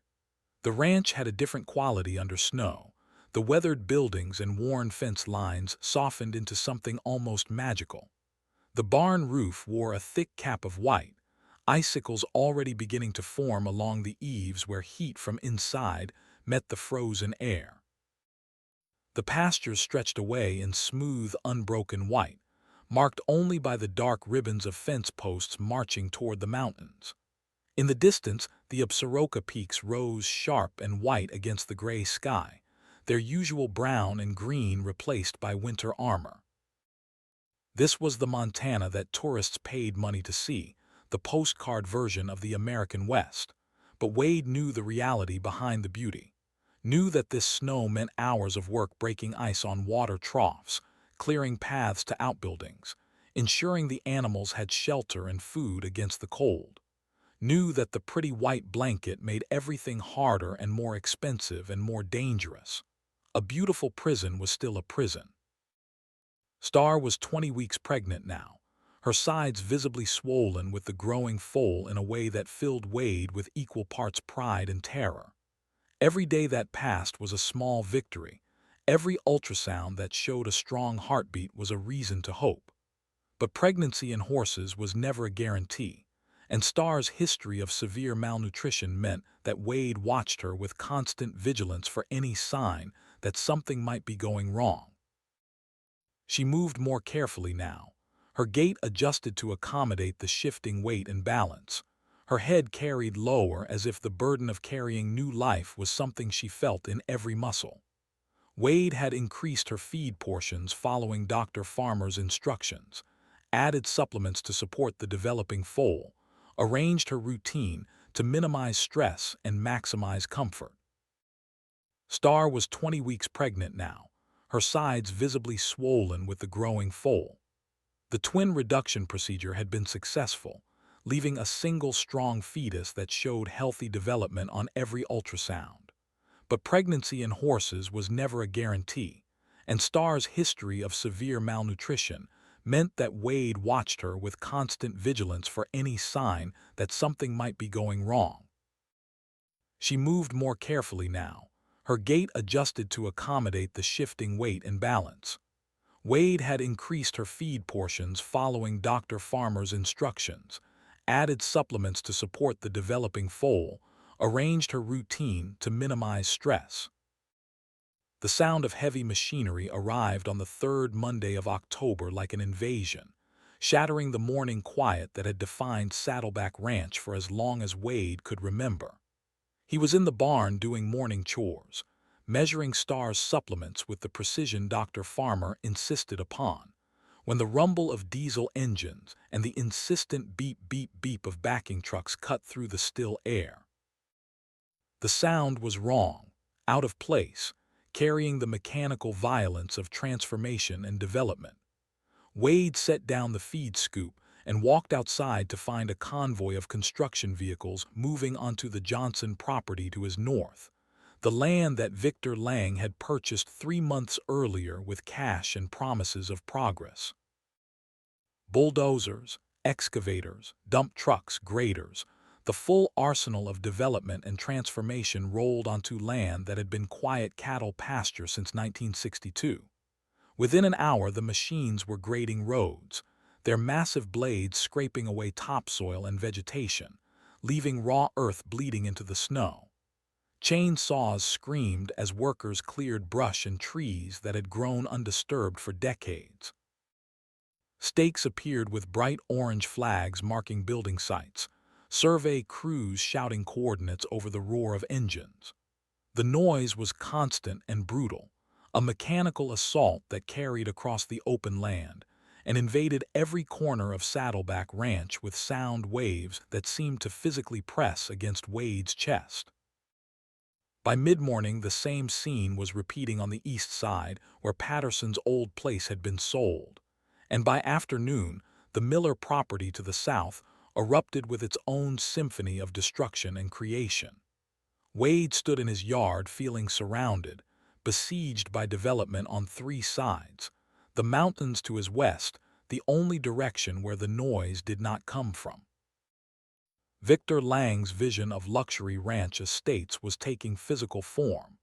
The ranch had a different quality under snow. The weathered buildings and worn fence lines softened into something almost magical. The barn roof wore a thick cap of white, icicles already beginning to form along the eaves where heat from inside met the frozen air. The pastures stretched away in smooth, unbroken white, marked only by the dark ribbons of fence posts marching toward the mountains. In the distance, the Absaroka peaks rose sharp and white against the gray sky, their usual brown and green replaced by winter armor. This was the Montana that tourists paid money to see, the postcard version of the American West. But Wade knew the reality behind the beauty, knew that this snow meant hours of work breaking ice on water troughs, clearing paths to outbuildings. ensuring the animals had shelter and food against the cold. Knew that the pretty white blanket made everything harder and more expensive and more dangerous. A beautiful prison was still a prison. Star was 20 weeks pregnant now, her sides visibly swollen with the growing foal in a way that filled Wade with equal parts pride and terror. Every day that passed was a small victory. Every ultrasound that showed a strong heartbeat was a reason to hope. But pregnancy in horses was never a guarantee, and Star's history of severe malnutrition meant that Wade watched her with constant vigilance for any sign that something might be going wrong. She moved more carefully now, her gait adjusted to accommodate the shifting weight and balance, her head carried lower as if the burden of carrying new life was something she felt in every muscle. Wade had increased her feed portions following Dr. Farmer's instructions, added supplements to support the developing foal, arranged her routine to minimize stress and maximize comfort. Star was 20 weeks pregnant now, her sides visibly swollen with the growing foal. The twin reduction procedure had been successful, leaving a single strong fetus that showed healthy development on every ultrasound. But pregnancy in horses was never a guarantee, and Star's history of severe malnutrition meant that Wade watched her with constant vigilance for any sign that something might be going wrong. She moved more carefully now, her gait adjusted to accommodate the shifting weight and balance. Wade had increased her feed portions following Dr. Farmer's instructions, added supplements to support the developing foal, arranged her routine to minimize stress. The sound of heavy machinery arrived on the third Monday of October like an invasion, shattering the morning quiet that had defined Saddleback Ranch for as long as Wade could remember. He was in the barn doing morning chores, measuring Star's supplements with the precision Dr. Farmer insisted upon, when the rumble of diesel engines and the insistent beep-beep-beep of backing trucks cut through the still air. The sound was wrong, out of place, carrying the mechanical violence of transformation and development. Wade set down the feed scoop and walked outside to find a convoy of construction vehicles moving onto the Johnson property to his north, the land that Victor Lang had purchased 3 months earlier with cash and promises of progress. Bulldozers, excavators, dump trucks, graders, the full arsenal of development and transformation rolled onto land that had been quiet cattle pasture since 1962. Within an hour, the machines were grading roads, their massive blades scraping away topsoil and vegetation, leaving raw earth bleeding into the snow. Chainsaws screamed as workers cleared brush and trees that had grown undisturbed for decades. Stakes appeared with bright orange flags marking building sites, survey crews shouting coordinates over the roar of engines. The noise was constant and brutal, a mechanical assault that carried across the open land and invaded every corner of Saddleback Ranch with sound waves that seemed to physically press against Wade's chest. By mid-morning, the same scene was repeating on the east side where Patterson's old place had been sold, and by afternoon, the Miller property to the south erupted with its own symphony of destruction and creation. Wade stood in his yard feeling surrounded, besieged by development on 3 sides, the mountains to his west, the only direction where the noise did not come from. Victor Lang's vision of luxury ranch estates was taking physical form,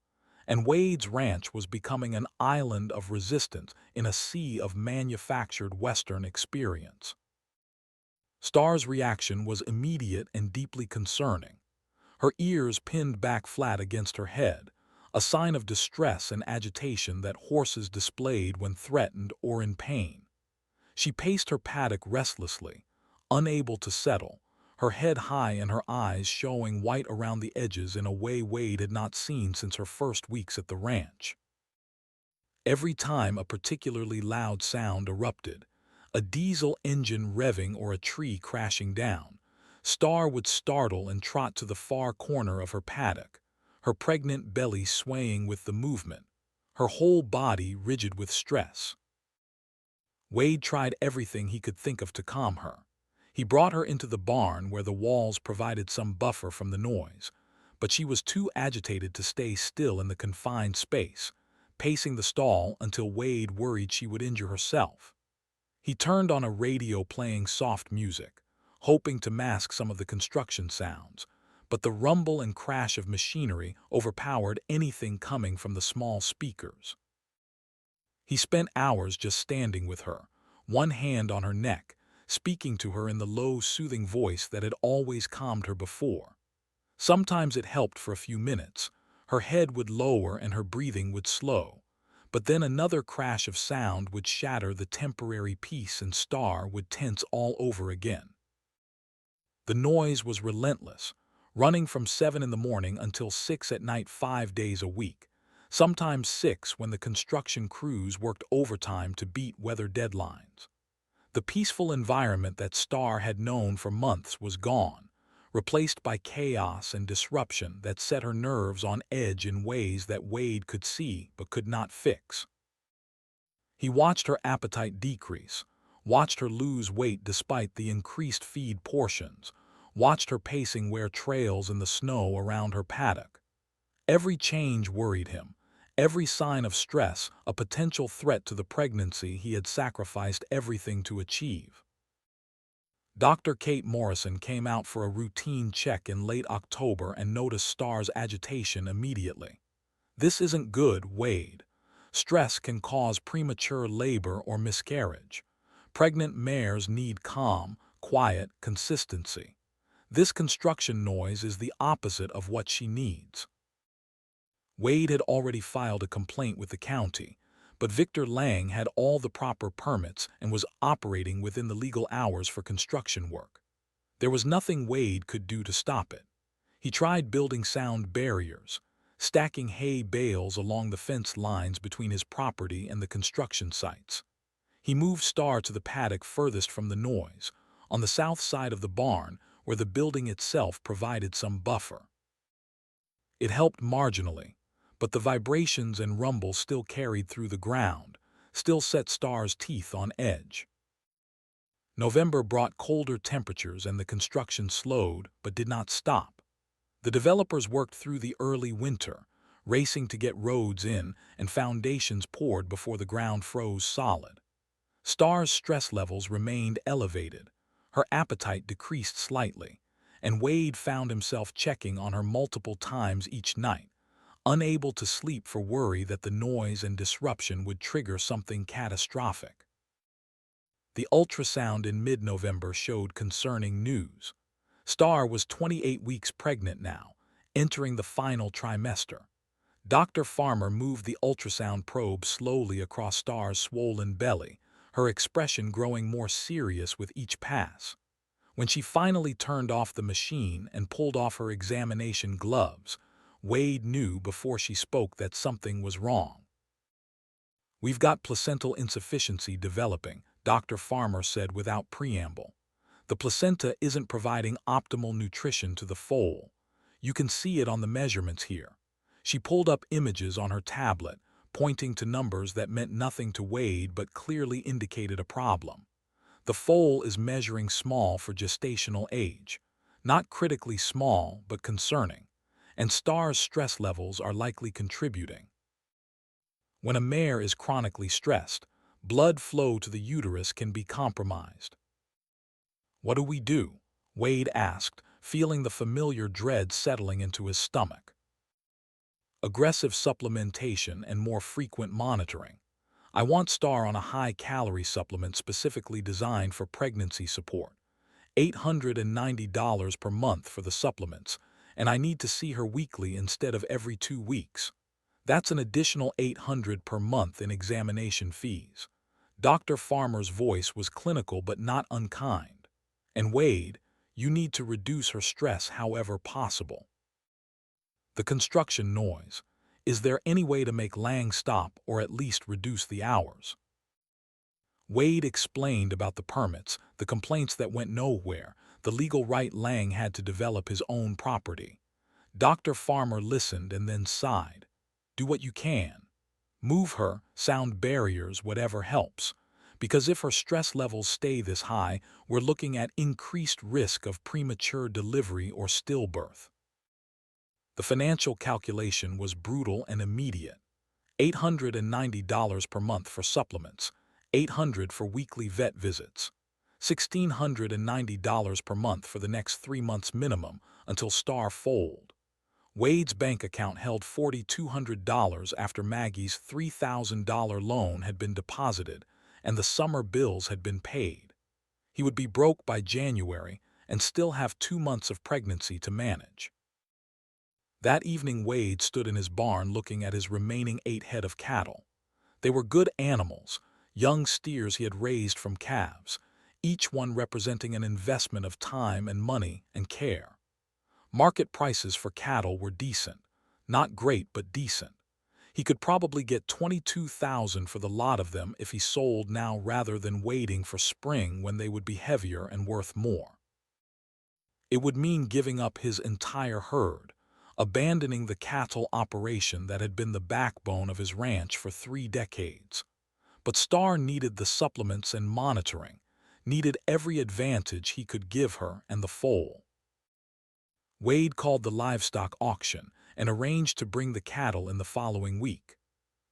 and Wade's ranch was becoming an island of resistance in a sea of manufactured Western experience. Star's reaction was immediate and deeply concerning. Her ears pinned back flat against her head, a sign of distress and agitation that horses displayed when threatened or in pain. She paced her paddock restlessly, unable to settle, her head high and her eyes showing white around the edges in a way Wade had not seen since her first weeks at the ranch. Every time a particularly loud sound erupted, a diesel engine revving or a tree crashing down, Star would startle and trot to the far corner of her paddock, her pregnant belly swaying with the movement, her whole body rigid with stress. Wade tried everything he could think of to calm her. He brought her into the barn where the walls provided some buffer from the noise, but she was too agitated to stay still in the confined space, pacing the stall until Wade worried she would injure herself. He turned on a radio playing soft music, hoping to mask some of the construction sounds, but the rumble and crash of machinery overpowered anything coming from the small speakers. He spent hours just standing with her, one hand on her neck, speaking to her in the low, soothing voice that had always calmed her before. Sometimes it helped for a few minutes. Her head would lower and her breathing would slow. But then another crash of sound would shatter the temporary peace and Star would tense all over again. The noise was relentless, running from 7 in the morning until 6 at night 5 days a week, sometimes 6 when the construction crews worked overtime to beat weather deadlines. The peaceful environment that Star had known for months was gone, replaced by chaos and disruption that set her nerves on edge in ways that Wade could see but could not fix. He watched her appetite decrease, watched her lose weight despite the increased feed portions, watched her pacing wear trails in the snow around her paddock. Every change worried him, every sign of stress a potential threat to the pregnancy he had sacrificed everything to achieve. Dr. Kate Morrison came out for a routine check in late October and noticed Star's agitation immediately. "This isn't good, Wade. Stress can cause premature labor or miscarriage. Pregnant mares need calm, quiet consistency. This construction noise is the opposite of what she needs." Wade had already filed a complaint with the county, but Victor Lang had all the proper permits and was operating within the legal hours for construction work. There was nothing Wade could do to stop it. He tried building sound barriers, stacking hay bales along the fence lines between his property and the construction sites. He moved Star to the paddock furthest from the noise, on the south side of the barn where the building itself provided some buffer. It helped marginally, but the vibrations and rumble still carried through the ground, still set Star's teeth on edge. November brought colder temperatures and the construction slowed but did not stop. The developers worked through the early winter, racing to get roads in and foundations poured before the ground froze solid. Star's stress levels remained elevated. Her appetite decreased slightly, and Wade found himself checking on her multiple times each night, unable to sleep for worry that the noise and disruption would trigger something catastrophic. The ultrasound in mid-November showed concerning news. Star was 28 weeks pregnant now, entering the final trimester. Dr. Farmer moved the ultrasound probe slowly across Star's swollen belly, her expression growing more serious with each pass. When she finally turned off the machine and pulled off her examination gloves, Wade knew before she spoke that something was wrong. "We've got placental insufficiency developing," Dr. Farmer said without preamble. "The placenta isn't providing optimal nutrition to the foal. You can see it on the measurements here." She pulled up images on her tablet, pointing to numbers that meant nothing to Wade but clearly indicated a problem. The foal is measuring small for gestational age. Not critically small, but concerning. And Star's stress levels are likely contributing. When a mare is chronically stressed, blood flow to the uterus can be compromised. "What do we do?" Wade asked, feeling the familiar dread settling into his stomach. "Aggressive supplementation and more frequent monitoring. I want Star on a high-calorie supplement specifically designed for pregnancy support. $890 per month for the supplements, and I need to see her weekly instead of every 2 weeks. That's an additional $800 per month in examination fees." Dr. Farmer's voice was clinical but not unkind. "And Wade, you need to reduce her stress however possible." The construction noise. Is there any way to make Lang stop or at least reduce the hours? Wade explained about the permits, the complaints that went nowhere, the legal right Lang had to develop his own property. Dr. Farmer listened and then sighed. "Do what you can. Move her, sound barriers, whatever helps. because if her stress levels stay this high, we're looking at increased risk of premature delivery or stillbirth. The financial calculation was brutal and immediate. $890 per month for supplements, $800 for weekly vet visits, $1,690 per month for the next 3 months minimum until Star foaled. Wade's bank account held $4,200 after Maggie's $3,000 loan had been deposited and the summer bills had been paid. He would be broke by January and still have 2 months of pregnancy to manage. That evening Wade stood in his barn looking at his remaining 8 head of cattle. They were good animals, young steers he had raised from calves, each one representing an investment of time and money and care. Market prices for cattle were decent, not great but decent. He could probably get $22,000 for the lot of them if he sold now rather than waiting for spring when they would be heavier and worth more. It would mean giving up his entire herd, abandoning the cattle operation that had been the backbone of his ranch for 3 decades. But Star needed the supplements and monitoring, needed every advantage he could give her and the foal. Wade called the livestock auction and arranged to bring the cattle in the following week.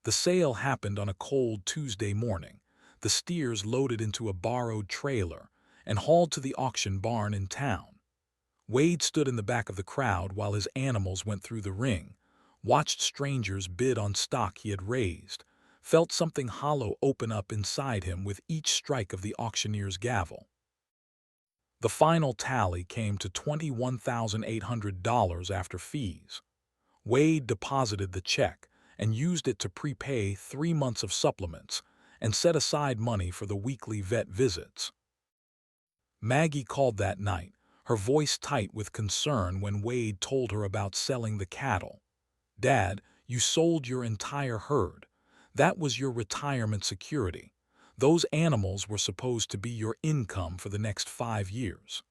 The sale happened on a cold Tuesday morning, the steers loaded into a borrowed trailer and hauled to the auction barn in town. Wade stood in the back of the crowd while his animals went through the ring, watched strangers bid on stock he had raised, felt something hollow open up inside him with each strike of the auctioneer's gavel. The final tally came to $21,800 after fees. Wade deposited the check and used it to prepay 3 months of supplements and set aside money for the weekly vet visits. Maggie called that night, her voice tight with concern when Wade told her about selling the cattle. "Dad, you sold your entire herd. That was your retirement security. Those animals were supposed to be your income for the next 5 years."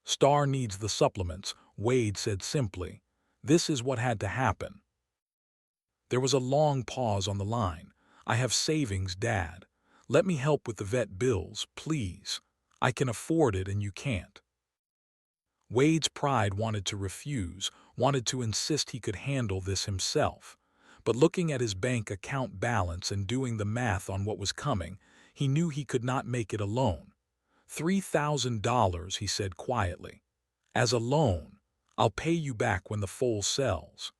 "Star needs the supplements," Wade said simply. "This is what had to happen." There was a long pause on the line. "I have savings, Dad. Let me help with the vet bills, please. I can afford it and you can't." Wade's pride wanted to refuse, wanted to insist he could handle this himself. But looking at his bank account balance and doing the math on what was coming, he knew he could not make it alone. $3,000, he said quietly. "As a loan. I'll pay you back when the foal sells."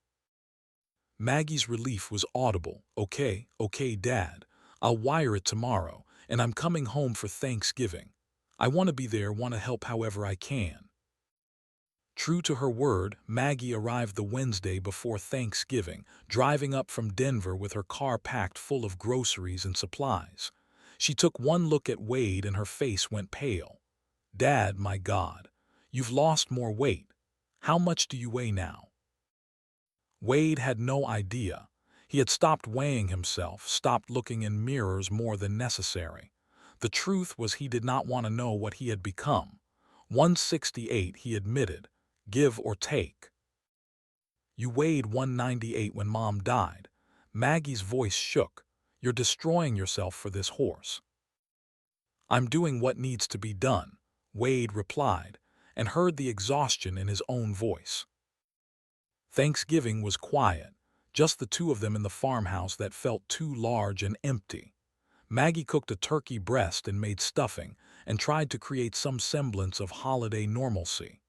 Maggie's relief was audible. Okay, Dad. I'll wire it tomorrow, and I'm coming home for Thanksgiving. I want to be there, want to help however I can." True to her word, Maggie arrived the Wednesday before Thanksgiving, driving up from Denver with her car packed full of groceries and supplies. She took one look at Wade and her face went pale. "Dad, my God, you've lost more weight. How much do you weigh now?" Wade had no idea. He had stopped weighing himself, stopped looking in mirrors more than necessary. The truth was he did not want to know what he had become. 168, he admitted. Give or take. "You weighed 198 when Mom died." Maggie's voice shook. "You're destroying yourself for this horse." "I'm doing what needs to be done," Wade replied, and heard the exhaustion in his own voice. Thanksgiving was quiet, just the two of them in the farmhouse that felt too large and empty. Maggie cooked a turkey breast and made stuffing, and tried to create some semblance of holiday normalcy.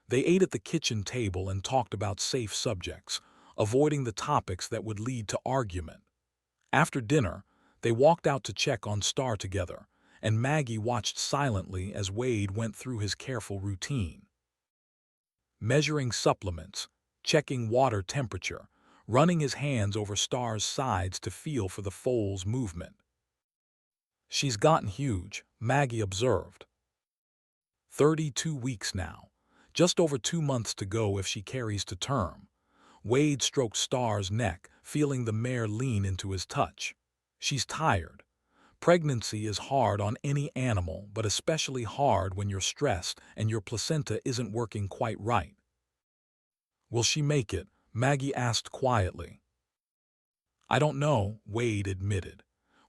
They ate at the kitchen table and talked about safe subjects, avoiding the topics that would lead to argument. After dinner, they walked out to check on Star together, and Maggie watched silently as Wade went through his careful routine. Measuring supplements, checking water temperature, running his hands over Star's sides to feel for the foal's movement. "She's gotten huge," Maggie observed. 32 weeks now. Just over 2 months to go if she carries to term. Wade stroked Star's neck, feeling the mare lean into his touch. "She's tired. Pregnancy is hard on any animal, but especially hard when you're stressed and your placenta isn't working quite right." "Will she make it?" Maggie asked quietly. "I don't know," Wade admitted.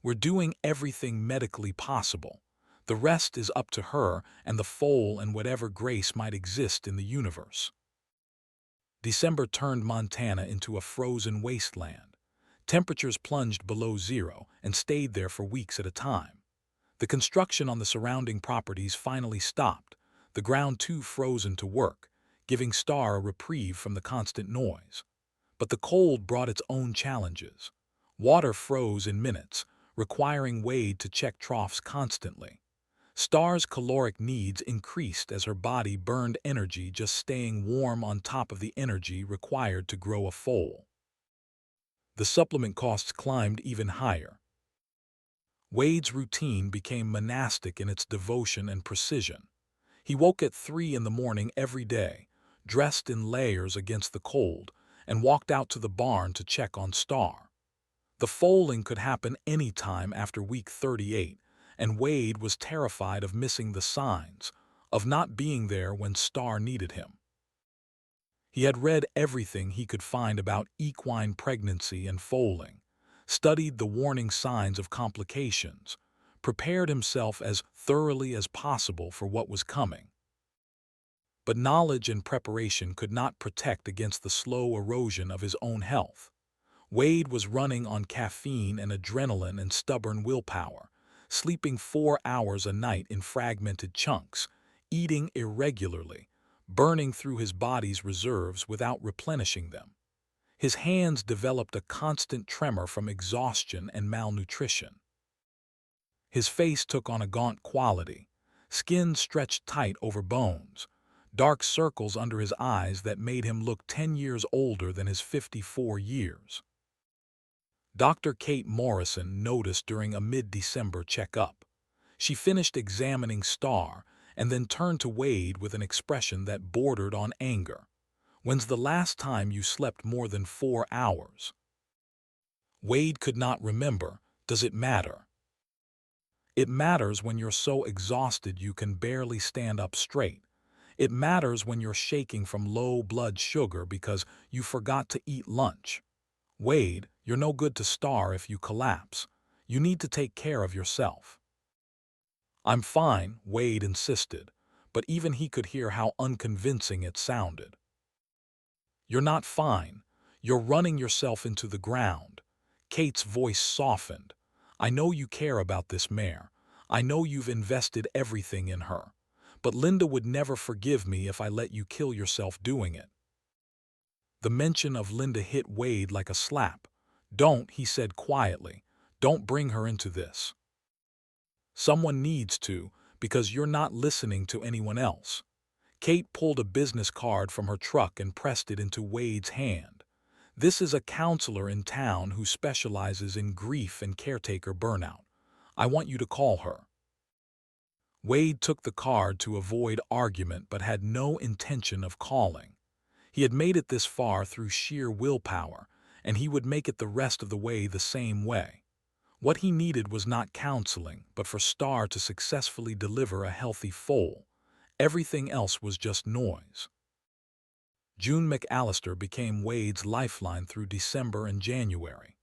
We're doing everything medically possible. The rest is up to her and the foal and whatever grace might exist in the universe. December turned Montana into a frozen wasteland. Temperatures plunged below zero and stayed there for weeks at a time. The construction on the surrounding properties finally stopped, the ground too frozen to work, giving Star a reprieve from the constant noise. But the cold brought its own challenges. Water froze in minutes, requiring Wade to check troughs constantly. Star's caloric needs increased as her body burned energy just staying warm on top of the energy required to grow a foal. The supplement costs climbed even higher. Wade's routine became monastic in its devotion and precision. He woke at 3 in the morning every day, dressed in layers against the cold, and walked out to the barn to check on Star. The foaling could happen any time after week 38, and Wade was terrified of missing the signs, of not being there when Star needed him. He had read everything he could find about equine pregnancy and foaling, studied the warning signs of complications, prepared himself as thoroughly as possible for what was coming. But knowledge and preparation could not protect against the slow erosion of his own health. Wade was running on caffeine and adrenaline and stubborn willpower, sleeping 4 hours a night in fragmented chunks, eating irregularly, burning through his body's reserves without replenishing them. His hands developed a constant tremor from exhaustion and malnutrition. His face took on a gaunt quality, skin stretched tight over bones, dark circles under his eyes that made him look 10 years older than his 54 years. Dr. Kate Morrison noticed during a mid-December checkup. She finished examining Star and then turned to Wade with an expression that bordered on anger. "When's the last time you slept more than 4 hours?" Wade could not remember. Does it matter? It matters when you're so exhausted you can barely stand up straight. It matters when you're shaking from low blood sugar because you forgot to eat lunch. Wade, you're no good to Star if you collapse. You need to take care of yourself. "I'm fine," Wade insisted, but even he could hear how unconvincing it sounded. "You're not fine. You're running yourself into the ground." Kate's voice softened. "I know you care about this mare. I know you've invested everything in her. But Linda would never forgive me if I let you kill yourself doing it." The mention of Linda hit Wade like a slap. "Don't," he said quietly. "Don't bring her into this. Someone needs to, because you're not listening to anyone else." Kate pulled a business card from her truck and pressed it into Wade's hand. "This is a counselor in town who specializes in grief and caretaker burnout. I want you to call her." Wade took the card to avoid argument but had no intention of calling. He had made it this far through sheer willpower, and he would make it the rest of the way the same way. What he needed was not counseling, but for Star to successfully deliver a healthy foal. Everything else was just noise. June McAllister became Wade's lifeline through December and January.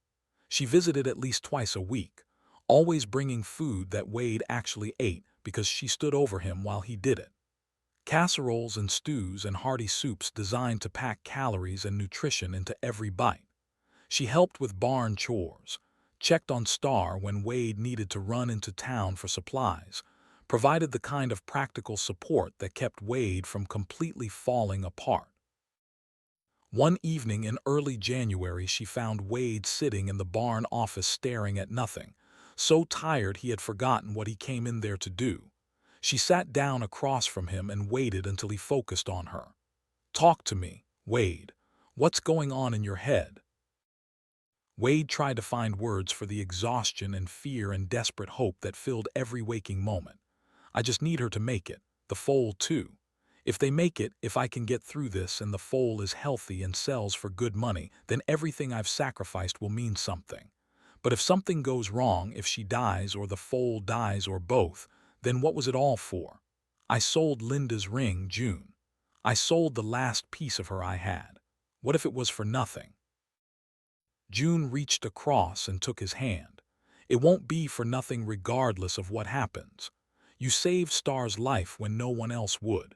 She visited at least twice a week, always bringing food that Wade actually ate because she stood over him while he did it. Casseroles and stews and hearty soups designed to pack calories and nutrition into every bite. She helped with barn chores, checked on Star when Wade needed to run into town for supplies, provided the kind of practical support that kept Wade from completely falling apart. One evening in early January she found Wade sitting in the barn office staring at nothing, so tired he had forgotten what he came in there to do. She sat down across from him and waited until he focused on her. "Talk to me, Wade. What's going on in your head?" Wade tried to find words for the exhaustion and fear and desperate hope that filled every waking moment. "I just need her to make it. The foal, too. If they make it, if I can get through this and the foal is healthy and sells for good money, then everything I've sacrificed will mean something. But if something goes wrong, if she dies or the foal dies or both, then what was it all for? I sold Linda's ring, June. I sold the last piece of her I had. What if it was for nothing?" June reached across and took his hand. It won't be for nothing regardless of what happens. You saved Star's life when no one else would.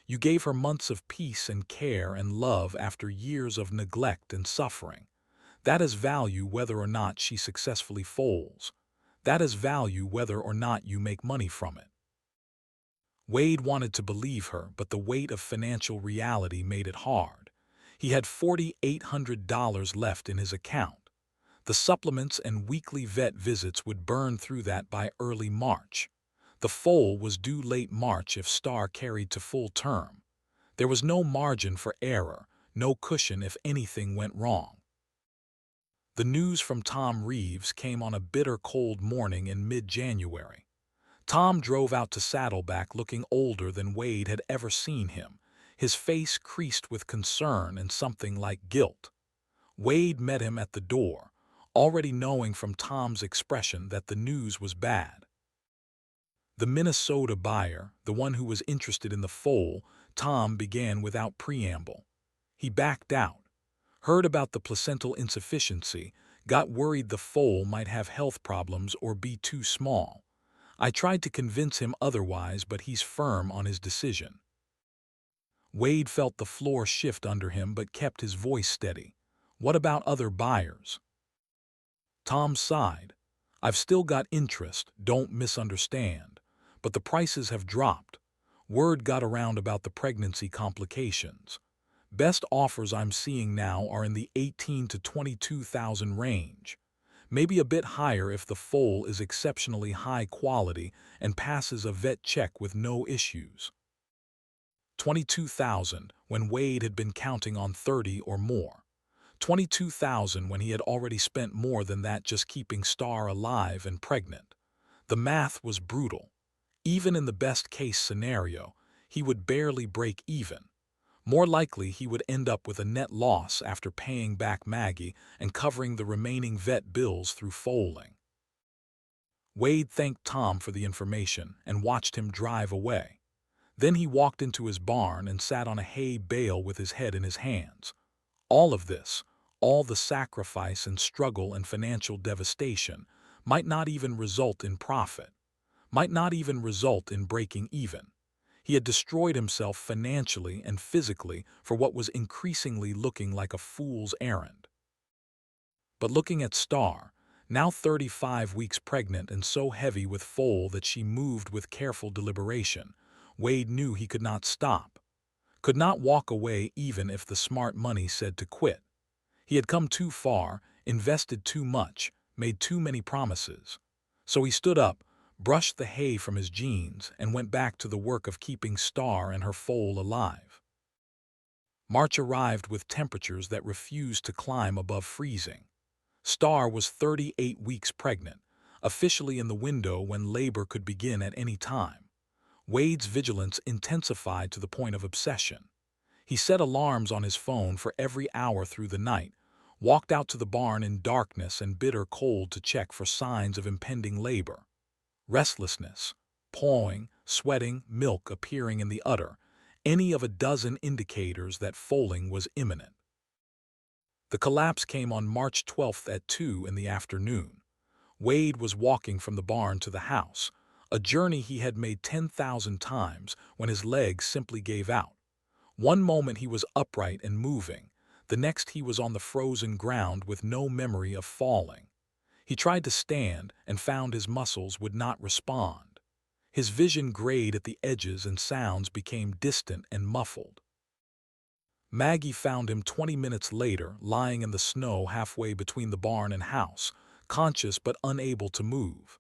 You gave her months of peace and care and love after years of neglect and suffering. That is value whether or not she successfully foals. That is value whether or not you make money from it. Wade wanted to believe her, but the weight of financial reality made it hard. He had $4,800 left in his account. The supplements and weekly vet visits would burn through that by early March. The foal was due late March if Star carried to full term. There was no margin for error, no cushion if anything went wrong. The news from Tom Reeves came on a bitter cold morning in mid-January. Tom drove out to Saddleback looking older than Wade had ever seen him, his face creased with concern and something like guilt. Wade met him at the door, already knowing from Tom's expression that the news was bad. The Minnesota buyer, the one who was interested in the foal, Tom began without preamble. He backed out, heard about the placental insufficiency, got worried the foal might have health problems or be too small. I tried to convince him otherwise, but he's firm on his decision. Wade felt the floor shift under him but kept his voice steady. What about other buyers? Tom sighed. I've still got interest, don't misunderstand. But the prices have dropped. Word got around about the pregnancy complications. Best offers I'm seeing now are in the 18 to 22,000 range. Maybe a bit higher if the foal is exceptionally high quality and passes a vet check with no issues. 22,000 when Wade had been counting on 30 or more. 22,000 when he had already spent more than that just keeping Star alive and pregnant. The math was brutal. Even in the best-case scenario, he would barely break even. More likely, he would end up with a net loss after paying back Maggie and covering the remaining vet bills through foaling. Wade thanked Tom for the information and watched him drive away. Then he walked into his barn and sat on a hay bale with his head in his hands. All of this, all the sacrifice and struggle and financial devastation, might not even result in profit, might not even result in breaking even. He had destroyed himself financially and physically for what was increasingly looking like a fool's errand. But looking at Star, now 35 weeks pregnant and so heavy with foal that she moved with careful deliberation, Wade knew he could not stop, could not walk away even if the smart money said to quit. He had come too far, invested too much, made too many promises. So he stood up, brushed the hay from his jeans, and went back to the work of keeping Star and her foal alive. March arrived with temperatures that refused to climb above freezing. Star was 38 weeks pregnant, officially in the window when labor could begin at any time. Wade's vigilance intensified to the point of obsession. He set alarms on his phone for every hour through the night, walked out to the barn in darkness and bitter cold to check for signs of impending labor. Restlessness, pawing, sweating, milk appearing in the udder, any of a dozen indicators that foaling was imminent. The collapse came on March 12th at 2 in the afternoon. Wade was walking from the barn to the house, a journey he had made 10,000 times, when his legs simply gave out. One moment he was upright and moving, the next he was on the frozen ground with no memory of falling. He tried to stand and found his muscles would not respond. His vision grayed at the edges and sounds became distant and muffled. Maggie found him 20 minutes later, lying in the snow halfway between the barn and house, conscious but unable to move.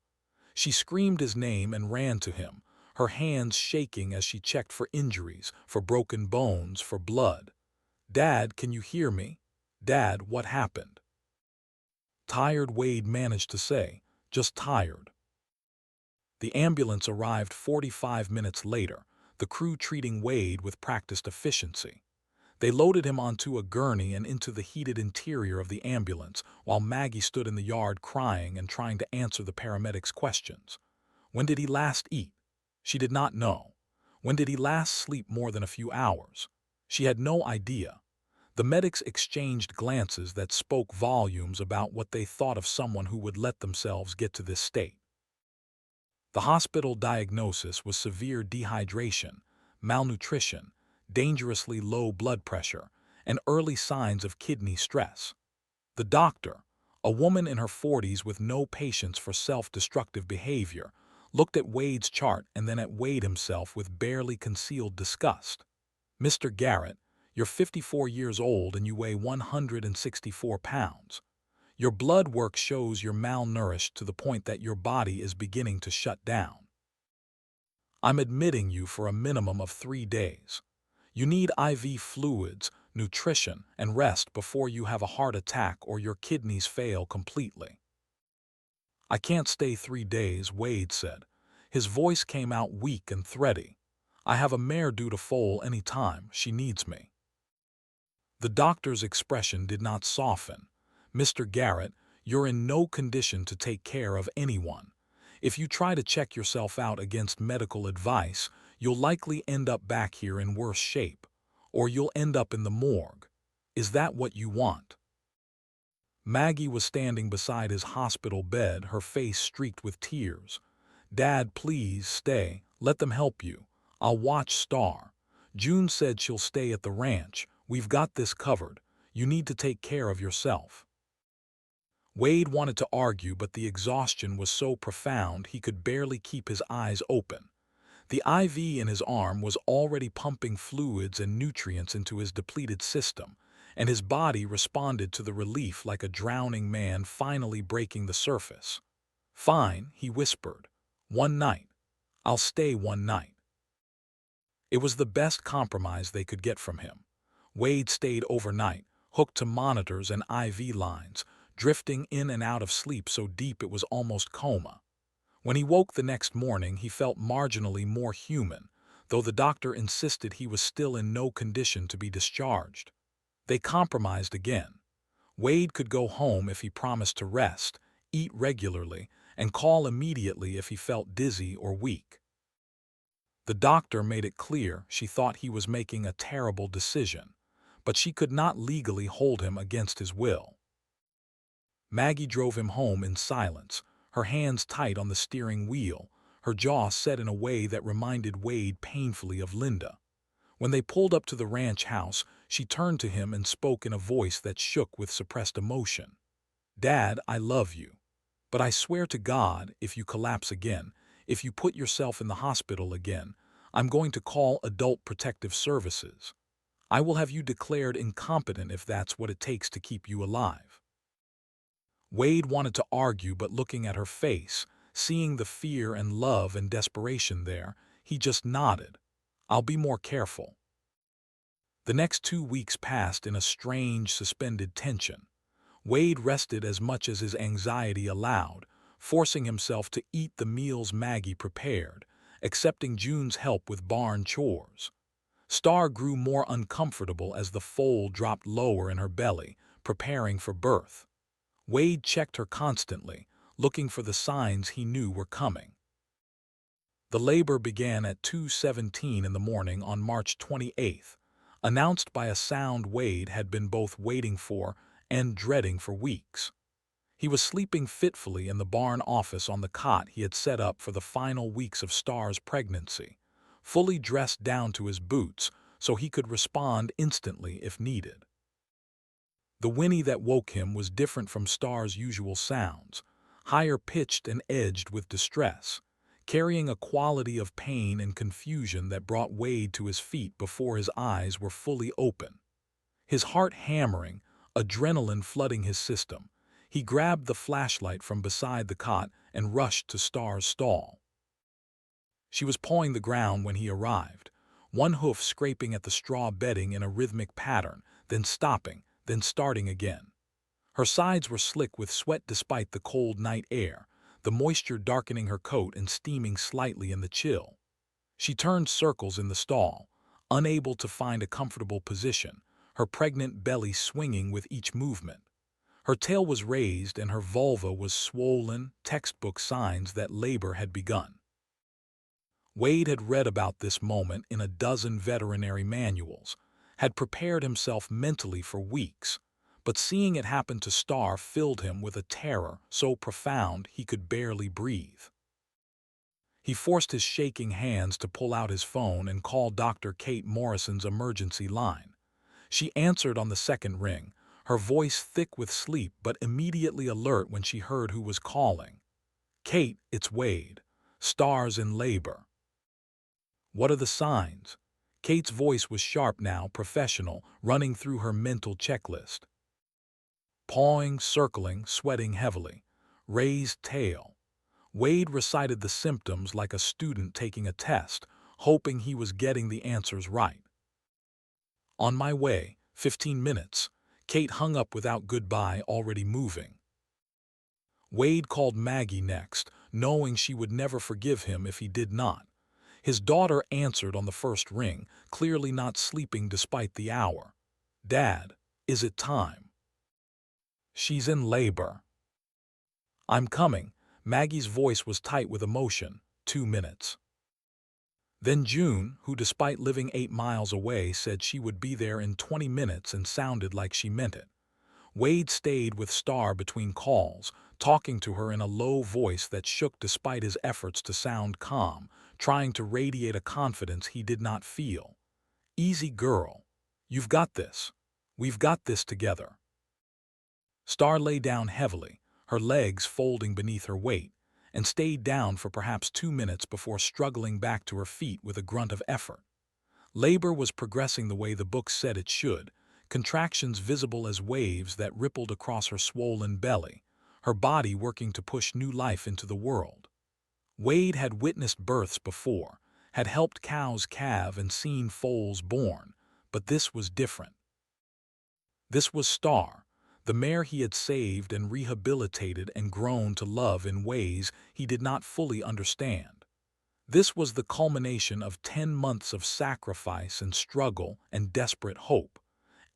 She screamed his name and ran to him, her hands shaking as she checked for injuries, for broken bones, for blood. "Dad, can you hear me? Dad, what happened?" Tired, Wade managed to say, "Just tired." The ambulance arrived 45 minutes later, the crew treating Wade with practiced efficiency. They loaded him onto a gurney and into the heated interior of the ambulance, while Maggie stood in the yard crying and trying to answer the paramedics' questions. When did he last eat? She did not know. When did he last sleep more than a few hours? She had no idea. The medics exchanged glances that spoke volumes about what they thought of someone who would let themselves get to this state. The hospital diagnosis was severe dehydration, malnutrition, dangerously low blood pressure, and early signs of kidney stress. The doctor, a woman in her 40s with no patience for self-destructive behavior, looked at Wade's chart and then at Wade himself with barely concealed disgust. "Mr. Garrett, you're 54 years old and you weigh 164 pounds. Your blood work shows you're malnourished to the point that your body is beginning to shut down. I'm admitting you for a minimum of 3 days. You need IV fluids, nutrition, and rest before you have a heart attack or your kidneys fail completely." "I can't stay 3 days," Wade said. His voice came out weak and thready. "I have a mare due to foal any time. She needs me." The doctor's expression did not soften. "Mr. Garrett, you're in no condition to take care of anyone. If you try to check yourself out against medical advice, you'll likely end up back here in worse shape, or you'll end up in the morgue. Is that what you want?" Maggie was standing beside his hospital bed, her face streaked with tears. "Dad, please stay. Let them help you. I'll watch Star. June said she'll stay at the ranch. We've got this covered. You need to take care of yourself." Wade wanted to argue, but the exhaustion was so profound he could barely keep his eyes open. The IV in his arm was already pumping fluids and nutrients into his depleted system, and his body responded to the relief like a drowning man finally breaking the surface. "Fine," he whispered. "One night. I'll stay one night." It was the best compromise they could get from him. Wade stayed overnight, hooked to monitors and IV lines, drifting in and out of sleep so deep it was almost coma. When he woke the next morning, he felt marginally more human, though the doctor insisted he was still in no condition to be discharged. They compromised again. Wade could go home if he promised to rest, eat regularly, and call immediately if he felt dizzy or weak. The doctor made it clear she thought he was making a terrible decision, but she could not legally hold him against his will. Maggie drove him home in silence, her hands tight on the steering wheel, her jaw set in a way that reminded Wade painfully of Linda. When they pulled up to the ranch house, she turned to him and spoke in a voice that shook with suppressed emotion. "Dad, I love you. But I swear to God, if you collapse again, if you put yourself in the hospital again, I'm going to call Adult Protective Services. I will have you declared incompetent if that's what it takes to keep you alive." Wade wanted to argue, but looking at her face, seeing the fear and love and desperation there, he just nodded. "I'll be more careful." The next 2 weeks passed in a strange, suspended tension. Wade rested as much as his anxiety allowed, forcing himself to eat the meals Maggie prepared, accepting June's help with barn chores. Star grew more uncomfortable as the foal dropped lower in her belly, preparing for birth. Wade checked her constantly, looking for the signs he knew were coming. The labor began at 2:17 in the morning on March 28th, announced by a sound Wade had been both waiting for and dreading for weeks. He was sleeping fitfully in the barn office on the cot he had set up for the final weeks of Star's pregnancy, fully dressed down to his boots so he could respond instantly if needed. The whinny that woke him was different from Star's usual sounds, higher pitched and edged with distress, carrying a quality of pain and confusion that brought Wade to his feet before his eyes were fully open. His heart hammering, adrenaline flooding his system, he grabbed the flashlight from beside the cot and rushed to Star's stall. She was pawing the ground when he arrived, one hoof scraping at the straw bedding in a rhythmic pattern, then stopping, then starting again. Her sides were slick with sweat despite the cold night air, the moisture darkening her coat and steaming slightly in the chill. She turned circles in the stall, unable to find a comfortable position, her pregnant belly swinging with each movement. Her tail was raised and her vulva was swollen, textbook signs that labor had begun. Wade had read about this moment in a dozen veterinary manuals, had prepared himself mentally for weeks, but seeing it happen to Star filled him with a terror so profound he could barely breathe. He forced his shaking hands to pull out his phone and call Dr. Kate Morrison's emergency line. She answered on the second ring, her voice thick with sleep but immediately alert when she heard who was calling. "Kate, it's Wade. Star's in labor." "What are the signs?" Kate's voice was sharp now, professional, running through her mental checklist. Pawing, circling, sweating heavily. Raised tail. Wade recited the symptoms like a student taking a test, hoping he was getting the answers right. "On my way, 15 minutes." Kate hung up without goodbye, already moving. Wade called Maggie next, knowing she would never forgive him if he did not. His daughter answered on the first ring, clearly not sleeping despite the hour. "Dad, is it time?" "She's in labor." "I'm coming." Maggie's voice was tight with emotion. 2 minutes. Then June, who despite living 8 miles away said she would be there in 20 minutes and sounded like she meant it. Wade stayed with Star between calls, talking to her in a low voice that shook despite his efforts to sound calm, trying to radiate a confidence he did not feel. "Easy, girl. You've got this. We've got this together." Star lay down heavily, her legs folding beneath her weight, and stayed down for perhaps 2 minutes before struggling back to her feet with a grunt of effort. Labor was progressing the way the book said it should, contractions visible as waves that rippled across her swollen belly, her body working to push new life into the world. Wade had witnessed births before, had helped cows calve and seen foals born, but this was different. This was Star, the mare he had saved and rehabilitated and grown to love in ways he did not fully understand. This was the culmination of 10 months of sacrifice and struggle and desperate hope.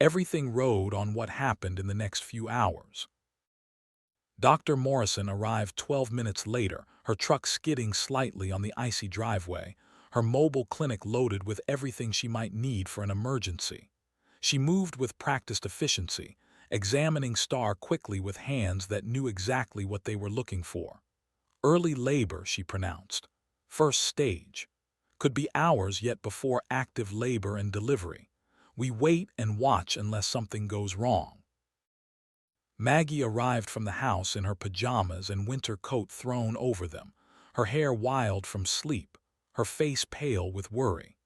Everything rode on what happened in the next few hours. Dr. Morrison arrived 12 minutes later, her truck skidding slightly on the icy driveway, her mobile clinic loaded with everything she might need for an emergency. She moved with practiced efficiency, examining Star quickly with hands that knew exactly what they were looking for. "Early labor," she pronounced. "First stage. Could be hours yet before active labor and delivery. We wait and watch unless something goes wrong." Maggie arrived from the house in her pajamas and winter coat thrown over them, her hair wild from sleep, her face pale with worry.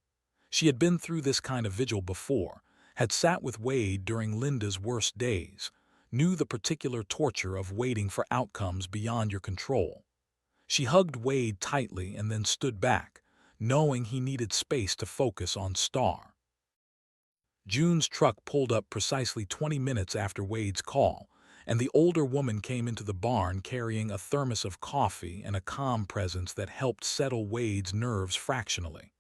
She had been through this kind of vigil before, had sat with Wade during Linda's worst days, knew the particular torture of waiting for outcomes beyond your control. She hugged Wade tightly and then stood back, knowing he needed space to focus on Star. June's truck pulled up precisely 20 minutes after Wade's call, and the older woman came into the barn carrying a thermos of coffee and a calm presence that helped settle Wade's nerves fractionally.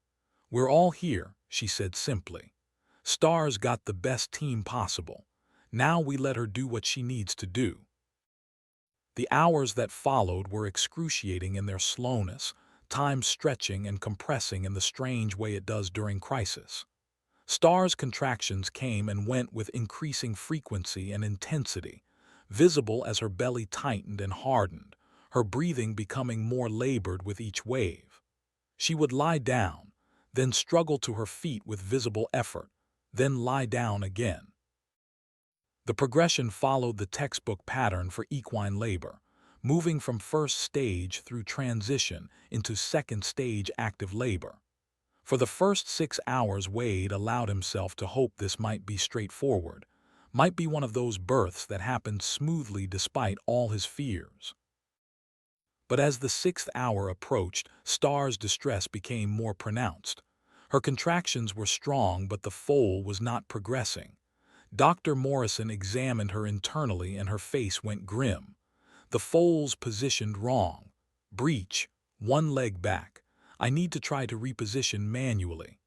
"We're all here," she said simply. "Star's got the best team possible. Now we let her do what she needs to do." The hours that followed were excruciating in their slowness, time stretching and compressing in the strange way it does during crisis. Star's contractions came and went with increasing frequency and intensity, visible as her belly tightened and hardened, her breathing becoming more labored with each wave. She would lie down, then struggle to her feet with visible effort, then lie down again. The progression followed the textbook pattern for equine labor, moving from first stage through transition into second stage active labor. For the first 6 hours, Wade allowed himself to hope this might be straightforward, might be one of those births that happened smoothly despite all his fears. But as the 6th hour approached, Star's distress became more pronounced. Her contractions were strong, but the foal was not progressing. Dr. Morrison examined her internally and her face went grim. The foal's positioned wrong. Breech, one leg back. I need to try to reposition manually.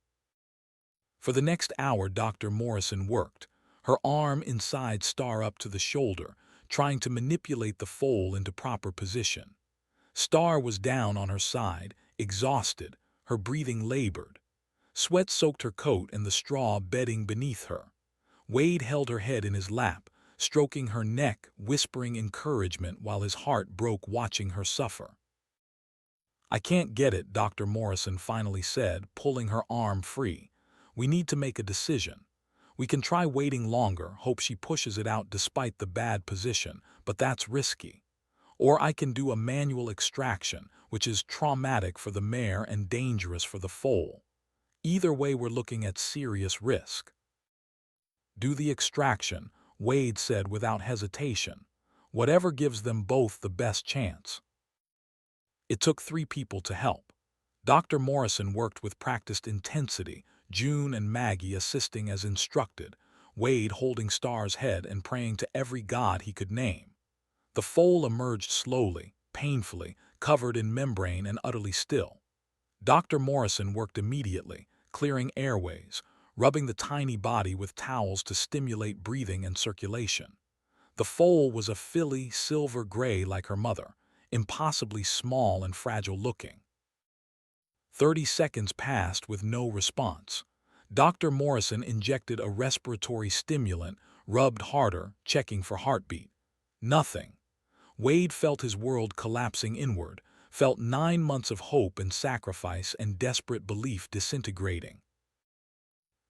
For the next hour, Dr. Morrison worked, her arm inside Star up to the shoulder, trying to manipulate the foal into proper position. Star was down on her side, exhausted, her breathing labored. Sweat soaked her coat and the straw bedding beneath her. Wade held her head in his lap, stroking her neck, whispering encouragement while his heart broke watching her suffer. "I can't get it," Dr. Morrison finally said, pulling her arm free. "We need to make a decision. We can try waiting longer, hope she pushes it out despite the bad position, but that's risky. Or I can do a manual extraction, which is traumatic for the mare and dangerous for the foal. Either way, we're looking at serious risk." "Do the extraction," Wade said without hesitation. "Whatever gives them both the best chance." It took 3 people to help. Dr. Morrison worked with practiced intensity, June and Maggie assisting as instructed, Wade holding Star's head and praying to every god he could name. The foal emerged slowly, painfully, covered in membrane and utterly still. Dr. Morrison worked immediately, clearing airways, rubbing the tiny body with towels to stimulate breathing and circulation. The foal was a filly, silver gray like her mother, impossibly small and fragile looking. 30 seconds passed with no response. Dr. Morrison injected a respiratory stimulant, rubbed harder, checking for heartbeat. Nothing. Wade felt his world collapsing inward, felt 9 months of hope and sacrifice and desperate belief disintegrating.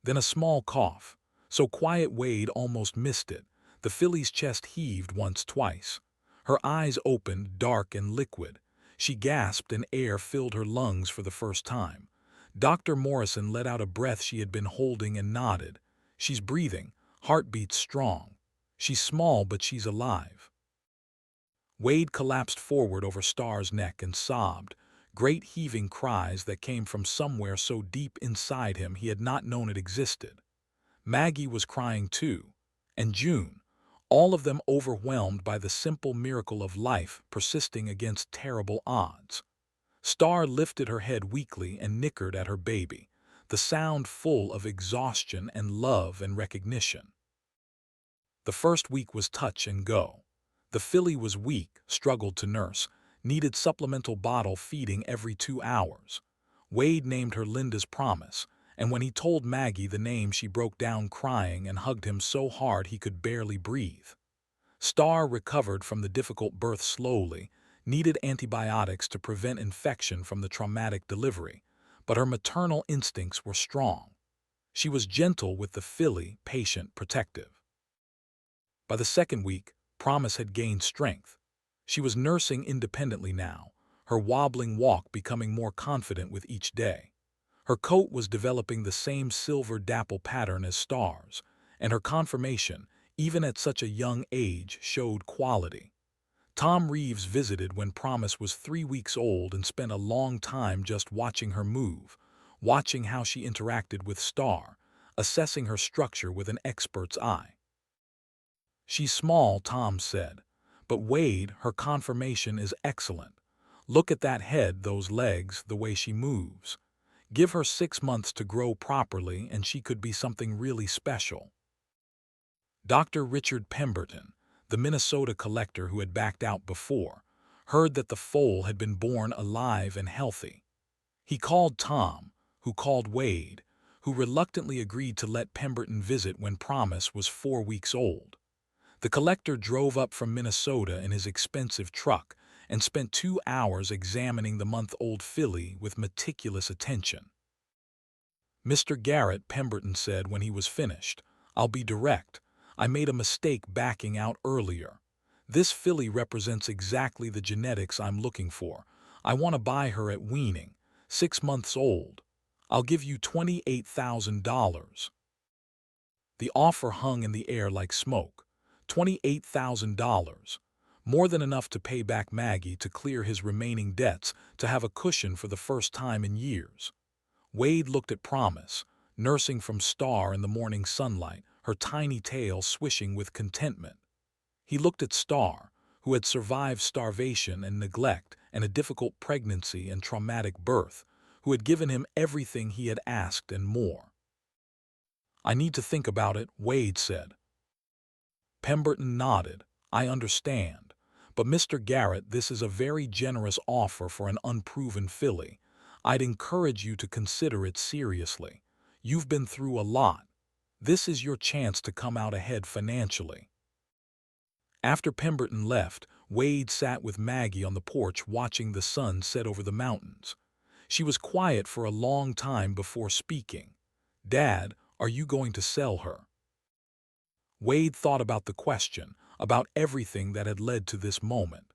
Then a small cough, so quiet Wade almost missed it. The filly's chest heaved once, twice. Her eyes opened, dark and liquid. She gasped and air filled her lungs for the first time. Dr. Morrison let out a breath she had been holding and nodded. "She's breathing, heartbeats strong. She's small but she's alive." Wade collapsed forward over Star's neck and sobbed, great heaving cries that came from somewhere so deep inside him he had not known it existed. Maggie was crying too, and June, all of them overwhelmed by the simple miracle of life persisting against terrible odds. Star lifted her head weakly and nickered at her baby, the sound full of exhaustion and love and recognition. The first week was touch and go. The filly was weak, struggled to nurse, needed supplemental bottle feeding every 2 hours. Wade named her Linda's Promise, and when he told Maggie the name she broke down crying and hugged him so hard he could barely breathe. Star recovered from the difficult birth slowly, needed antibiotics to prevent infection from the traumatic delivery, but her maternal instincts were strong. She was gentle with the filly, patient, protective. By the second week, Promise had gained strength. She was nursing independently now, her wobbling walk becoming more confident with each day. Her coat was developing the same silver dapple pattern as Star's, and her conformation, even at such a young age, showed quality. Tom Reeves visited when Promise was 3 weeks old and spent a long time just watching her move, watching how she interacted with Star, assessing her structure with an expert's eye. "She's small," Tom said, "but Wade, her conformation is excellent. Look at that head, those legs, the way she moves. Give her 6 months to grow properly and she could be something really special." Dr. Richard Pemberton, the Minnesota collector who had backed out before, heard that the foal had been born alive and healthy. He called Tom, who called Wade, who reluctantly agreed to let Pemberton visit when Promise was 4 weeks old. The collector drove up from Minnesota in his expensive truck and spent 2 hours examining the month-old filly with meticulous attention. "Mr. Garrett," Pemberton said when he was finished, "I'll be direct. I made a mistake backing out earlier. This filly represents exactly the genetics I'm looking for. I want to buy her at weaning, 6 months old. I'll give you $28,000. The offer hung in the air like smoke. $28,000. More than enough to pay back Maggie, to clear his remaining debts, to have a cushion for the first time in years. Wade looked at Promise, nursing from Star in the morning sunlight, her tiny tail swishing with contentment. He looked at Star, who had survived starvation and neglect and a difficult pregnancy and traumatic birth, who had given him everything he had asked and more. "I need to think about it," Wade said. Pemberton nodded. "I understand. But Mr. Garrett, this is a very generous offer for an unproven filly. I'd encourage you to consider it seriously. You've been through a lot. This is your chance to come out ahead financially." After Pemberton left, Wade sat with Maggie on the porch watching the sun set over the mountains. She was quiet for a long time before speaking. "Dad, are you going to sell her?" Wade thought about the question, about everything that had led to this moment.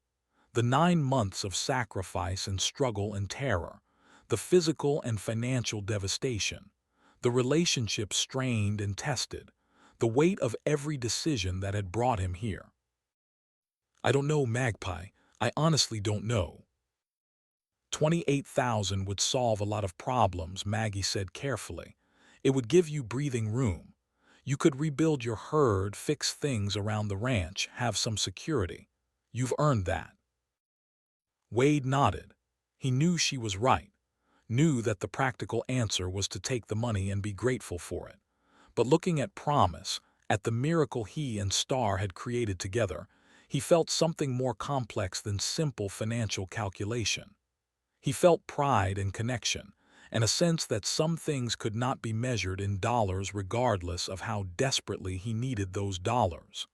The 9 months of sacrifice and struggle and terror, the physical and financial devastation, the relationship strained and tested, the weight of every decision that had brought him here. "I don't know, Magpie. I honestly don't know." 28,000 would solve a lot of problems, Maggie said carefully. "It would give you breathing room. You could rebuild your herd, fix things around the ranch, have some security. You've earned that." Wade nodded. He knew she was right, knew that the practical answer was to take the money and be grateful for it. But looking at Promise, at the miracle he and Star had created together, he felt something more complex than simple financial calculation. He felt pride and connection, and a sense that some things could not be measured in dollars regardless of how desperately he needed those dollars.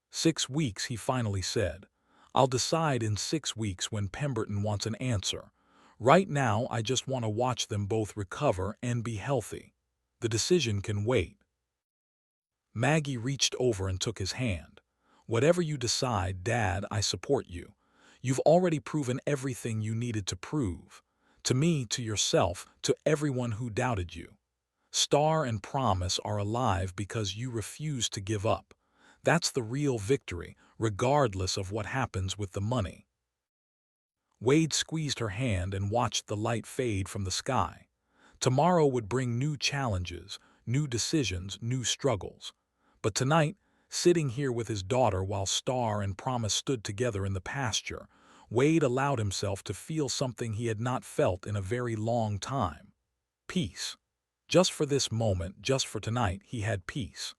6 weeks, he finally said. "I'll decide in 6 weeks when Pemberton wants an answer. Right now, I just want to watch them both recover and be healthy. The decision can wait." Maggie reached over and took his hand. "Whatever you decide, Dad, I support you. You've already proven everything you needed to prove. To me, to yourself, to everyone who doubted you. Star and Promise are alive because you refuse to give up. That's the real victory, regardless of what happens with the money." Wade squeezed her hand and watched the light fade from the sky. Tomorrow would bring new challenges, new decisions, new struggles. But tonight, sitting here with his daughter while Star and Promise stood together in the pasture, Wade allowed himself to feel something he had not felt in a very long time. Peace. Just for this moment, just for tonight, he had peace.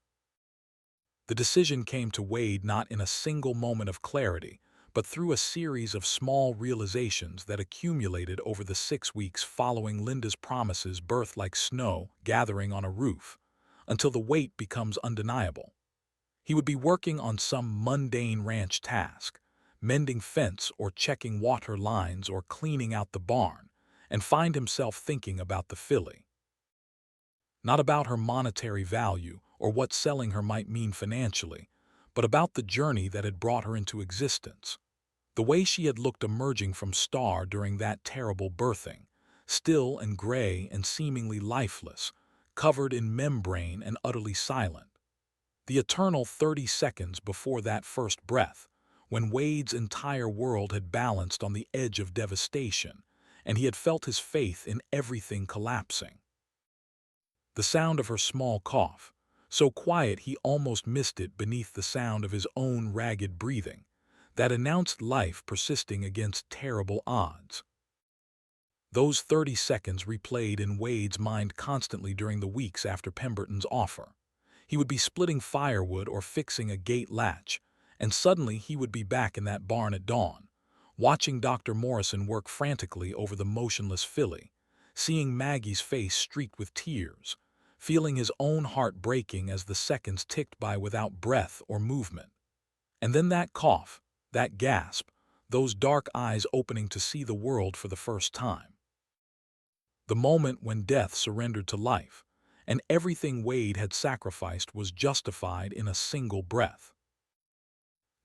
The decision came to Wade not in a single moment of clarity, but through a series of small realizations that accumulated over the 6 weeks following Linda's Promise's birth, like snow gathering on a roof, until the weight becomes undeniable. He would be working on some mundane ranch task, mending fence or checking water lines or cleaning out the barn, and find himself thinking about the filly. Not about her monetary value or what selling her might mean financially, but about the journey that had brought her into existence. The way she had looked emerging from Star during that terrible birthing, still and gray and seemingly lifeless, covered in membrane and utterly silent. The eternal 30 seconds before that first breath, when Wade's entire world had balanced on the edge of devastation, and he had felt his faith in everything collapsing. The sound of her small cough, so quiet he almost missed it beneath the sound of his own ragged breathing, that announced life persisting against terrible odds. Those 30 seconds replayed in Wade's mind constantly during the weeks after Pemberton's offer. He would be splitting firewood or fixing a gate latch, and suddenly he would be back in that barn at dawn, watching Dr. Morrison work frantically over the motionless filly, seeing Maggie's face streaked with tears, feeling his own heart breaking as the seconds ticked by without breath or movement. And then that cough, that gasp, those dark eyes opening to see the world for the first time. The moment when death surrendered to life, and everything Wade had sacrificed was justified in a single breath.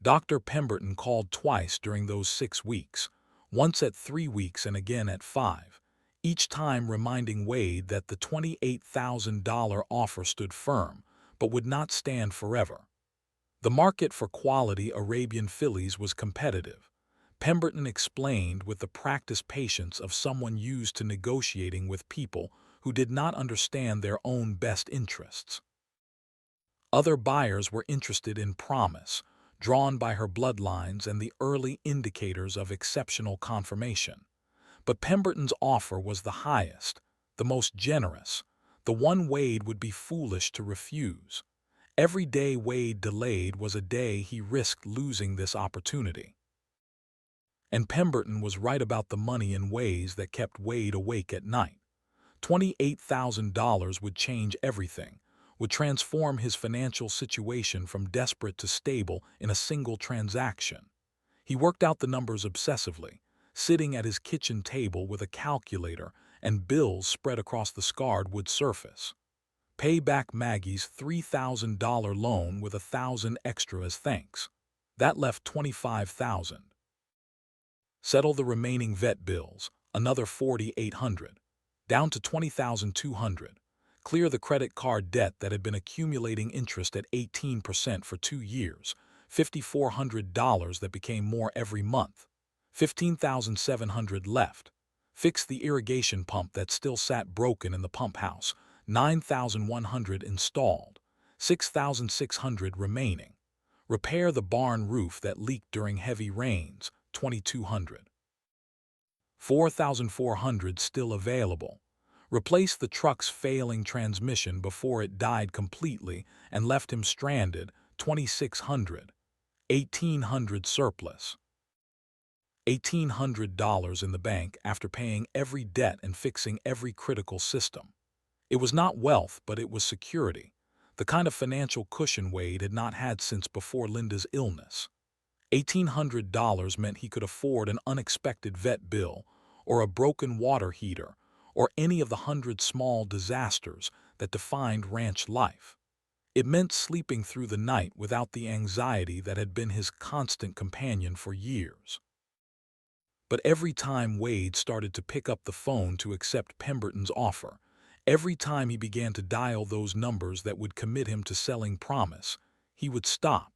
Dr. Pemberton called twice during those 6 weeks, once at 3 weeks and again at 5, each time reminding Wade that the $28,000 offer stood firm, but would not stand forever. The market for quality Arabian fillies was competitive, Pemberton explained with the practiced patience of someone used to negotiating with people who did not understand their own best interests. Other buyers were interested in Promise, drawn by her bloodlines and the early indicators of exceptional conformation. But Pemberton's offer was the highest, the most generous, the one Wade would be foolish to refuse. Every day Wade delayed was a day he risked losing this opportunity. And Pemberton was right about the money in ways that kept Wade awake at night. $28,000 would change everything, would transform his financial situation from desperate to stable in a single transaction. He worked out the numbers obsessively, sitting at his kitchen table with a calculator and bills spread across the scarred wood surface. Pay back Maggie's $3,000 loan with $1,000 extra as thanks. That left $25,000. Settle the remaining vet bills, another $4,800, down to $20,200. Clear the credit card debt that had been accumulating interest at 18% for 2 years, $5,400 that became more every month. $15,700 left. Fix the irrigation pump that still sat broken in the pump house, $9,100 installed, $6,600 remaining. Repair the barn roof that leaked during heavy rains, $2,200. $4,400 still available. Replace the truck's failing transmission before it died completely and left him stranded, $2,600. $1,800 surplus. $1,800 in the bank after paying every debt and fixing every critical system. It was not wealth, but it was security, the kind of financial cushion Wade had not had since before Linda's illness. $1,800 meant he could afford an unexpected vet bill, or a broken water heater, or any of the 100 small disasters that defined ranch life. It meant sleeping through the night without the anxiety that had been his constant companion for years. But every time Wade started to pick up the phone to accept Pemberton's offer, every time he began to dial those numbers that would commit him to selling Promise, he would stop.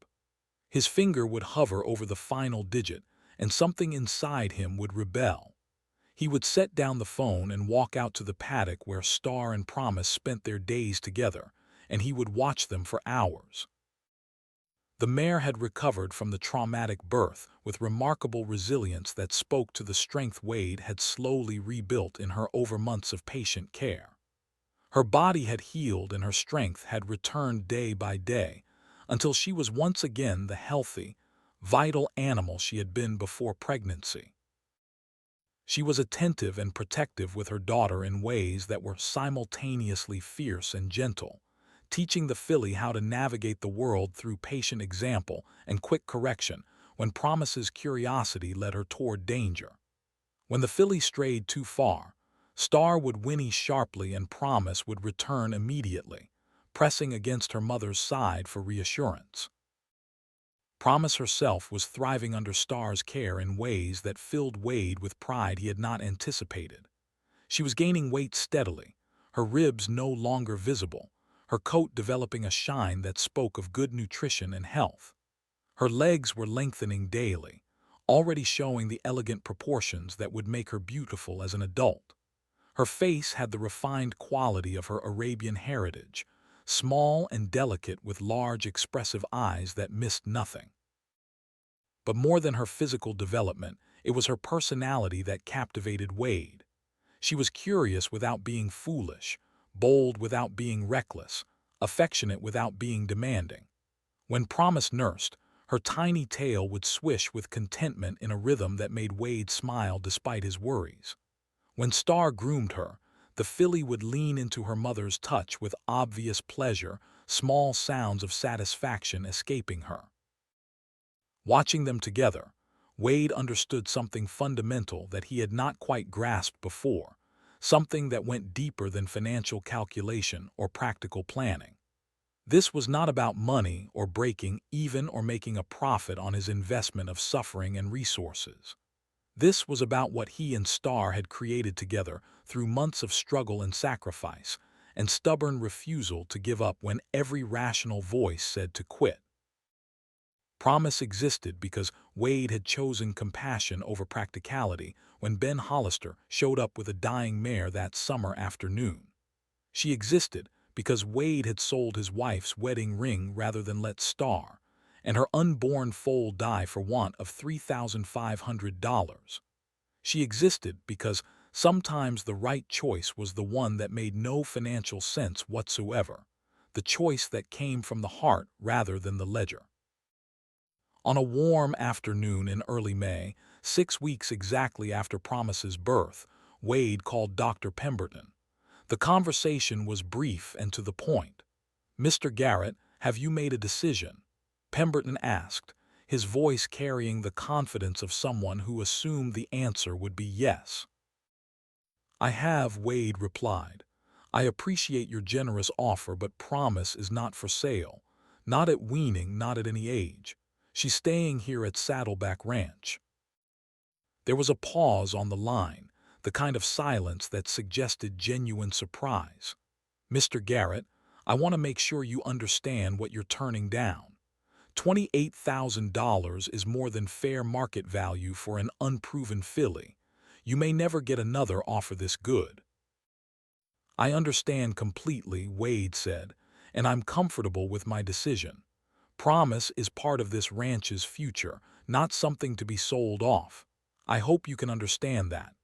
His finger would hover over the final digit, and something inside him would rebel. He would set down the phone and walk out to the paddock where Star and Promise spent their days together, and he would watch them for hours. The mare had recovered from the traumatic birth with remarkable resilience that spoke to the strength Wade had slowly rebuilt in her over months of patient care. Her body had healed and her strength had returned day by day, until she was once again the healthy, vital animal she had been before pregnancy. She was attentive and protective with her daughter in ways that were simultaneously fierce and gentle, teaching the filly how to navigate the world through patient example and quick correction when Promise's curiosity led her toward danger. When the filly strayed too far, Star would whinny sharply and Promise would return immediately, pressing against her mother's side for reassurance. Promise herself was thriving under Star's care in ways that filled Wade with pride he had not anticipated. She was gaining weight steadily, her ribs no longer visible, her coat developing a shine that spoke of good nutrition and health. Her legs were lengthening daily, already showing the elegant proportions that would make her beautiful as an adult. Her face had the refined quality of her Arabian heritage, small and delicate with large expressive eyes that missed nothing. But more than her physical development, it was her personality that captivated Wade. She was curious without being foolish, bold without being reckless, affectionate without being demanding. When Promise nursed, her tiny tail would swish with contentment in a rhythm that made Wade smile despite his worries. When Star groomed her, the filly would lean into her mother's touch with obvious pleasure, small sounds of satisfaction escaping her. Watching them together, Wade understood something fundamental that he had not quite grasped before, something that went deeper than financial calculation or practical planning. This was not about money or breaking even or making a profit on his investment of suffering and resources. This was about what he and Star had created together through months of struggle and sacrifice, and stubborn refusal to give up when every rational voice said to quit. Promise existed because Wade had chosen compassion over practicality when Ben Hollister showed up with a dying mare that summer afternoon. She existed because Wade had sold his wife's wedding ring rather than let Star, and her unborn foal die for want of $3,500. She existed because sometimes the right choice was the one that made no financial sense whatsoever, the choice that came from the heart rather than the ledger. On a warm afternoon in early May, 6 weeks exactly after Promise's birth, Wade called Dr. Pemberton. The conversation was brief and to the point. "Mr. Garrett, have you made a decision?" Pemberton asked, his voice carrying the confidence of someone who assumed the answer would be yes. "I have," Wade replied. "I appreciate your generous offer, but Promise is not for sale. Not at weaning, not at any age. She's staying here at Saddleback Ranch." There was a pause on the line, the kind of silence that suggested genuine surprise. "Mr. Garrett, I want to make sure you understand what you're turning down. $28,000 is more than fair market value for an unproven filly. You may never get another offer this good." "I understand completely," Wade said, "and I'm comfortable with my decision. Promise is part of this ranch's future, not something to be sold off. I hope you can understand that."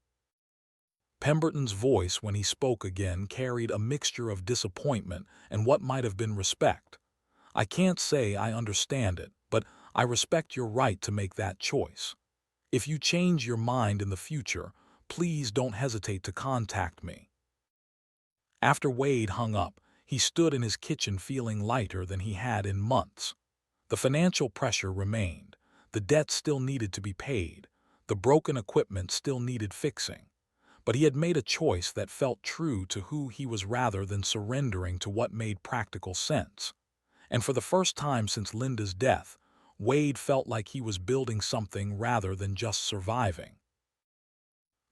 Pemberton's voice, when he spoke again, carried a mixture of disappointment and what might have been respect. "I can't say I understand it, but I respect your right to make that choice. If you change your mind in the future, please don't hesitate to contact me." After Wade hung up, he stood in his kitchen feeling lighter than he had in months. The financial pressure remained. The debt still needed to be paid. The broken equipment still needed fixing. But he had made a choice that felt true to who he was rather than surrendering to what made practical sense. And for the first time since Linda's death, Wade felt like he was building something rather than just surviving.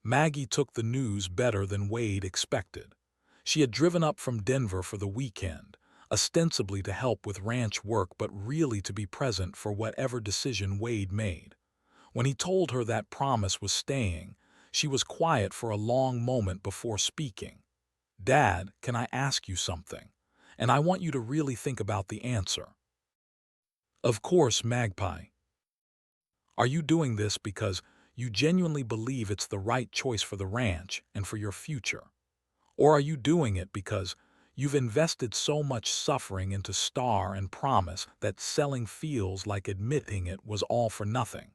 Maggie took the news better than Wade expected. She had driven up from Denver for the weekend, ostensibly to help with ranch work but really to be present for whatever decision Wade made. When he told her that Promise was staying, she was quiet for a long moment before speaking. "Dad, can I ask you something? And I want you to really think about the answer." "Of course, Magpie." "Are you doing this because you genuinely believe it's the right choice for the ranch and for your future? Or are you doing it because you've invested so much suffering into Star and Promise that selling feels like admitting it was all for nothing?"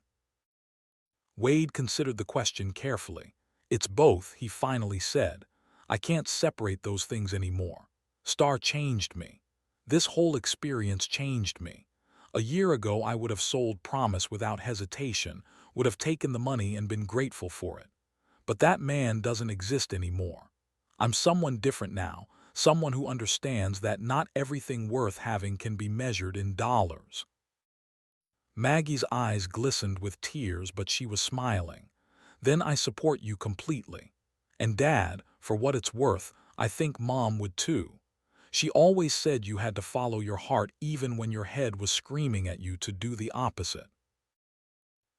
Wade considered the question carefully. "It's both," he finally said. "I can't separate those things anymore. Star changed me. This whole experience changed me. A year ago I would have sold Promise without hesitation, would have taken the money and been grateful for it. But that man doesn't exist anymore. I'm someone different now, someone who understands that not everything worth having can be measured in dollars." Maggie's eyes glistened with tears, but she was smiling. "Then I support you completely. And Dad, for what it's worth, I think Mom would too. She always said you had to follow your heart even when your head was screaming at you to do the opposite."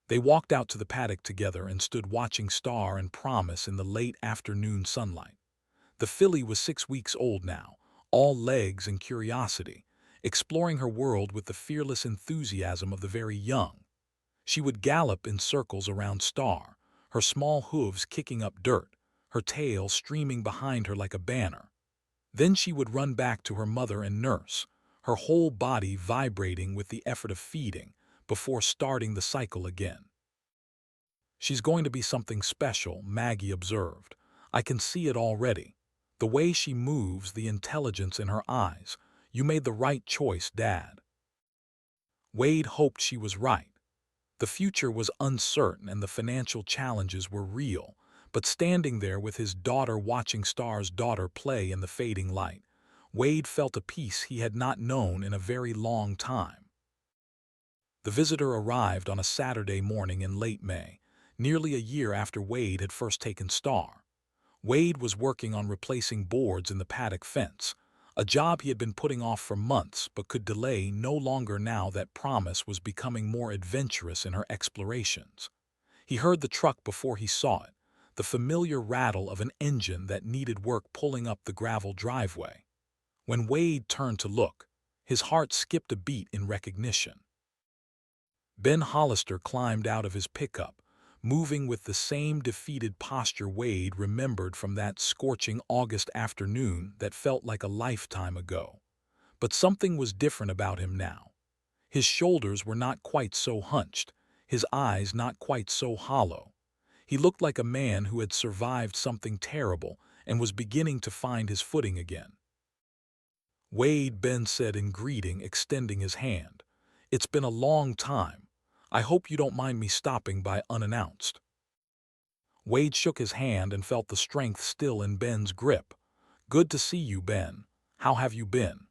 They walked out to the paddock together and stood watching Star and Promise in the late afternoon sunlight. The filly was 6 weeks old now, all legs and curiosity, exploring her world with the fearless enthusiasm of the very young. She would gallop in circles around Star, her small hooves kicking up dirt, her tail streaming behind her like a banner. Then she would run back to her mother and nurse, her whole body vibrating with the effort of feeding, before starting the cycle again. "She's going to be something special," Maggie observed. "I can see it already. The way she moves, the intelligence in her eyes. You made the right choice, Dad." Wade hoped she was right. The future was uncertain and the financial challenges were real, but standing there with his daughter watching Star's daughter play in the fading light, Wade felt a peace he had not known in a very long time. The visitor arrived on a Saturday morning in late May, nearly a year after Wade had first taken Star. Wade was working on replacing boards in the paddock fence, a job he had been putting off for months but could delay no longer now that Promise was becoming more adventurous in her explorations. He heard the truck before he saw it, the familiar rattle of an engine that needed work pulling up the gravel driveway. When Wade turned to look, his heart skipped a beat in recognition. Ben Hollister climbed out of his pickup, moving with the same defeated posture Wade remembered from that scorching August afternoon that felt like a lifetime ago. But something was different about him now. His shoulders were not quite so hunched, his eyes not quite so hollow. He looked like a man who had survived something terrible and was beginning to find his footing again. "Wade," Ben said in greeting, extending his hand. "It's been a long time. I hope you don't mind me stopping by unannounced." Wade shook his hand and felt the strength still in Ben's grip. "Good to see you, Ben. How have you been?"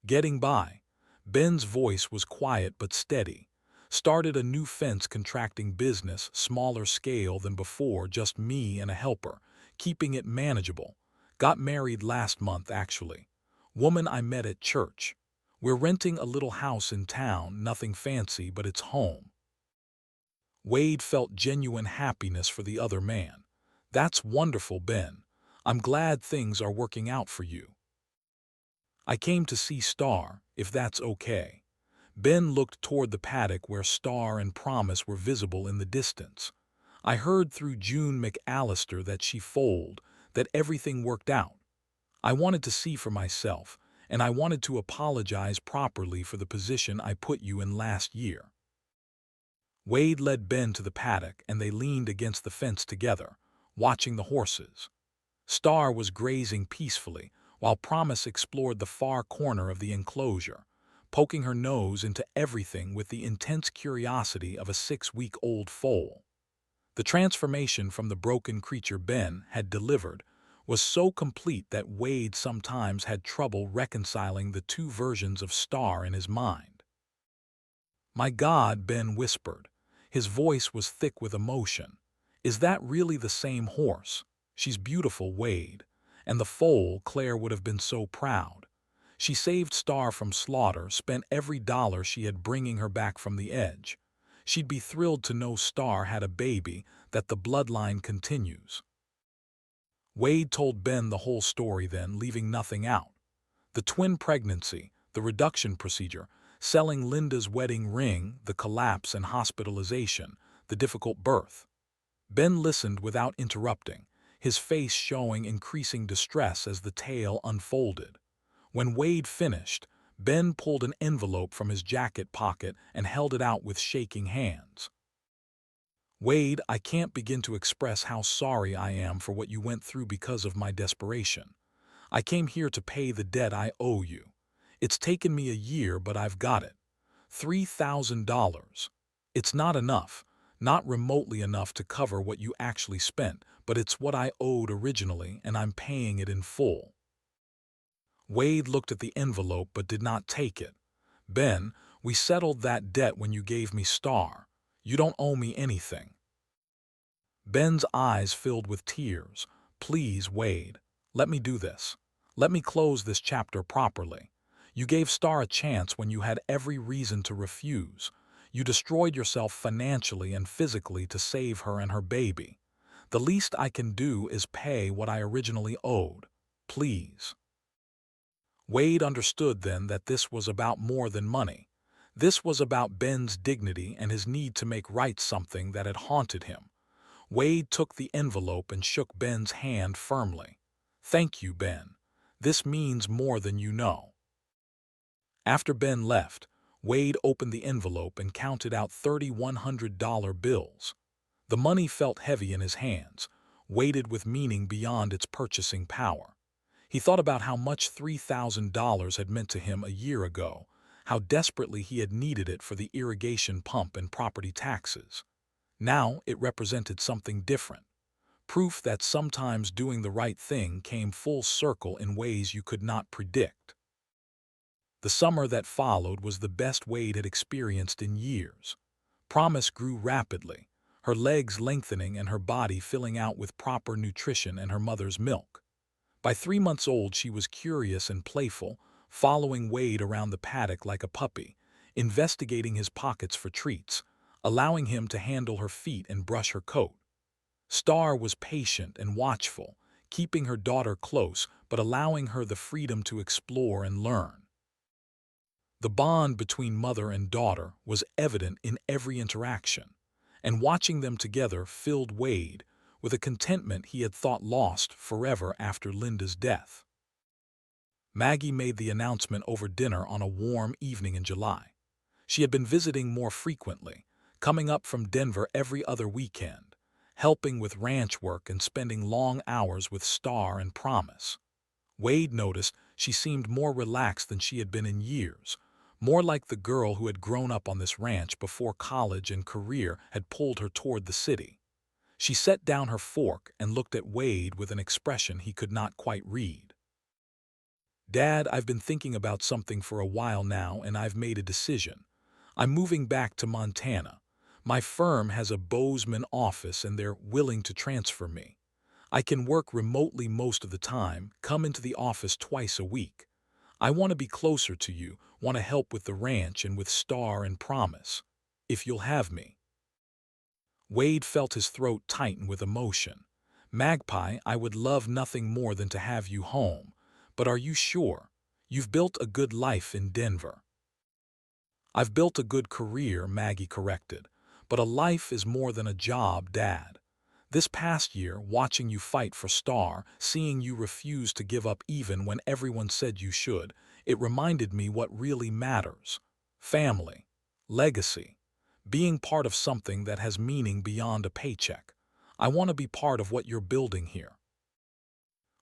"Getting by." Ben's voice was quiet but steady. "Started a new fence contracting business, smaller scale than before, just me and a helper, keeping it manageable. Got married last month, actually. Woman I met at church. We're renting a little house in town, nothing fancy, but it's home." Wade felt genuine happiness for the other man. "That's wonderful, Ben. I'm glad things are working out for you." "I came to see Star, if that's okay." Ben looked toward the paddock where Star and Promise were visible in the distance. "I heard through June McAllister that she foaled, that everything worked out. I wanted to see for myself, and I wanted to apologize properly for the position I put you in last year." Wade led Ben to the paddock, and they leaned against the fence together, watching the horses. Star was grazing peacefully, while Promise explored the far corner of the enclosure, poking her nose into everything with the intense curiosity of a 6-week-old foal. The transformation from the broken creature Ben had delivered was so complete that Wade sometimes had trouble reconciling the two versions of Star in his mind. "My God," Ben whispered. His voice was thick with emotion. "Is that really the same horse? She's beautiful, Wade. And the foal, Claire would have been so proud. She saved Star from slaughter, spent every dollar she had bringing her back from the edge. She'd be thrilled to know Star had a baby, that the bloodline continues." Wade told Ben the whole story then, leaving nothing out. The twin pregnancy, the reduction procedure, selling Linda's wedding ring, the collapse and hospitalization, the difficult birth. Ben listened without interrupting, his face showing increasing distress as the tale unfolded. When Wade finished, Ben pulled an envelope from his jacket pocket and held it out with shaking hands. "Wade, I can't begin to express how sorry I am for what you went through because of my desperation. I came here to pay the debt I owe you. It's taken me a year, but I've got it. $3,000. It's not enough, not remotely enough to cover what you actually spent, but it's what I owed originally, and I'm paying it in full." Wade looked at the envelope but did not take it. "Ben, we settled that debt when you gave me Star. You don't owe me anything." Ben's eyes filled with tears. "Please, Wade, let me do this. Let me close this chapter properly. You gave Star a chance when you had every reason to refuse. You destroyed yourself financially and physically to save her and her baby. The least I can do is pay what I originally owed. Please." Wade understood then that this was about more than money. This was about Ben's dignity and his need to make right something that had haunted him. Wade took the envelope and shook Ben's hand firmly. "Thank you, Ben. This means more than you know." After Ben left, Wade opened the envelope and counted out 3,100 bills. The money felt heavy in his hands, weighted with meaning beyond its purchasing power. He thought about how much $3,000 had meant to him a year ago, how desperately he had needed it for the irrigation pump and property taxes. Now it represented something different, proof that sometimes doing the right thing came full circle in ways you could not predict. The summer that followed was the best Wade had experienced in years. Promise grew rapidly, her legs lengthening and her body filling out with proper nutrition and her mother's milk. By 3 months old, she was curious and playful, following Wade around the paddock like a puppy, investigating his pockets for treats, allowing him to handle her feet and brush her coat. Star was patient and watchful, keeping her daughter close but allowing her the freedom to explore and learn. The bond between mother and daughter was evident in every interaction, and watching them together filled Wade with a contentment he had thought lost forever after Linda's death. Maggie made the announcement over dinner on a warm evening in July. She had been visiting more frequently, coming up from Denver every other weekend, helping with ranch work and spending long hours with Star and Promise. Wade noticed she seemed more relaxed than she had been in years, more like the girl who had grown up on this ranch before college and career had pulled her toward the city. She set down her fork and looked at Wade with an expression he could not quite read. "Dad, I've been thinking about something for a while now, and I've made a decision. I'm moving back to Montana. My firm has a Bozeman office and they're willing to transfer me. I can work remotely most of the time, come into the office twice a week. I want to be closer to you, want to help with the ranch and with Star and Promise. If you'll have me." Wade felt his throat tighten with emotion. "Magpie, I would love nothing more than to have you home. But are you sure? You've built a good life in Denver." "I've built a good career," Maggie corrected. "But a life is more than a job, Dad. This past year, watching you fight for Star, seeing you refuse to give up even when everyone said you should, it reminded me what really matters. Family, legacy, being part of something that has meaning beyond a paycheck. I want to be part of what you're building here."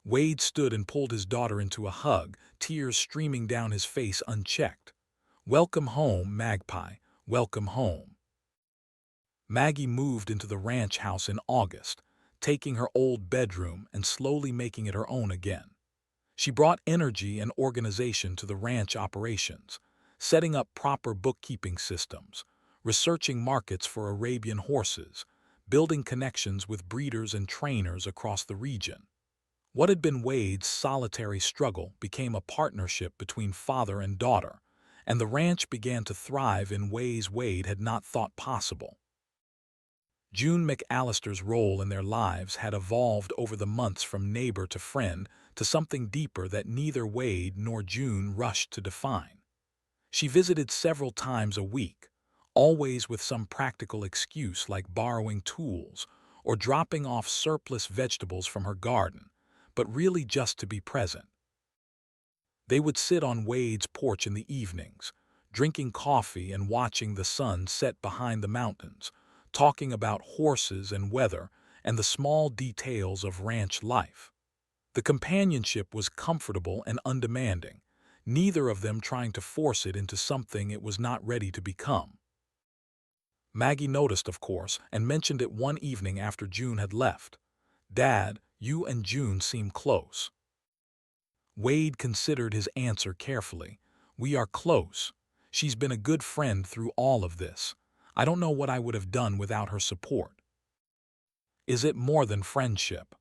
Wade stood and pulled his daughter into a hug, tears streaming down his face unchecked. "Welcome home, Magpie. Welcome home." Maggie moved into the ranch house in August, taking her old bedroom and slowly making it her own again. She brought energy and organization to the ranch operations, setting up proper bookkeeping systems, researching markets for Arabian horses, building connections with breeders and trainers across the region. What had been Wade's solitary struggle became a partnership between father and daughter, and the ranch began to thrive in ways Wade had not thought possible. June McAllister's role in their lives had evolved over the months from neighbor to friend to something deeper that neither Wade nor June rushed to define. She visited several times a week, always with some practical excuse like borrowing tools or dropping off surplus vegetables from her garden, but really just to be present. They would sit on Wade's porch in the evenings, drinking coffee and watching the sun set behind the mountains, talking about horses and weather and the small details of ranch life. The companionship was comfortable and undemanding, neither of them trying to force it into something it was not ready to become. Maggie noticed, of course, and mentioned it one evening after June had left. "Dad, you and June seem close." Wade considered his answer carefully. "We are close. She's been a good friend through all of this. I don't know what I would have done without her support." "Is it more than friendship?"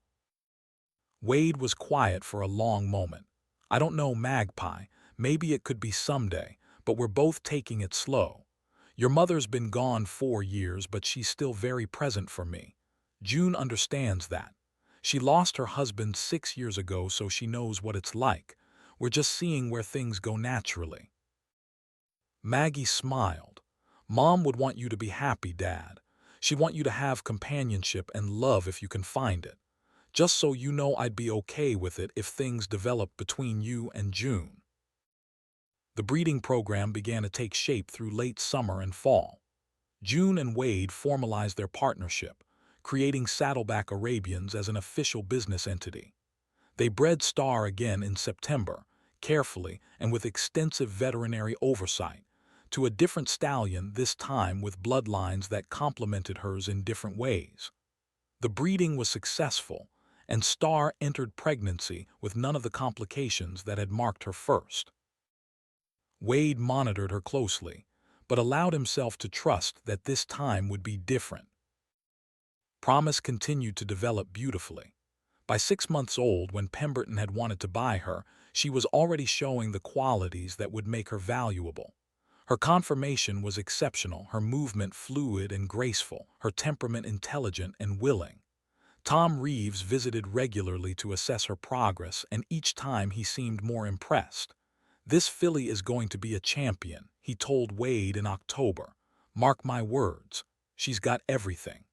Wade was quiet for a long moment. "I don't know, Magpie. Maybe it could be someday, but we're both taking it slow. Your mother's been gone 4 years, but she's still very present for me. June understands that. She lost her husband 6 years ago, so she knows what it's like. We're just seeing where things go naturally." Maggie smiled. "Mom would want you to be happy, Dad. She'd want you to have companionship and love if you can find it. Just so you know, I'd be okay with it if things develop between you and June." The breeding program began to take shape through late summer and fall. June and Wade formalized their partnership, creating Saddleback Arabians as an official business entity. They bred Star again in September, carefully and with extensive veterinary oversight, to a different stallion, this time with bloodlines that complemented hers in different ways. The breeding was successful, and Star entered pregnancy with none of the complications that had marked her first. Wade monitored her closely, but allowed himself to trust that this time would be different. Promise continued to develop beautifully. By 6 months old, when Pemberton had wanted to buy her, she was already showing the qualities that would make her valuable. Her conformation was exceptional, her movement fluid and graceful, her temperament intelligent and willing. Tom Reeves visited regularly to assess her progress, and each time he seemed more impressed. "This filly is going to be a champion," he told Wade in October. "Mark my words, she's got everything.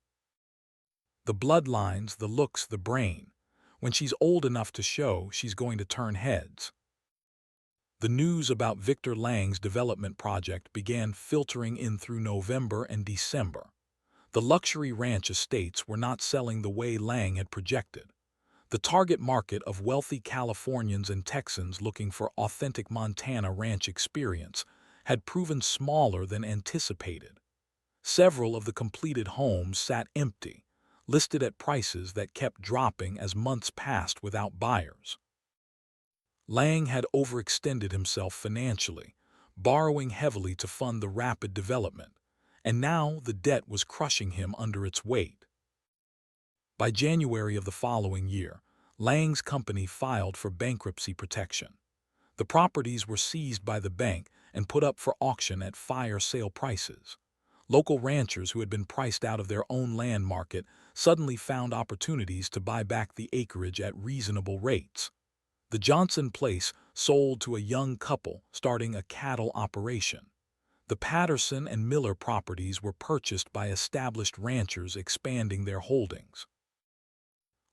The bloodlines, the looks, the brain. When she's old enough to show, she's going to turn heads." The news about Victor Lang's development project began filtering in through November and December. The luxury ranch estates were not selling the way Lang had projected. The target market of wealthy Californians and Texans looking for authentic Montana ranch experience had proven smaller than anticipated. Several of the completed homes sat empty, listed at prices that kept dropping as months passed without buyers. Lang had overextended himself financially, borrowing heavily to fund the rapid development, and now the debt was crushing him under its weight. By January of the following year, Lang's company filed for bankruptcy protection. The properties were seized by the bank and put up for auction at fire sale prices. Local ranchers who had been priced out of their own land market suddenly found opportunities to buy back the acreage at reasonable rates. The Johnson place sold to a young couple starting a cattle operation. The Patterson and Miller properties were purchased by established ranchers expanding their holdings.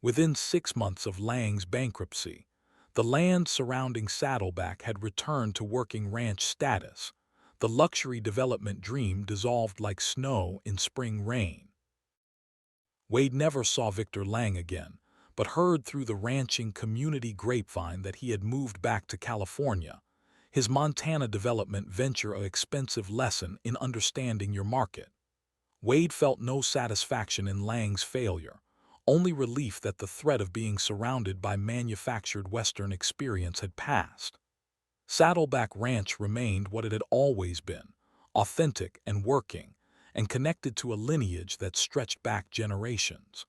Within 6 months of Lang's bankruptcy, the land surrounding Saddleback had returned to working ranch status. The luxury development dream dissolved like snow in spring rain. Wade never saw Victor Lang again, but heard through the ranching community grapevine that he had moved back to California. His Montana development venture an expensive lesson in understanding your market. Wade felt no satisfaction in Lang's failure, only relief that the threat of being surrounded by manufactured Western experience had passed. Saddleback Ranch remained what it had always been, authentic and working, and connected to a lineage that stretched back generations.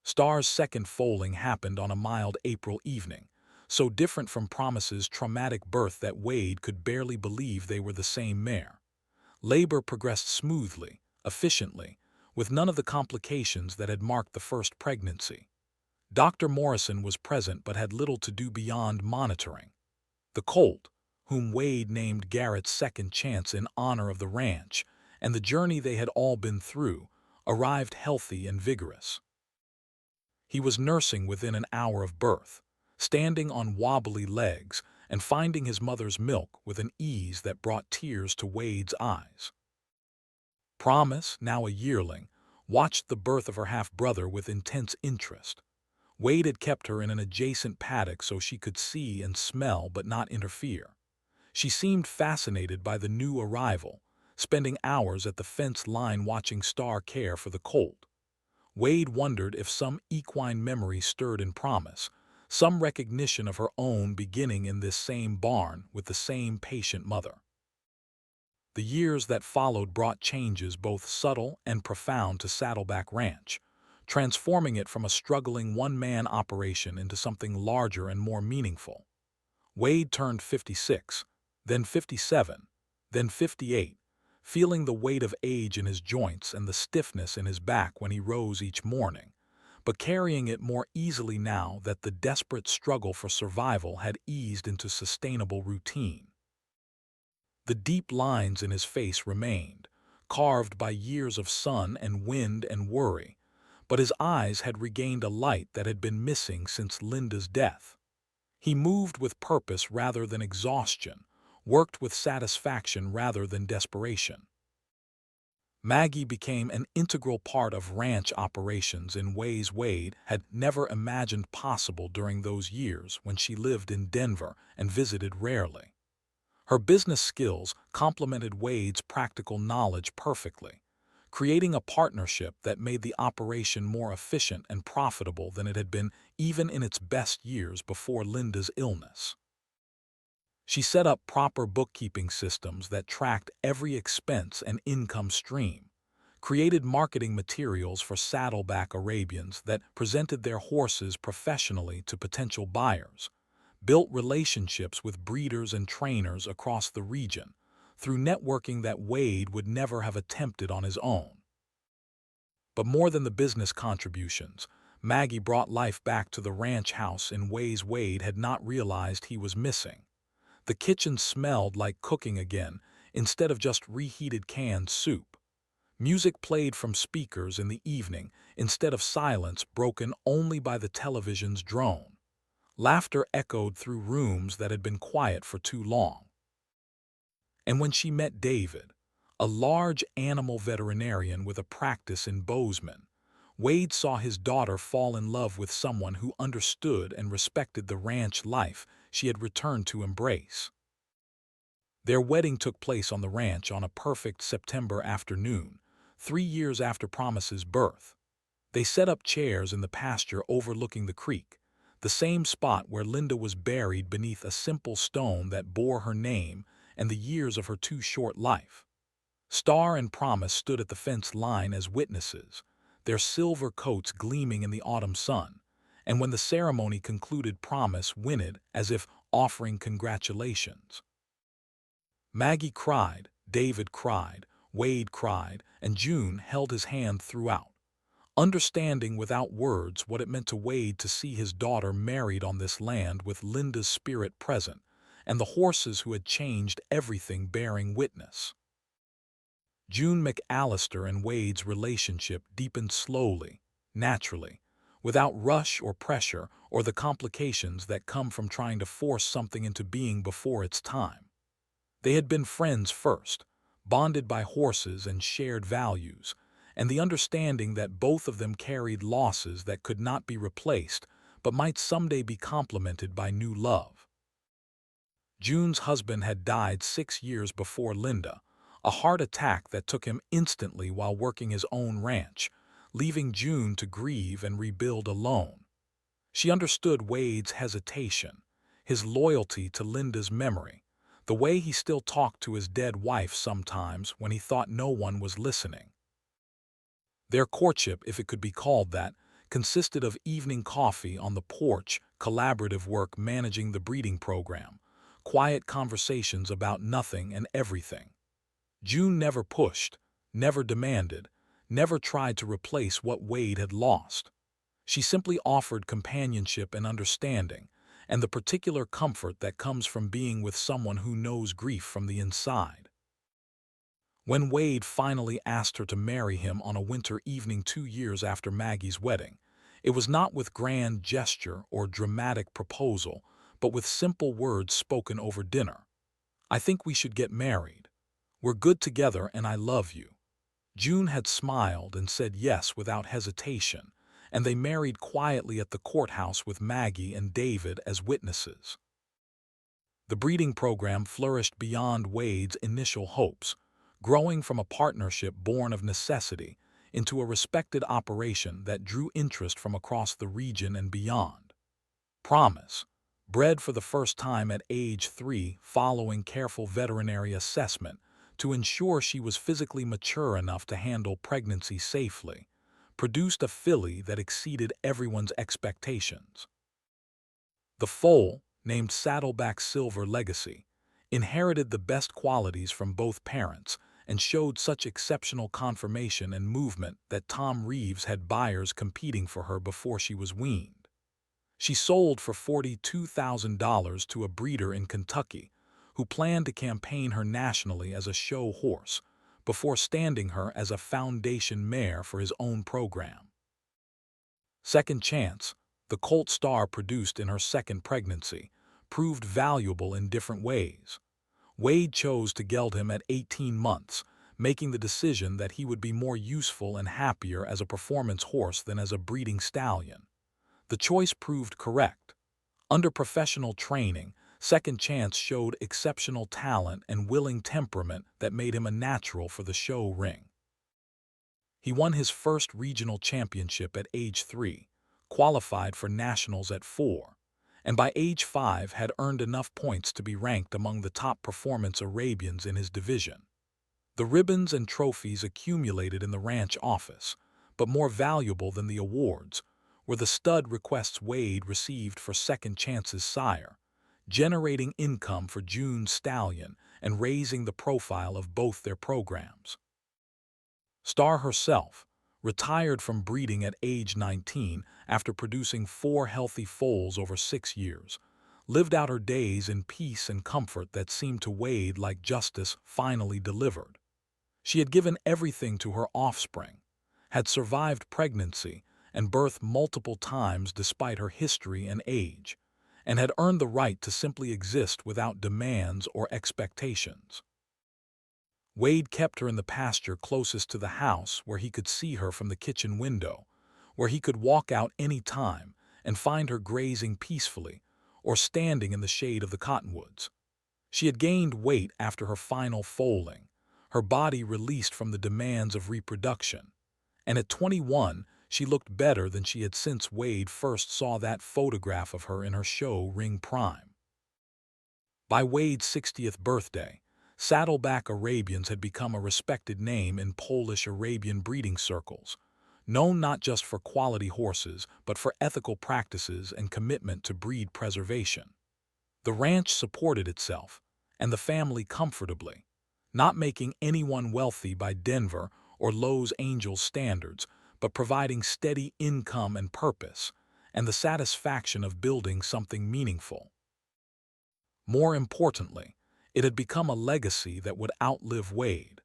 Star's second foaling happened on a mild April evening, so different from Promise's traumatic birth that Wade could barely believe they were the same mare. Labor progressed smoothly, efficiently, with none of the complications that had marked the first pregnancy. Dr. Morrison was present but had little to do beyond monitoring. The colt, whom Wade named Garrett's second chance in honor of the ranch and the journey they had all been through, arrived healthy and vigorous. He was nursing within an hour of birth, standing on wobbly legs and finding his mother's milk with an ease that brought tears to Wade's eyes. Promise, now a yearling, watched the birth of her half-brother with intense interest. Wade had kept her in an adjacent paddock so she could see and smell but not interfere. She seemed fascinated by the new arrival, spending hours at the fence line watching Star care for the colt. Wade wondered if some equine memory stirred in Promise, some recognition of her own beginning in this same barn with the same patient mother. The years that followed brought changes both subtle and profound to Saddleback Ranch, transforming it from a struggling one-man operation into something larger and more meaningful. Wade turned 56, then 57, then 58, feeling the weight of age in his joints and the stiffness in his back when he rose each morning, but carrying it more easily now that the desperate struggle for survival had eased into sustainable routine. The deep lines in his face remained, carved by years of sun and wind and worry, but his eyes had regained a light that had been missing since Linda's death. He moved with purpose rather than exhaustion, worked with satisfaction rather than desperation. Maggie became an integral part of ranch operations in ways Wade had never imagined possible during those years when she lived in Denver and visited rarely. Her business skills complemented Wade's practical knowledge perfectly, creating a partnership that made the operation more efficient and profitable than it had been even in its best years before Linda's illness. She set up proper bookkeeping systems that tracked every expense and income stream, created marketing materials for Saddleback Arabians that presented their horses professionally to potential buyers, built relationships with breeders and trainers across the region through networking that Wade would never have attempted on his own. But more than the business contributions, Maggie brought life back to the ranch house in ways Wade had not realized he was missing. The kitchen smelled like cooking again instead of just reheated canned soup. Music played from speakers in the evening instead of silence broken only by the television's drone. Laughter echoed through rooms that had been quiet for too long. And when she met David, a large animal veterinarian with a practice in Bozeman, Wade saw his daughter fall in love with someone who understood and respected the ranch life she had returned to embrace. Their wedding took place on the ranch on a perfect September afternoon, 3 years after Promise's birth. They set up chairs in the pasture overlooking the creek, the same spot where Linda was buried beneath a simple stone that bore her name and the years of her too short life. Star and Promise stood at the fence line as witnesses, their silver coats gleaming in the autumn sun, and when the ceremony concluded, Promise whinnied as if offering congratulations. Maggie cried, David cried, Wade cried, and June held his hand throughout, understanding without words what it meant to Wade to see his daughter married on this land with Linda's spirit present, and the horses who had changed everything bearing witness. June McAllister and Wade's relationship deepened slowly, naturally, without rush or pressure or the complications that come from trying to force something into being before its time. They had been friends first, bonded by horses and shared values, and the understanding that both of them carried losses that could not be replaced but might someday be complemented by new love. June's husband had died 6 years before Linda, a heart attack that took him instantly while working his own ranch, leaving June to grieve and rebuild alone. She understood Wade's hesitation, his loyalty to Linda's memory, the way he still talked to his dead wife sometimes when he thought no one was listening. Their courtship, if it could be called that, consisted of evening coffee on the porch, collaborative work managing the breeding program, quiet conversations about nothing and everything. June never pushed, never demanded, never tried to replace what Wade had lost. She simply offered companionship and understanding, and the particular comfort that comes from being with someone who knows grief from the inside. When Wade finally asked her to marry him on a winter evening 2 years after Maggie's wedding, it was not with grand gesture or dramatic proposal, but with simple words spoken over dinner. "I think we should get married. We're good together and I love you." June had smiled and said yes without hesitation, and they married quietly at the courthouse with Maggie and David as witnesses. The breeding program flourished beyond Wade's initial hopes, growing from a partnership born of necessity into a respected operation that drew interest from across the region and beyond. Promise, bred for the first time at age 3 following careful veterinary assessment to ensure she was physically mature enough to handle pregnancy safely, produced a filly that exceeded everyone's expectations. The foal, named Saddleback Silver Legacy, inherited the best qualities from both parents and showed such exceptional conformation and movement that Tom Reeves had buyers competing for her before she was weaned. She sold for $42,000 to a breeder in Kentucky who planned to campaign her nationally as a show horse before standing her as a foundation mare for his own program. Second Chance, the colt Star produced in her second pregnancy, proved valuable in different ways. Wade chose to geld him at 18 months, making the decision that he would be more useful and happier as a performance horse than as a breeding stallion. The choice proved correct. Under professional training, Second Chance showed exceptional talent and willing temperament that made him a natural for the show ring. He won his first regional championship at age 3, qualified for nationals at 4, and by age 5 had earned enough points to be ranked among the top performance Arabians in his division. The ribbons and trophies accumulated in the ranch office, but more valuable than the awards, were the stud requests Wade received for Second Chance's sire, generating income for June's stallion and raising the profile of both their programs. Star herself, retired from breeding at age 19 after producing 4 healthy foals over 6 years, lived out her days in peace and comfort that seemed to Wade like justice finally delivered. She had given everything to her offspring, had survived pregnancy and birth multiple times despite her history and age, and had earned the right to simply exist without demands or expectations. Wade kept her in the pasture closest to the house where he could see her from the kitchen window, where he could walk out any time and find her grazing peacefully or standing in the shade of the cottonwoods. She had gained weight after her final foaling, her body released from the demands of reproduction, and at 21 she looked better than she had since Wade first saw that photograph of her in her show Ring Prime. By Wade's 60th birthday, Saddleback Arabians had become a respected name in Polish Arabian breeding circles, known not just for quality horses but for ethical practices and commitment to breed preservation. The ranch supported itself, and the family comfortably, not making anyone wealthy by Denver or Lowe's Angels standards, but providing steady income and purpose, and the satisfaction of building something meaningful. More importantly, it had become a legacy that would outlive Wade,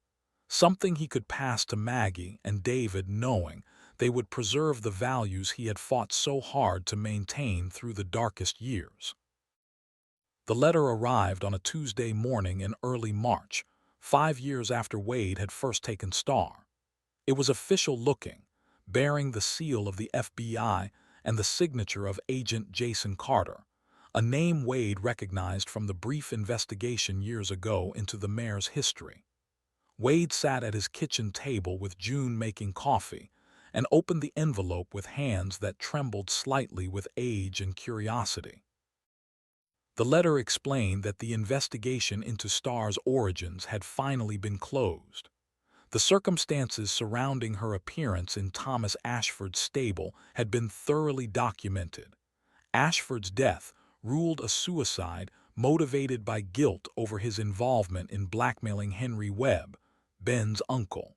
something he could pass to Maggie and David knowing they would preserve the values he had fought so hard to maintain through the darkest years. The letter arrived on a Tuesday morning in early March, 5 years after Wade had first taken Star. It was official looking, bearing the seal of the FBI and the signature of Agent Jason Carter, a name Wade recognized from the brief investigation years ago into the mare's history. Wade sat at his kitchen table with June making coffee and opened the envelope with hands that trembled slightly with age and curiosity. The letter explained that the investigation into Star's origins had finally been closed. The circumstances surrounding her appearance in Thomas Ashford's stable had been thoroughly documented. Ashford's death, ruled a suicide motivated by guilt over his involvement in blackmailing Henry Webb, Ben's uncle.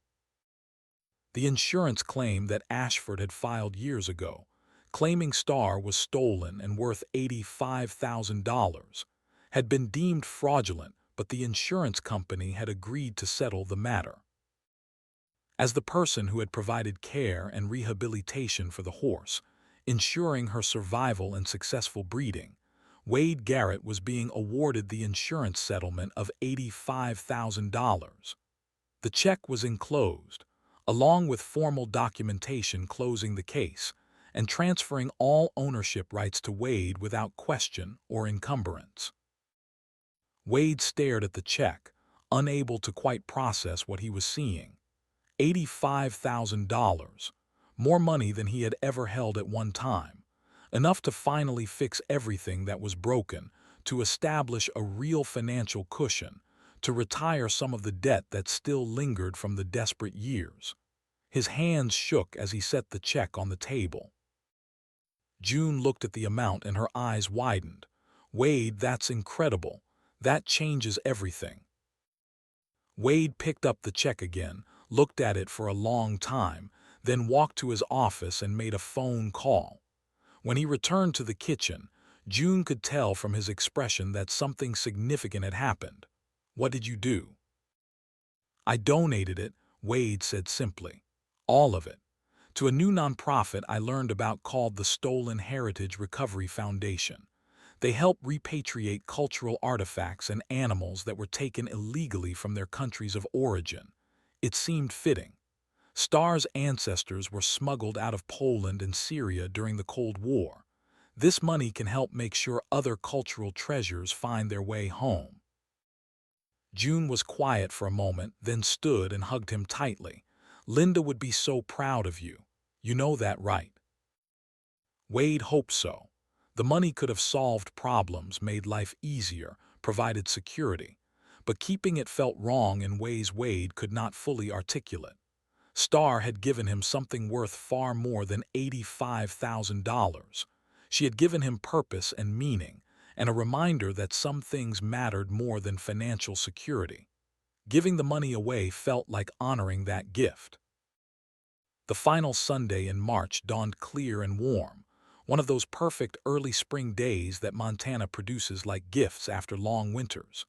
The insurance claim that Ashford had filed years ago, claiming Star was stolen and worth $85,000, had been deemed fraudulent, but the insurance company had agreed to settle the matter. As the person who had provided care and rehabilitation for the horse, ensuring her survival and successful breeding, Wade Garrett was being awarded the insurance settlement of $85,000. The check was enclosed, along with formal documentation closing the case and transferring all ownership rights to Wade without question or encumbrance. Wade stared at the check, unable to quite process what he was seeing. $85,000, more money than he had ever held at one time, enough to finally fix everything that was broken, to establish a real financial cushion, to retire some of the debt that still lingered from the desperate years. His hands shook as he set the check on the table. June looked at the amount and her eyes widened. "Wade, that's incredible. That changes everything." Wade picked up the check again, looked at it for a long time, then walked to his office and made a phone call. When he returned to the kitchen, June could tell from his expression that something significant had happened. "What did you do?" "I donated it," Wade said simply. "All of it. To a new nonprofit I learned about called the Stolen Heritage Recovery Foundation. They help repatriate cultural artifacts and animals that were taken illegally from their countries of origin. It seemed fitting. Star's ancestors were smuggled out of Poland and Syria during the Cold War. This money can help make sure other cultural treasures find their way home." June was quiet for a moment, then stood and hugged him tightly. "Linda would be so proud of you. You know that, right?" Wade hoped so. The money could have solved problems, made life easier, provided security, but keeping it felt wrong in ways Wade could not fully articulate. Star had given him something worth far more than $85,000. She had given him purpose and meaning, and a reminder that some things mattered more than financial security. Giving the money away felt like honoring that gift. The final Sunday in March dawned clear and warm, one of those perfect early spring days that Montana produces like gifts after long winters.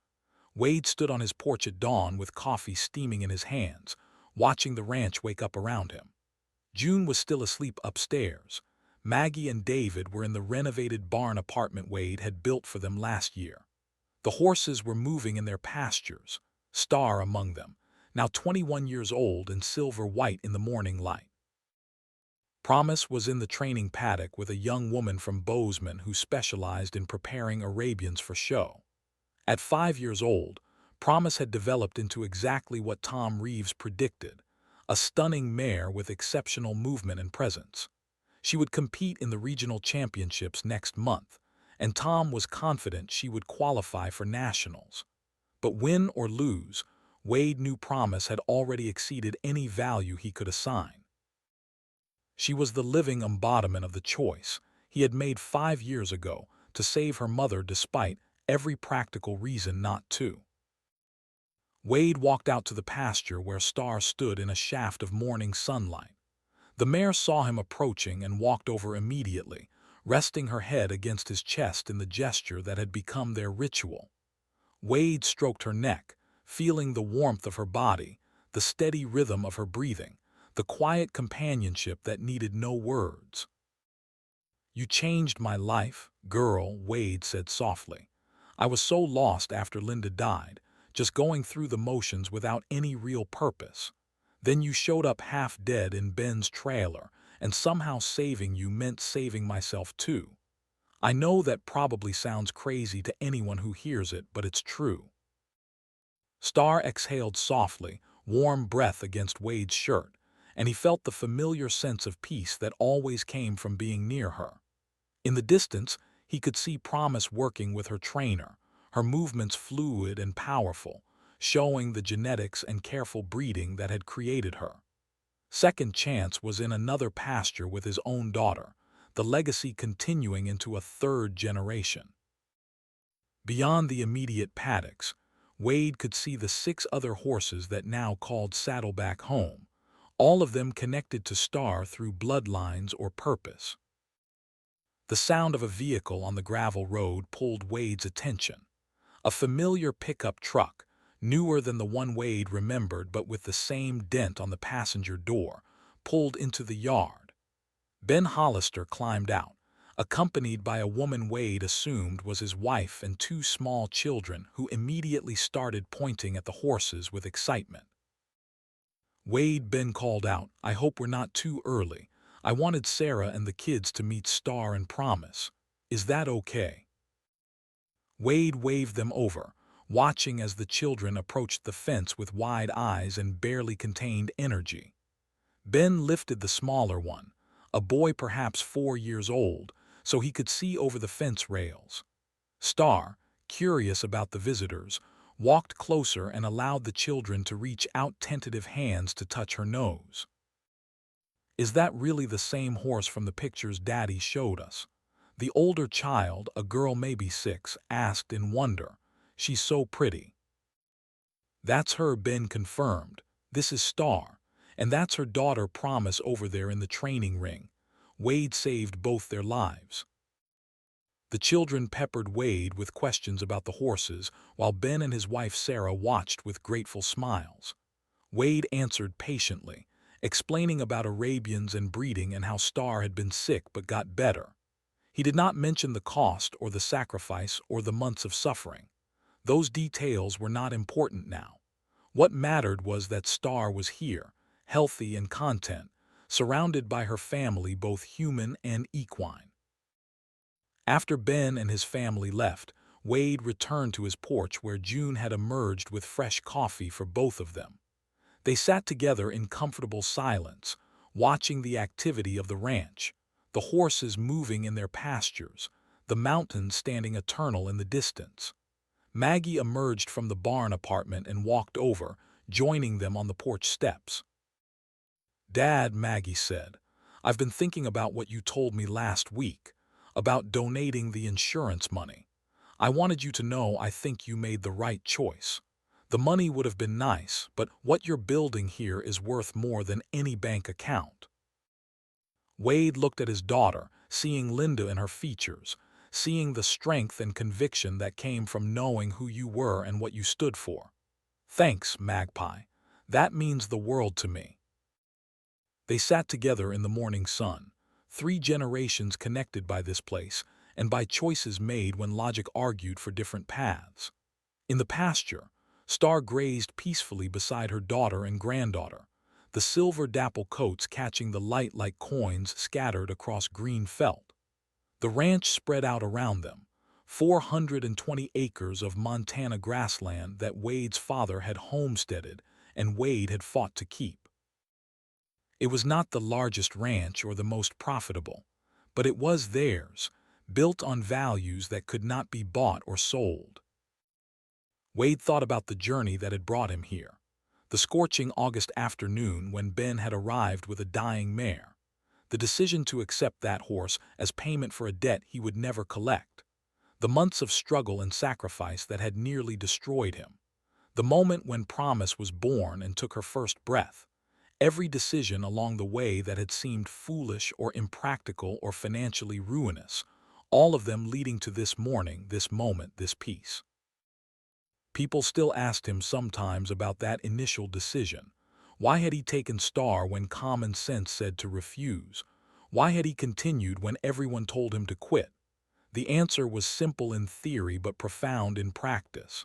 Wade stood on his porch at dawn with coffee steaming in his hands, watching the ranch wake up around him. June was still asleep upstairs. Maggie and David were in the renovated barn apartment Wade had built for them last year. The horses were moving in their pastures, Star among them, now 21 years old and silver white in the morning light. Promise was in the training paddock with a young woman from Bozeman who specialized in preparing Arabians for show. At 5 years old, Promise had developed into exactly what Tom Reeves predicted, a stunning mare with exceptional movement and presence. She would compete in the regional championships next month, and Tom was confident she would qualify for nationals. But win or lose, Wade knew Promise had already exceeded any value he could assign. She was the living embodiment of the choice he had made 5 years ago to save her mother despite every practical reason not to. Wade walked out to the pasture where Star stood in a shaft of morning sunlight. The mare saw him approaching and walked over immediately, resting her head against his chest in the gesture that had become their ritual. Wade stroked her neck, feeling the warmth of her body, the steady rhythm of her breathing, the quiet companionship that needed no words. "You changed my life, girl," Wade said softly. "I was so lost after Linda died, just going through the motions without any real purpose. Then you showed up half dead in Ben's trailer, and somehow saving you meant saving myself too. I know that probably sounds crazy to anyone who hears it, but it's true." Star exhaled softly, warm breath against Wade's shirt, and he felt the familiar sense of peace that always came from being near her. In the distance, he could see Promise working with her trainer, her movements fluid and powerful, showing the genetics and careful breeding that had created her. Second Chance was in another pasture with his own daughter, the legacy continuing into a third generation. Beyond the immediate paddocks, Wade could see the 6 other horses that now called Saddleback home, all of them connected to Star through bloodlines or purpose. The sound of a vehicle on the gravel road pulled Wade's attention. A familiar pickup truck, newer than the one Wade remembered but with the same dent on the passenger door, pulled into the yard. Ben Hollister climbed out, accompanied by a woman Wade assumed was his wife and 2 small children who immediately started pointing at the horses with excitement. Ben called out, "I hope we're not too early. I wanted Sarah and the kids to meet Star and Promise. Is that okay?" Wade waved them over, watching as the children approached the fence with wide eyes and barely contained energy. Ben lifted the smaller one, a boy perhaps 4 years old, so he could see over the fence rails. Star, curious about the visitors, walked closer and allowed the children to reach out tentative hands to touch her nose. "Is that really the same horse from the pictures Daddy showed us?" The older child, a girl maybe 6, asked in wonder. "She's so pretty." "That's her," Ben confirmed. "This is Star, and that's her daughter Promise over there in the training ring." Wade saved both their lives. The children peppered Wade with questions about the horses, while Ben and his wife Sarah watched with grateful smiles. Wade answered patiently, explaining about Arabians and breeding and how Star had been sick but got better. He did not mention the cost or the sacrifice or the months of suffering. Those details were not important now. What mattered was that Star was here, healthy and content, surrounded by her family, both human and equine. After Ben and his family left, Wade returned to his porch where June had emerged with fresh coffee for both of them. They sat together in comfortable silence, watching the activity of the ranch, the horses moving in their pastures, the mountains standing eternal in the distance. Maggie emerged from the barn apartment and walked over, joining them on the porch steps. "Dad," Maggie said, "I've been thinking about what you told me last week, about donating the insurance money. I wanted you to know I think you made the right choice. The money would have been nice, but what you're building here is worth more than any bank account." Wade looked at his daughter, seeing Linda in her features, seeing the strength and conviction that came from knowing who you were and what you stood for. "Thanks, Magpie. That means the world to me." They sat together in the morning sun, 3 generations connected by this place, and by choices made when logic argued for different paths. In the pasture, Star grazed peacefully beside her daughter and granddaughter, the silver dapple coats catching the light like coins scattered across green felt. The ranch spread out around them, 420 acres of Montana grassland that Wade's father had homesteaded and Wade had fought to keep. It was not the largest ranch or the most profitable, but it was theirs, built on values that could not be bought or sold. Wade thought about the journey that had brought him here, the scorching August afternoon when Ben had arrived with a dying mare, the decision to accept that horse as payment for a debt he would never collect, the months of struggle and sacrifice that had nearly destroyed him, the moment when Promise was born and took her first breath, every decision along the way that had seemed foolish or impractical or financially ruinous, all of them leading to this morning, this moment, this peace. People still asked him sometimes about that initial decision. Why had he taken Star when common sense said to refuse? Why had he continued when everyone told him to quit? The answer was simple in theory but profound in practice.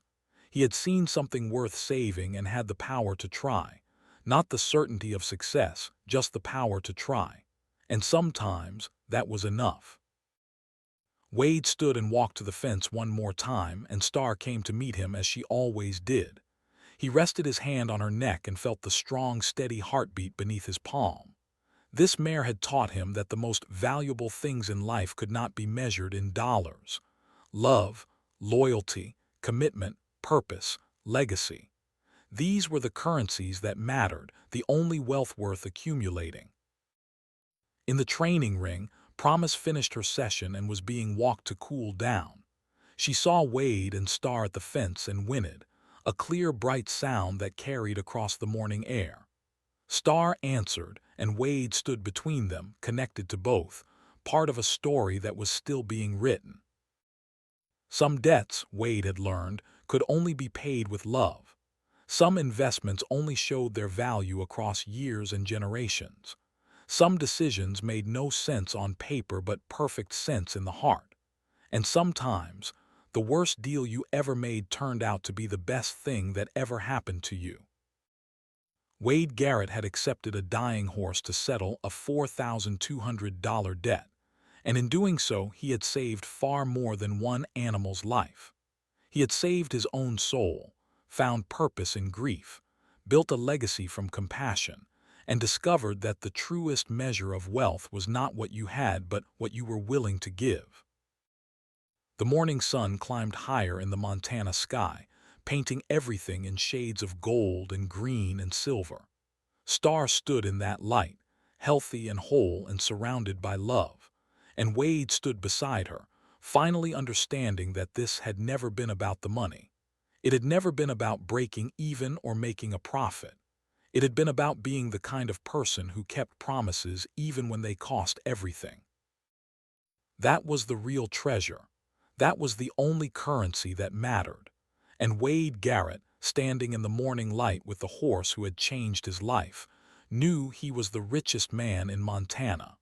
He had seen something worth saving and had the power to try. Not the certainty of success, just the power to try. And sometimes that was enough. Wade stood and walked to the fence one more time, and Star came to meet him as she always did. He rested his hand on her neck and felt the strong, steady heartbeat beneath his palm. This mare had taught him that the most valuable things in life could not be measured in dollars. Love, loyalty, commitment, purpose, legacy. These were the currencies that mattered, the only wealth worth accumulating. In the training ring, Promise finished her session and was being walked to cool down. She saw Wade and Star at the fence and whinnied, a clear, bright sound that carried across the morning air. Star answered, and Wade stood between them, connected to both, part of a story that was still being written. Some debts, Wade had learned, could only be paid with love. Some investments only showed their value across years and generations. Some decisions made no sense on paper but perfect sense in the heart. And sometimes, the worst deal you ever made turned out to be the best thing that ever happened to you. Wade Garrett had accepted a dying horse to settle a $4,200 debt, and in doing so he had saved far more than one animal's life. He had saved his own soul, found purpose in grief, built a legacy from compassion, and discovered that the truest measure of wealth was not what you had but what you were willing to give. The morning sun climbed higher in the Montana sky, painting everything in shades of gold and green and silver. Star stood in that light, healthy and whole and surrounded by love, and Wade stood beside her, finally understanding that this had never been about the money. It had never been about breaking even or making a profit. It had been about being the kind of person who kept promises even when they cost everything. That was the real treasure. That was the only currency that mattered. And Wade Garrett, standing in the morning light with the horse who had changed his life, knew he was the richest man in Montana.